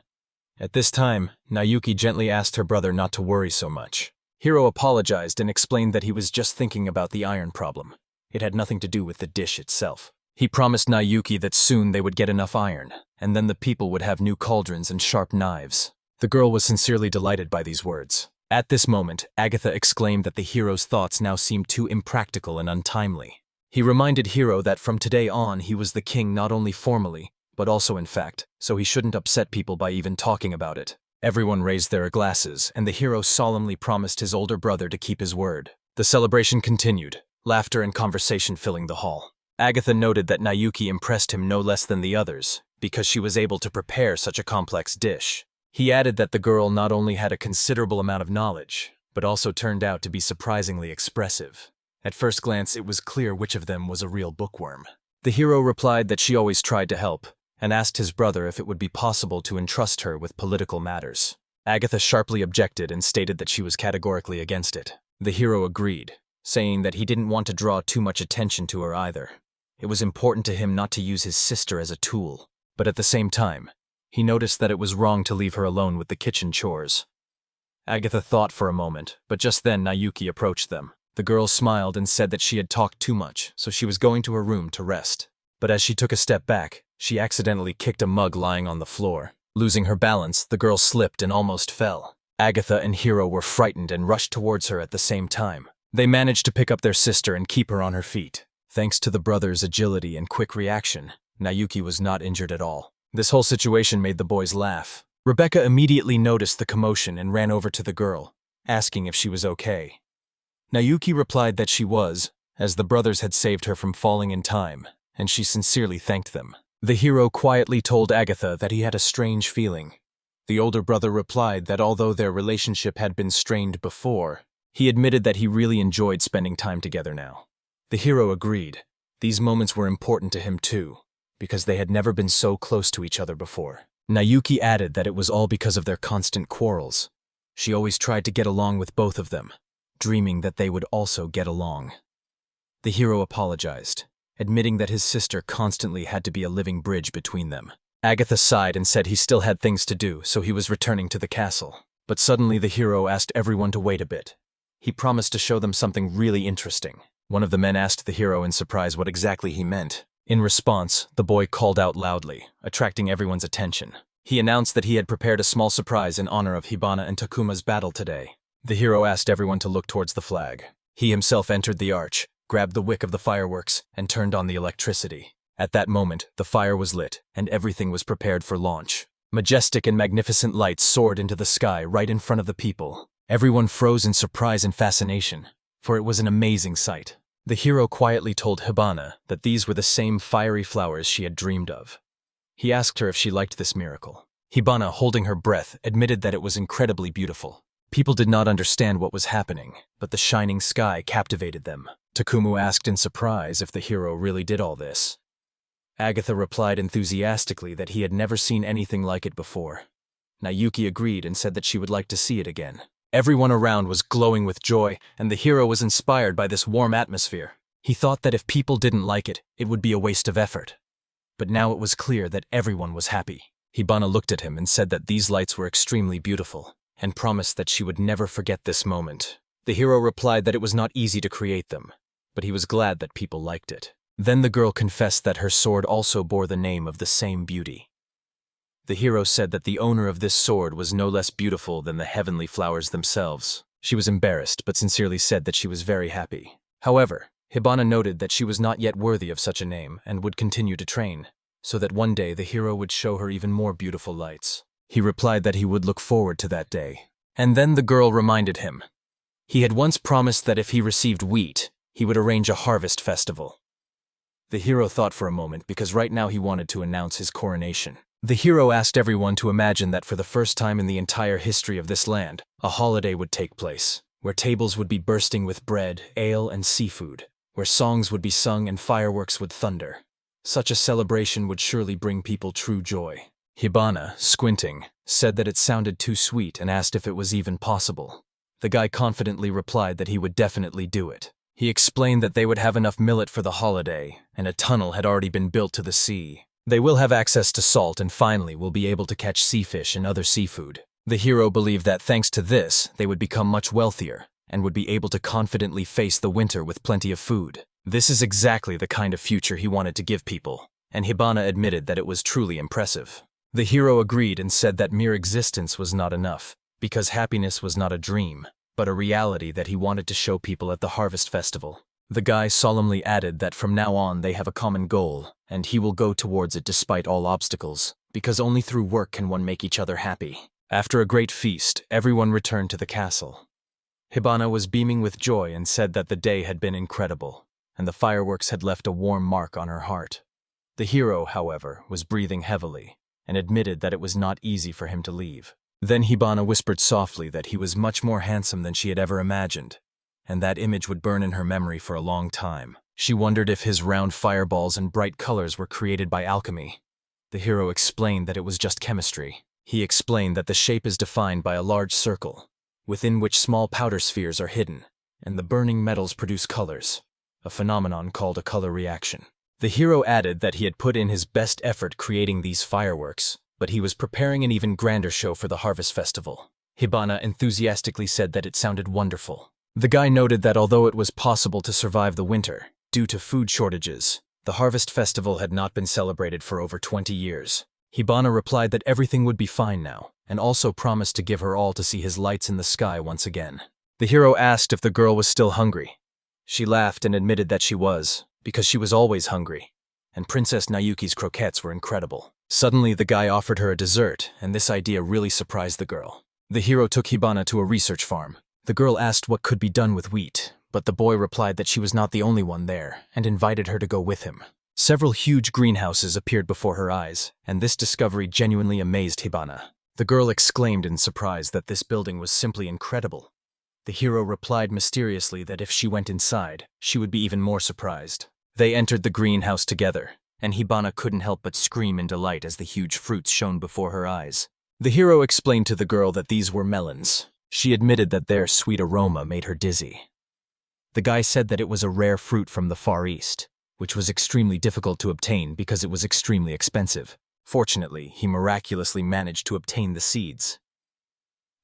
At this time, Nauki gently asked her brother not to worry so much. Hero apologized and explained that he was just thinking about the iron problem. It had nothing to do with the dish itself. He promised Nauki that soon they would get enough iron, and then the people would have new cauldrons and sharp knives. The girl was sincerely delighted by these words. At this moment, Agatha exclaimed that the hero's thoughts now seemed too impractical and untimely. He reminded Hero that from today on he was the king not only formally, but also in fact, so he shouldn't upset people by even talking about it. Everyone raised their glasses, and the hero solemnly promised his older brother to keep his word. The celebration continued, laughter and conversation filling the hall. Agatha noted that Nauki impressed him no less than the others, because she was able to prepare such a complex dish. He added that the girl not only had a considerable amount of knowledge, but also turned out to be surprisingly expressive. At first glance, it was clear which of them was a real bookworm. The hero replied that she always tried to help, and asked his brother if it would be possible to entrust her with political matters. Agatha sharply objected and stated that she was categorically against it. The hero agreed, saying that he didn't want to draw too much attention to her either. It was important to him not to use his sister as a tool, but at the same time, he noticed that it was wrong to leave her alone with the kitchen chores. Agatha thought for a moment, but just then Nauki approached them. The girl smiled and said that she had talked too much, so she was going to her room to rest. But as she took a step back, she accidentally kicked a mug lying on the floor. Losing her balance, the girl slipped and almost fell. Agatha and Hero were frightened and rushed towards her at the same time. They managed to pick up their sister and keep her on her feet. Thanks to the brothers' agility and quick reaction, Nauki was not injured at all. This whole situation made the boys laugh. Rebecca immediately noticed the commotion and ran over to the girl, asking if she was okay. Nauki replied that she was, as the brothers had saved her from falling in time, and she sincerely thanked them. The hero quietly told Agatha that he had a strange feeling. The older brother replied that although their relationship had been strained before, he admitted that he really enjoyed spending time together now. The hero agreed. These moments were important to him too, because they had never been so close to each other before. Nauki added that it was all because of their constant quarrels. She always tried to get along with both of them, dreaming that they would also get along. The hero apologized, admitting that his sister constantly had to be a living bridge between them. Agatha sighed and said he still had things to do, so he was returning to the castle. But suddenly the hero asked everyone to wait a bit. He promised to show them something really interesting. One of the men asked the hero in surprise what exactly he meant. In response, the boy called out loudly, attracting everyone's attention. He announced that he had prepared a small surprise in honor of Habana and Takuma's battle today. The hero asked everyone to look towards the flag. He himself entered the arch, grabbed the wick of the fireworks, and turned on the electricity. At that moment, the fire was lit, and everything was prepared for launch. Majestic and magnificent lights soared into the sky right in front of the people. Everyone froze in surprise and fascination, for it was an amazing sight. The hero quietly told Habana that these were the same fiery flowers she had dreamed of. He asked her if she liked this miracle. Habana, holding her breath, admitted that it was incredibly beautiful. People did not understand what was happening, but the shining sky captivated them. Takumu asked in surprise if the hero really did all this. Agatha replied enthusiastically that he had never seen anything like it before. Nauki agreed and said that she would like to see it again. Everyone around was glowing with joy, and the hero was inspired by this warm atmosphere. He thought that if people didn't like it, it would be a waste of effort. But now it was clear that everyone was happy. Habana looked at him and said that these lights were extremely beautiful, and promised that she would never forget this moment. The hero replied that it was not easy to create them, but he was glad that people liked it. Then the girl confessed that her sword also bore the name of the same beauty. The hero said that the owner of this sword was no less beautiful than the heavenly flowers themselves. She was embarrassed, but sincerely said that she was very happy. However, Habana noted that she was not yet worthy of such a name and would continue to train, so that one day the hero would show her even more beautiful lights. He replied that he would look forward to that day. And then the girl reminded him. He had once promised that if he received wheat, he would arrange a harvest festival. The hero thought for a moment because right now he wanted to announce his coronation. The hero asked everyone to imagine that for the first time in the entire history of this land, a holiday would take place, where tables would be bursting with bread, ale, and seafood, where songs would be sung and fireworks would thunder. Such a celebration would surely bring people true joy. Habana, squinting, said that it sounded too sweet and asked if it was even possible. The guy confidently replied that he would definitely do it. He explained that they would have enough millet for the holiday, and a tunnel had already been built to the sea. They will have access to salt and finally will be able to catch sea fish and other seafood. The hero believed that thanks to this, they would become much wealthier and would be able to confidently face the winter with plenty of food. This is exactly the kind of future he wanted to give people, and Habana admitted that it was truly impressive. The hero agreed and said that mere existence was not enough. because happiness was not a dream, but a reality that he wanted to show people at the harvest festival. The guy solemnly added that from now on they have a common goal, and he will go towards it despite all obstacles, because only through work can one make each other happy. After a great feast, everyone returned to the castle. Habana was beaming with joy and said that the day had been incredible, and the fireworks had left a warm mark on her heart. The hero, however, was breathing heavily, and admitted that it was not easy for him to leave. Then Habana whispered softly that he was much more handsome than she had ever imagined, and that image would burn in her memory for a long time. She wondered if his round fireballs and bright colors were created by alchemy. The hero explained that it was just chemistry. He explained that the shape is defined by a large circle, within which small powder spheres are hidden, and the burning metals produce colors, a phenomenon called a color reaction. The hero added that he had put in his best effort creating these fireworks, but he was preparing an even grander show for the harvest festival. Habana enthusiastically said that it sounded wonderful. The guy noted that although it was possible to survive the winter, due to food shortages, the harvest festival had not been celebrated for over 20 years. Habana replied that everything would be fine now, and also promised to give her all to see his lights in the sky once again. The hero asked if the girl was still hungry. She laughed and admitted that she was, because she was always hungry, and Princess Nayuki's croquettes were incredible. Suddenly, the guy offered her a dessert, and this idea really surprised the girl. The hero took Habana to a research farm. The girl asked what could be done with wheat, but the boy replied that she was not the only one there, and invited her to go with him. Several huge greenhouses appeared before her eyes, and this discovery genuinely amazed Habana. The girl exclaimed in surprise that this building was simply incredible. The hero replied mysteriously that if she went inside, she would be even more surprised. They entered the greenhouse together, and Habana couldn't help but scream in delight as the huge fruits shone before her eyes. The hero explained to the girl that these were melons. She admitted that their sweet aroma made her dizzy. The guy said that it was a rare fruit from the Far East, which was extremely difficult to obtain because it was extremely expensive. Fortunately, he miraculously managed to obtain the seeds.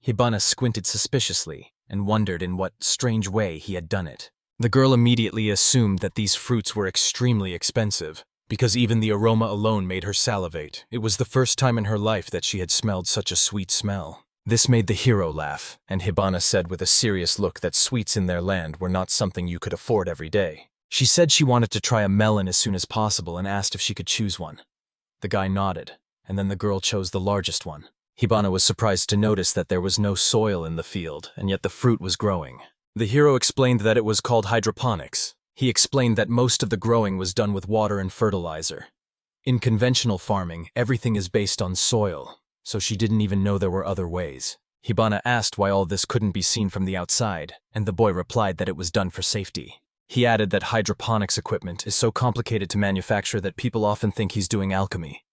Habana squinted suspiciously and wondered in what strange way he had done it. The girl immediately assumed that these fruits were extremely expensive, because even the aroma alone made her salivate. It was the first time in her life that she had smelled such a sweet smell. This made the hero laugh, and Habana said with a serious look that sweets in their land were not something you could afford every day. She said she wanted to try a melon as soon as possible and asked if she could choose one. The guy nodded, and then the girl chose the largest one. Habana was surprised to notice that there was no soil in the field, and yet the fruit was growing. The hero explained that it was called hydroponics. He explained that most of the growing was done with water and fertilizer. In conventional farming, everything is based on soil, so she didn't even know there were other ways. Habana asked why all this couldn't be seen from the outside, and the boy replied that it was done for safety. He added that hydroponics equipment is so complicated to manufacture that people often think he's doing alchemy.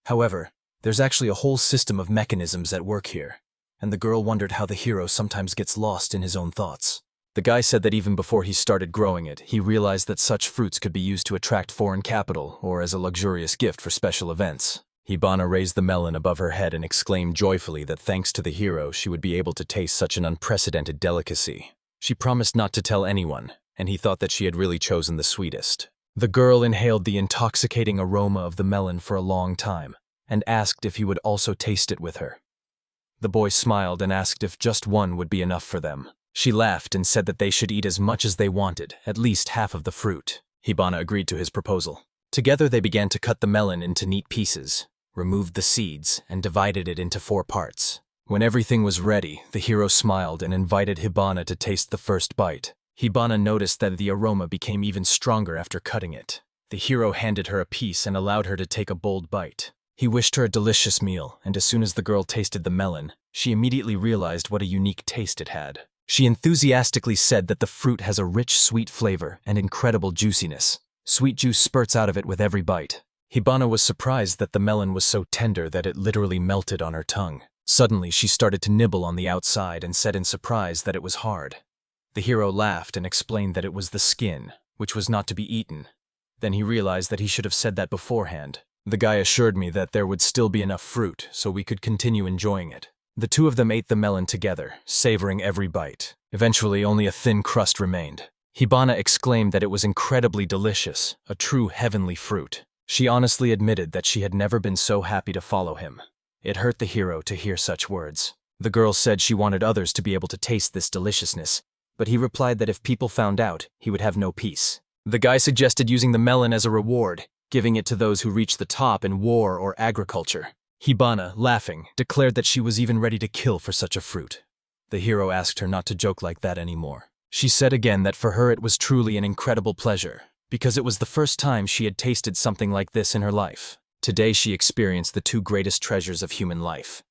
However, there's actually a whole system of mechanisms at work here, and the girl wondered how the hero sometimes gets lost in his own thoughts. The guy said that even before he started growing it, he realized that such fruits could be used to attract foreign capital or as a luxurious gift for special events. Habana raised the melon above her head and exclaimed joyfully that thanks to the hero, she would be able to taste such an unprecedented delicacy. She promised not to tell anyone, and he thought that she had really chosen the sweetest. The girl inhaled the intoxicating aroma of the melon for a long time, and asked if he would also taste it with her. The boy smiled and asked if just one would be enough for them. She laughed and said that they should eat as much as they wanted, at least half of the fruit. Habana agreed to his proposal. Together they began to cut the melon into neat pieces, removed the seeds, and divided it into 4 parts. When everything was ready, the hero smiled and invited Habana to taste the first bite. Habana noticed that the aroma became even stronger after cutting it. The hero handed her a piece and allowed her to take a bold bite. He wished her a delicious meal, and as soon as the girl tasted the melon, she immediately realized what a unique taste it had. She enthusiastically said that the fruit has a rich, sweet flavor and incredible juiciness. Sweet juice spurts out of it with every bite. Habana was surprised that the melon was so tender that it literally melted on her tongue. Suddenly, she started to nibble on the outside and said in surprise that it was hard. The hero laughed and explained that it was the skin, which was not to be eaten. Then he realized that he should have said that beforehand. The guy assured me that there would still be enough fruit, so we could continue enjoying it. The two of them ate the melon together, savoring every bite. Eventually, only a thin crust remained. Habana exclaimed that it was incredibly delicious, a true heavenly fruit. She honestly admitted that she had never been so happy to follow him. It hurt the hero to hear such words. The girl said she wanted others to be able to taste this deliciousness, but he replied that if people found out, he would have no peace. The guy suggested using the melon as a reward, giving it to those who reached the top in war or agriculture. Habana, laughing, declared that she was even ready to kill for such a fruit. The hero asked her not to joke like that anymore. She said again that for her it was truly an incredible pleasure, because it was the first time she had tasted something like this in her life. Today she experienced the two greatest treasures of human life,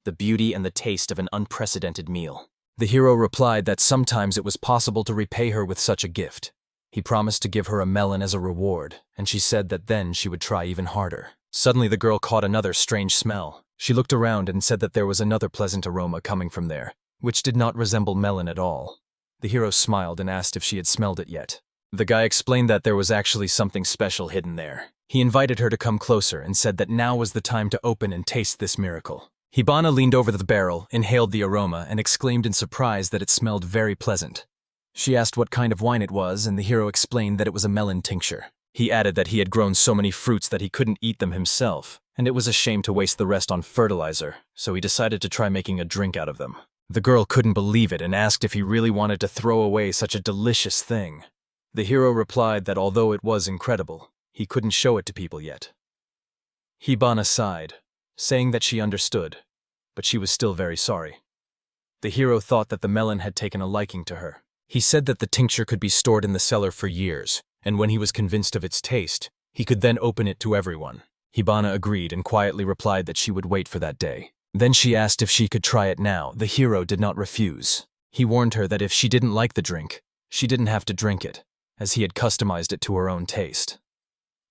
the beauty and the taste of an unprecedented meal. The hero replied that sometimes it was possible to repay her with such a gift. He promised to give her a melon as a reward, and she said that then she would try even harder. Suddenly the girl caught another strange smell. She looked around and said that there was another pleasant aroma coming from there, which did not resemble melon at all. The hero smiled and asked if she had smelled it yet. The guy explained that there was actually something special hidden there. He invited her to come closer and said that now was the time to open and taste this miracle. Habana leaned over the barrel, inhaled the aroma, and exclaimed in surprise that it smelled very pleasant. She asked what kind of wine it was, and the hero explained that it was a melon tincture. He added that he had grown so many fruits that he couldn't eat them himself, and it was a shame to waste the rest on fertilizer, so he decided to try making a drink out of them. The girl couldn't believe it and asked if he really wanted to throw away such a delicious thing. The hero replied that although it was incredible, he couldn't show it to people yet. Habana sighed, saying that she understood, but she was still very sorry. The hero thought that the melon had taken a liking to her. He said that the tincture could be stored in the cellar for years, and when he was convinced of its taste, he could then open it to everyone. Habana agreed and quietly replied that she would wait for that day. Then she asked if she could try it now. The hero did not refuse. He warned her that if she didn't like the drink, she didn't have to drink it, as he had customized it to her own taste.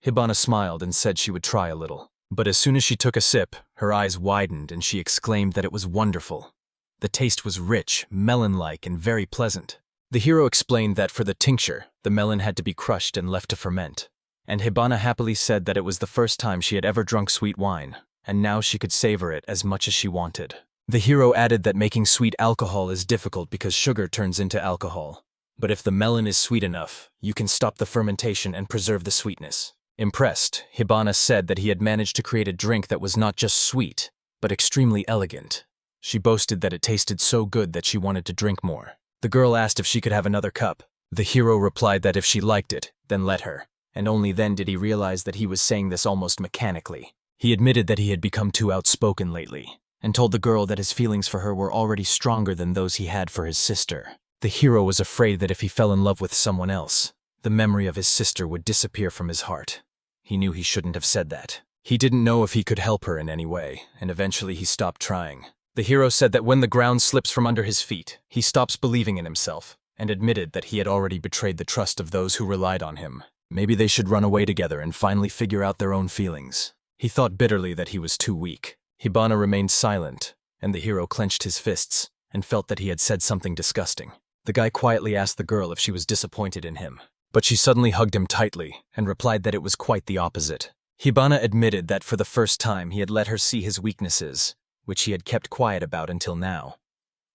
Habana smiled and said she would try a little. But as soon as she took a sip, her eyes widened and she exclaimed that it was wonderful. The taste was rich, melon-like, and very pleasant. The hero explained that for the tincture, the melon had to be crushed and left to ferment. And Habana happily said that it was the first time she had ever drunk sweet wine, and now she could savor it as much as she wanted. The hero added that making sweet alcohol is difficult because sugar turns into alcohol. But if the melon is sweet enough, you can stop the fermentation and preserve the sweetness. Impressed, Habana said that he had managed to create a drink that was not just sweet, but extremely elegant. She boasted that it tasted so good that she wanted to drink more. The girl asked if she could have another cup. The hero replied that if she liked it, then let her, and only then did he realize that he was saying this almost mechanically. He admitted that he had become too outspoken lately, and told the girl that his feelings for her were already stronger than those he had for his sister. The hero was afraid that if he fell in love with someone else, the memory of his sister would disappear from his heart. He knew he shouldn't have said that. He didn't know if he could help her in any way, and eventually he stopped trying. The hero said that when the ground slips from under his feet, he stops believing in himself, and admitted that he had already betrayed the trust of those who relied on him. Maybe they should run away together and finally figure out their own feelings. He thought bitterly that he was too weak. Habana remained silent, and the hero clenched his fists and felt that he had said something disgusting. The guy quietly asked the girl if she was disappointed in him, but she suddenly hugged him tightly and replied that it was quite the opposite. Habana admitted that for the first time he had let her see his weaknesses, which he had kept quiet about until now.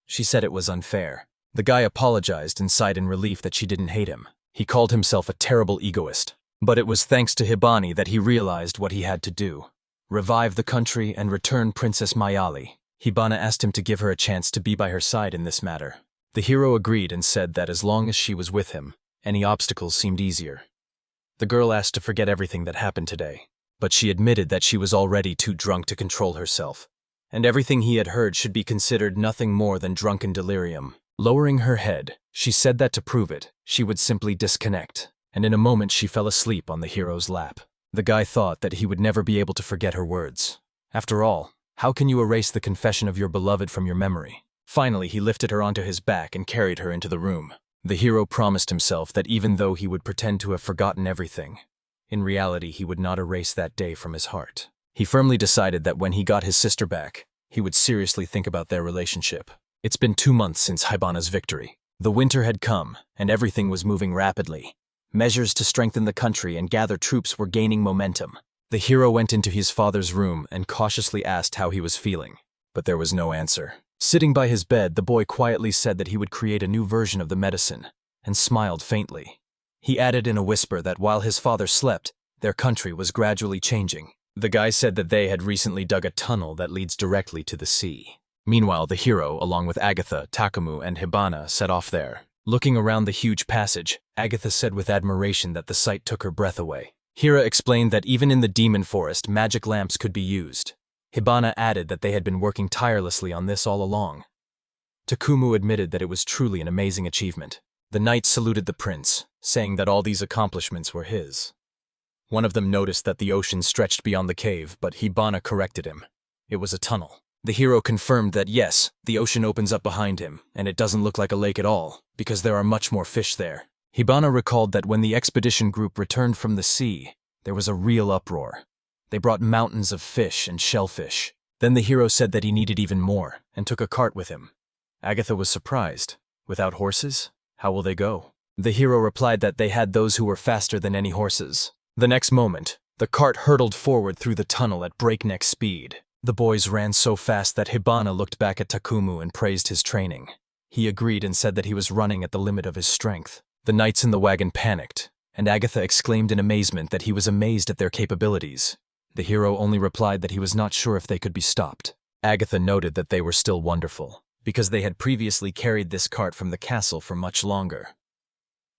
She said it was unfair. The guy apologized and sighed in relief that she didn't hate him. He called himself a terrible egoist, but it was thanks to Habana that he realized what he had to do: revive the country and return Princess Miley. Habana asked him to give her a chance to be by her side in this matter. The hero agreed and said that as long as she was with him, any obstacles seemed easier. The girl asked to forget everything that happened today, but she admitted that she was already too drunk to control herself, and everything he had heard should be considered nothing more than drunken delirium. Lowering her head, she said that to prove it, she would simply disconnect, and in a moment she fell asleep on the hero's lap. The guy thought that he would never be able to forget her words. After all, how can you erase the confession of your beloved from your memory? Finally, he lifted her onto his back and carried her into the room. The hero promised himself that even though he would pretend to have forgotten everything, in reality he would not erase that day from his heart. He firmly decided that when he got his sister back, he would seriously think about their relationship. It's been 2 months since Habana's victory. The winter had come, and everything was moving rapidly. Measures to strengthen the country and gather troops were gaining momentum. The hero went into his father's room and cautiously asked how he was feeling, but there was no answer. Sitting by his bed, the boy quietly said that he would create a new version of the medicine, and smiled faintly. He added in a whisper that while his father slept, their country was gradually changing. The guy said that they had recently dug a tunnel that leads directly to the sea. Meanwhile, the hero, along with Agatha, Takumu, and Habana, set off there. Looking around the huge passage, Agatha said with admiration that the sight took her breath away. Hira explained that even in the demon forest, magic lamps could be used. Habana added that they had been working tirelessly on this all along. Takumu admitted that it was truly an amazing achievement. The knights saluted the prince, saying that all these accomplishments were his. One of them noticed that the ocean stretched beyond the cave, but Habana corrected him. It was a tunnel. The hero confirmed that yes, the ocean opens up behind him, and it doesn't look like a lake at all, because there are much more fish there. Habana recalled that when the expedition group returned from the sea, there was a real uproar. They brought mountains of fish and shellfish. Then the hero said that he needed even more, and took a cart with him. Agatha was surprised. Without horses? How will they go? The hero replied that they had those who were faster than any horses. The next moment, the cart hurtled forward through the tunnel at breakneck speed. The boys ran so fast that Habana looked back at Takumu and praised his training. He agreed and said that he was running at the limit of his strength. The knights in the wagon panicked, and Agatha exclaimed in amazement that he was amazed at their capabilities. The hero only replied that he was not sure if they could be stopped. Agatha noted that they were still wonderful, because they had previously carried this cart from the castle for much longer.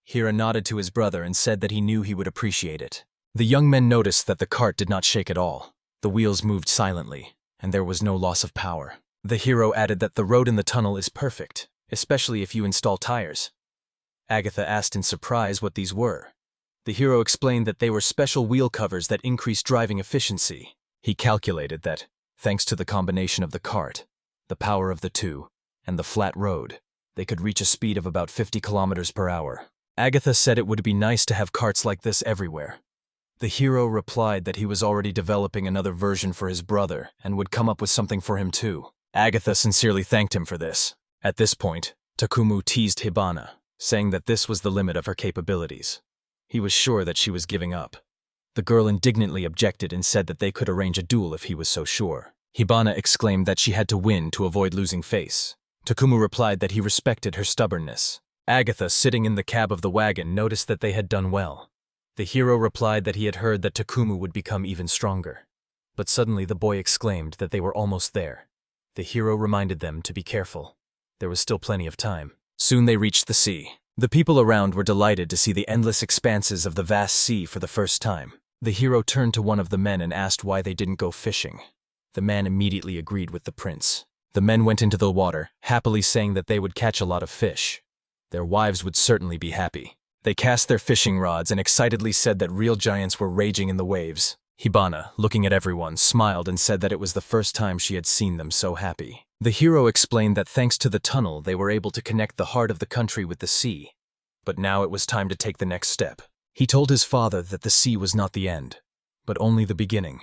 Hira nodded to his brother and said that he knew he would appreciate it. The young men noticed that the cart did not shake at all. The wheels moved silently, and there was no loss of power. The hero added that the road in the tunnel is perfect, especially if you install tires. Agatha asked in surprise what these were. The hero explained that they were special wheel covers that increase driving efficiency. He calculated that, thanks to the combination of the cart, the power of the two, and the flat road, they could reach a speed of about 50 kilometers per hour. Agatha said it would be nice to have carts like this everywhere. The hero replied that he was already developing another version for his brother and would come up with something for him too. Agatha sincerely thanked him for this. At this point, Takumu teased Habana, saying that this was the limit of her capabilities. He was sure that she was giving up. The girl indignantly objected and said that they could arrange a duel if he was so sure. Habana exclaimed that she had to win to avoid losing face. Takumu replied that he respected her stubbornness. Agatha, sitting in the cab of the wagon, noticed that they had done well. The hero replied that he had heard that Takumu would become even stronger. But suddenly the boy exclaimed that they were almost there. The hero reminded them to be careful. There was still plenty of time. Soon they reached the sea. The people around were delighted to see the endless expanses of the vast sea for the first time. The hero turned to one of the men and asked why they didn't go fishing. The man immediately agreed with the prince. The men went into the water, happily saying that they would catch a lot of fish. Their wives would certainly be happy. They cast their fishing rods and excitedly said that real giants were raging in the waves. Habana, looking at everyone, smiled and said that it was the first time she had seen them so happy. The hero explained that thanks to the tunnel they were able to connect the heart of the country with the sea. But now it was time to take the next step. He told his father that the sea was not the end, but only the beginning.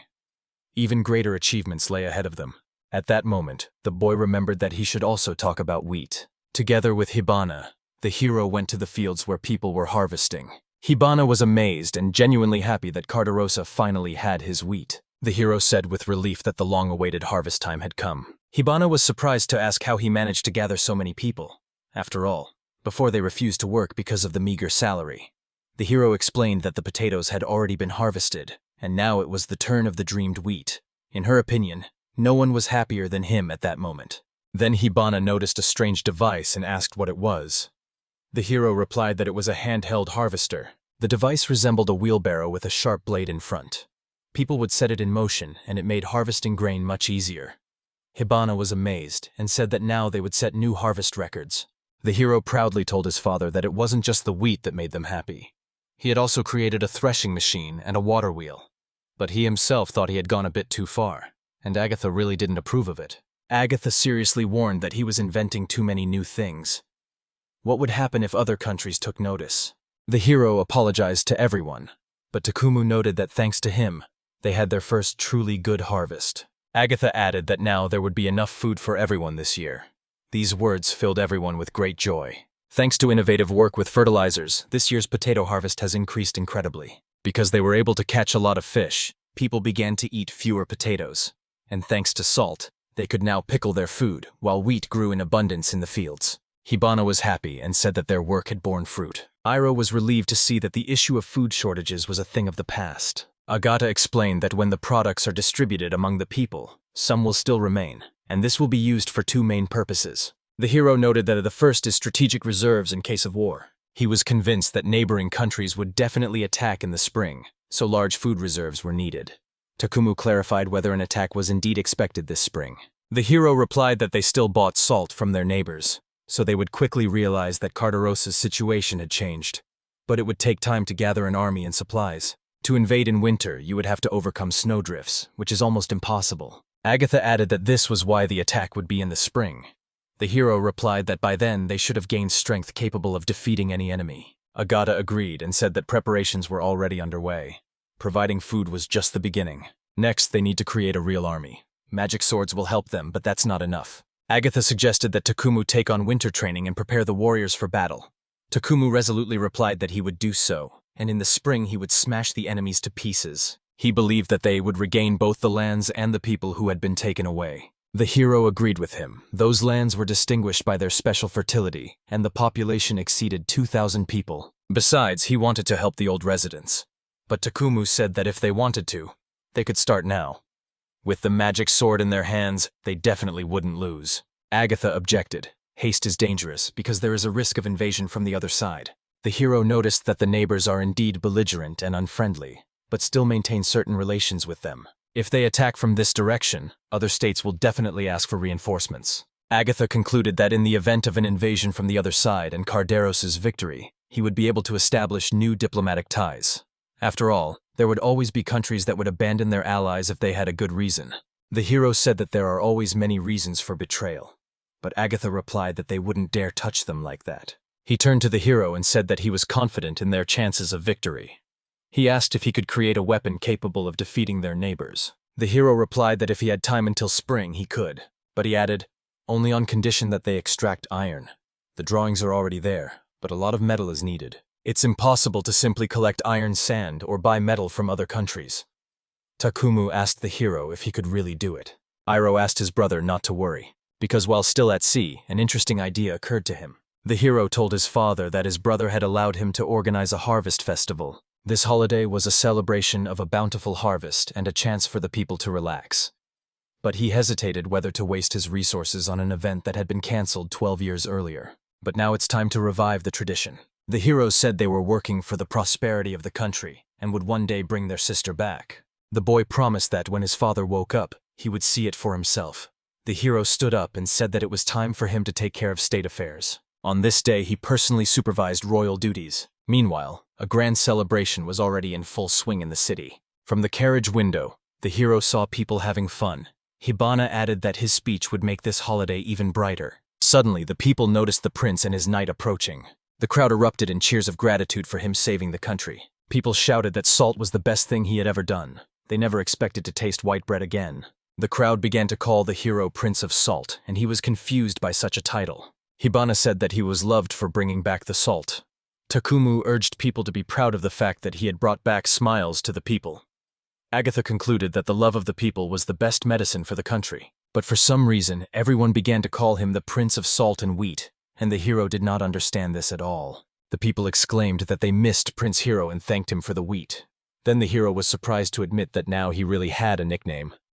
Even greater achievements lay ahead of them. At that moment, the boy remembered that he should also talk about wheat. Together with Habana, the hero went to the fields where people were harvesting. Habana was amazed and genuinely happy that Carderosa finally had his wheat. The hero said with relief that the long-awaited harvest time had come. Habana was surprised to ask how he managed to gather so many people. After all, before they refused to work because of the meager salary. The hero explained that the potatoes had already been harvested, and now it was the turn of the dreamed wheat. In her opinion, no one was happier than him at that moment. Then Habana noticed a strange device and asked what it was. The hero replied that it was a handheld harvester. The device resembled a wheelbarrow with a sharp blade in front. People would set it in motion, and it made harvesting grain much easier. Habana was amazed and said that now they would set new harvest records. The hero proudly told his father that it wasn't just the wheat that made them happy. He had also created a threshing machine and a water wheel. But he himself thought he had gone a bit too far, and Agatha really didn't approve of it. Agatha seriously warned that he was inventing too many new things. What would happen if other countries took notice? The hero apologized to everyone, but Takumu noted that thanks to him, they had their first truly good harvest. Agatha added that now there would be enough food for everyone this year. These words filled everyone with great joy. Thanks to innovative work with fertilizers, this year's potato harvest has increased incredibly. Because they were able to catch a lot of fish, people began to eat fewer potatoes. And thanks to salt, they could now pickle their food, while wheat grew in abundance in the fields. Habana was happy and said that their work had borne fruit. Iroh was relieved to see that the issue of food shortages was a thing of the past. Agatha explained that when the products are distributed among the people, some will still remain, and this will be used for two main purposes. The hero noted that the first is strategic reserves in case of war. He was convinced that neighboring countries would definitely attack in the spring, so large food reserves were needed. Takumu clarified whether an attack was indeed expected this spring. The hero replied that they still bought salt from their neighbors, so they would quickly realize that Carterosa's situation had changed. But it would take time to gather an army and supplies. To invade in winter, you would have to overcome snowdrifts, which is almost impossible. Agatha added that this was why the attack would be in the spring. The hero replied that by then they should have gained strength capable of defeating any enemy. Agatha agreed and said that preparations were already underway. Providing food was just the beginning. Next, they need to create a real army. Magic swords will help them, but that's not enough. Agatha suggested that Takumu take on winter training and prepare the warriors for battle. Takumu resolutely replied that he would do so, and in the spring he would smash the enemies to pieces. He believed that they would regain both the lands and the people who had been taken away. The hero agreed with him. Those lands were distinguished by their special fertility, and the population exceeded 2,000 people. Besides, he wanted to help the old residents. But Takumu said that if they wanted to, they could start now. With the magic sword in their hands, they definitely wouldn't lose. Agatha objected. Haste is dangerous because there is a risk of invasion from the other side. The hero noticed that the neighbors are indeed belligerent and unfriendly, but still maintain certain relations with them. If they attack from this direction, other states will definitely ask for reinforcements. Agatha concluded that in the event of an invasion from the other side and Carderos's victory, he would be able to establish new diplomatic ties. After all, there would always be countries that would abandon their allies if they had a good reason. The hero said that there are always many reasons for betrayal, but Agatha replied that they wouldn't dare touch them like that. He turned to the hero and said that he was confident in their chances of victory. He asked if he could create a weapon capable of defeating their neighbors. The hero replied that if he had time until spring, he could, but he added, only on condition that they extract iron. The drawings are already there, but a lot of metal is needed. It's impossible to simply collect iron sand or buy metal from other countries. Takumu asked the hero if he could really do it. Iroh asked his brother not to worry, because while still at sea, an interesting idea occurred to him. The hero told his father that his brother had allowed him to organize a harvest festival. This holiday was a celebration of a bountiful harvest and a chance for the people to relax. But he hesitated whether to waste his resources on an event that had been cancelled 12 years earlier. But now it's time to revive the tradition. The heroes said they were working for the prosperity of the country and would one day bring their sister back. The boy promised that when his father woke up, he would see it for himself. The hero stood up and said that it was time for him to take care of state affairs. On this day, he personally supervised royal duties. Meanwhile, a grand celebration was already in full swing in the city. From the carriage window, the hero saw people having fun. Habana added that his speech would make this holiday even brighter. Suddenly, the people noticed the prince and his knight approaching. The crowd erupted in cheers of gratitude for him saving the country. People shouted that salt was the best thing he had ever done. They never expected to taste white bread again. The crowd began to call the hero Prince of Salt, and he was confused by such a title. Habana said that he was loved for bringing back the salt. Takumu urged people to be proud of the fact that he had brought back smiles to the people. Agatha concluded that the love of the people was the best medicine for the country. But for some reason, everyone began to call him the Prince of Salt and Wheat, and the hero did not understand this at all. The people exclaimed that they missed Prince Hero and thanked him for the wheat. Then the hero was surprised to admit that now he really had a nickname.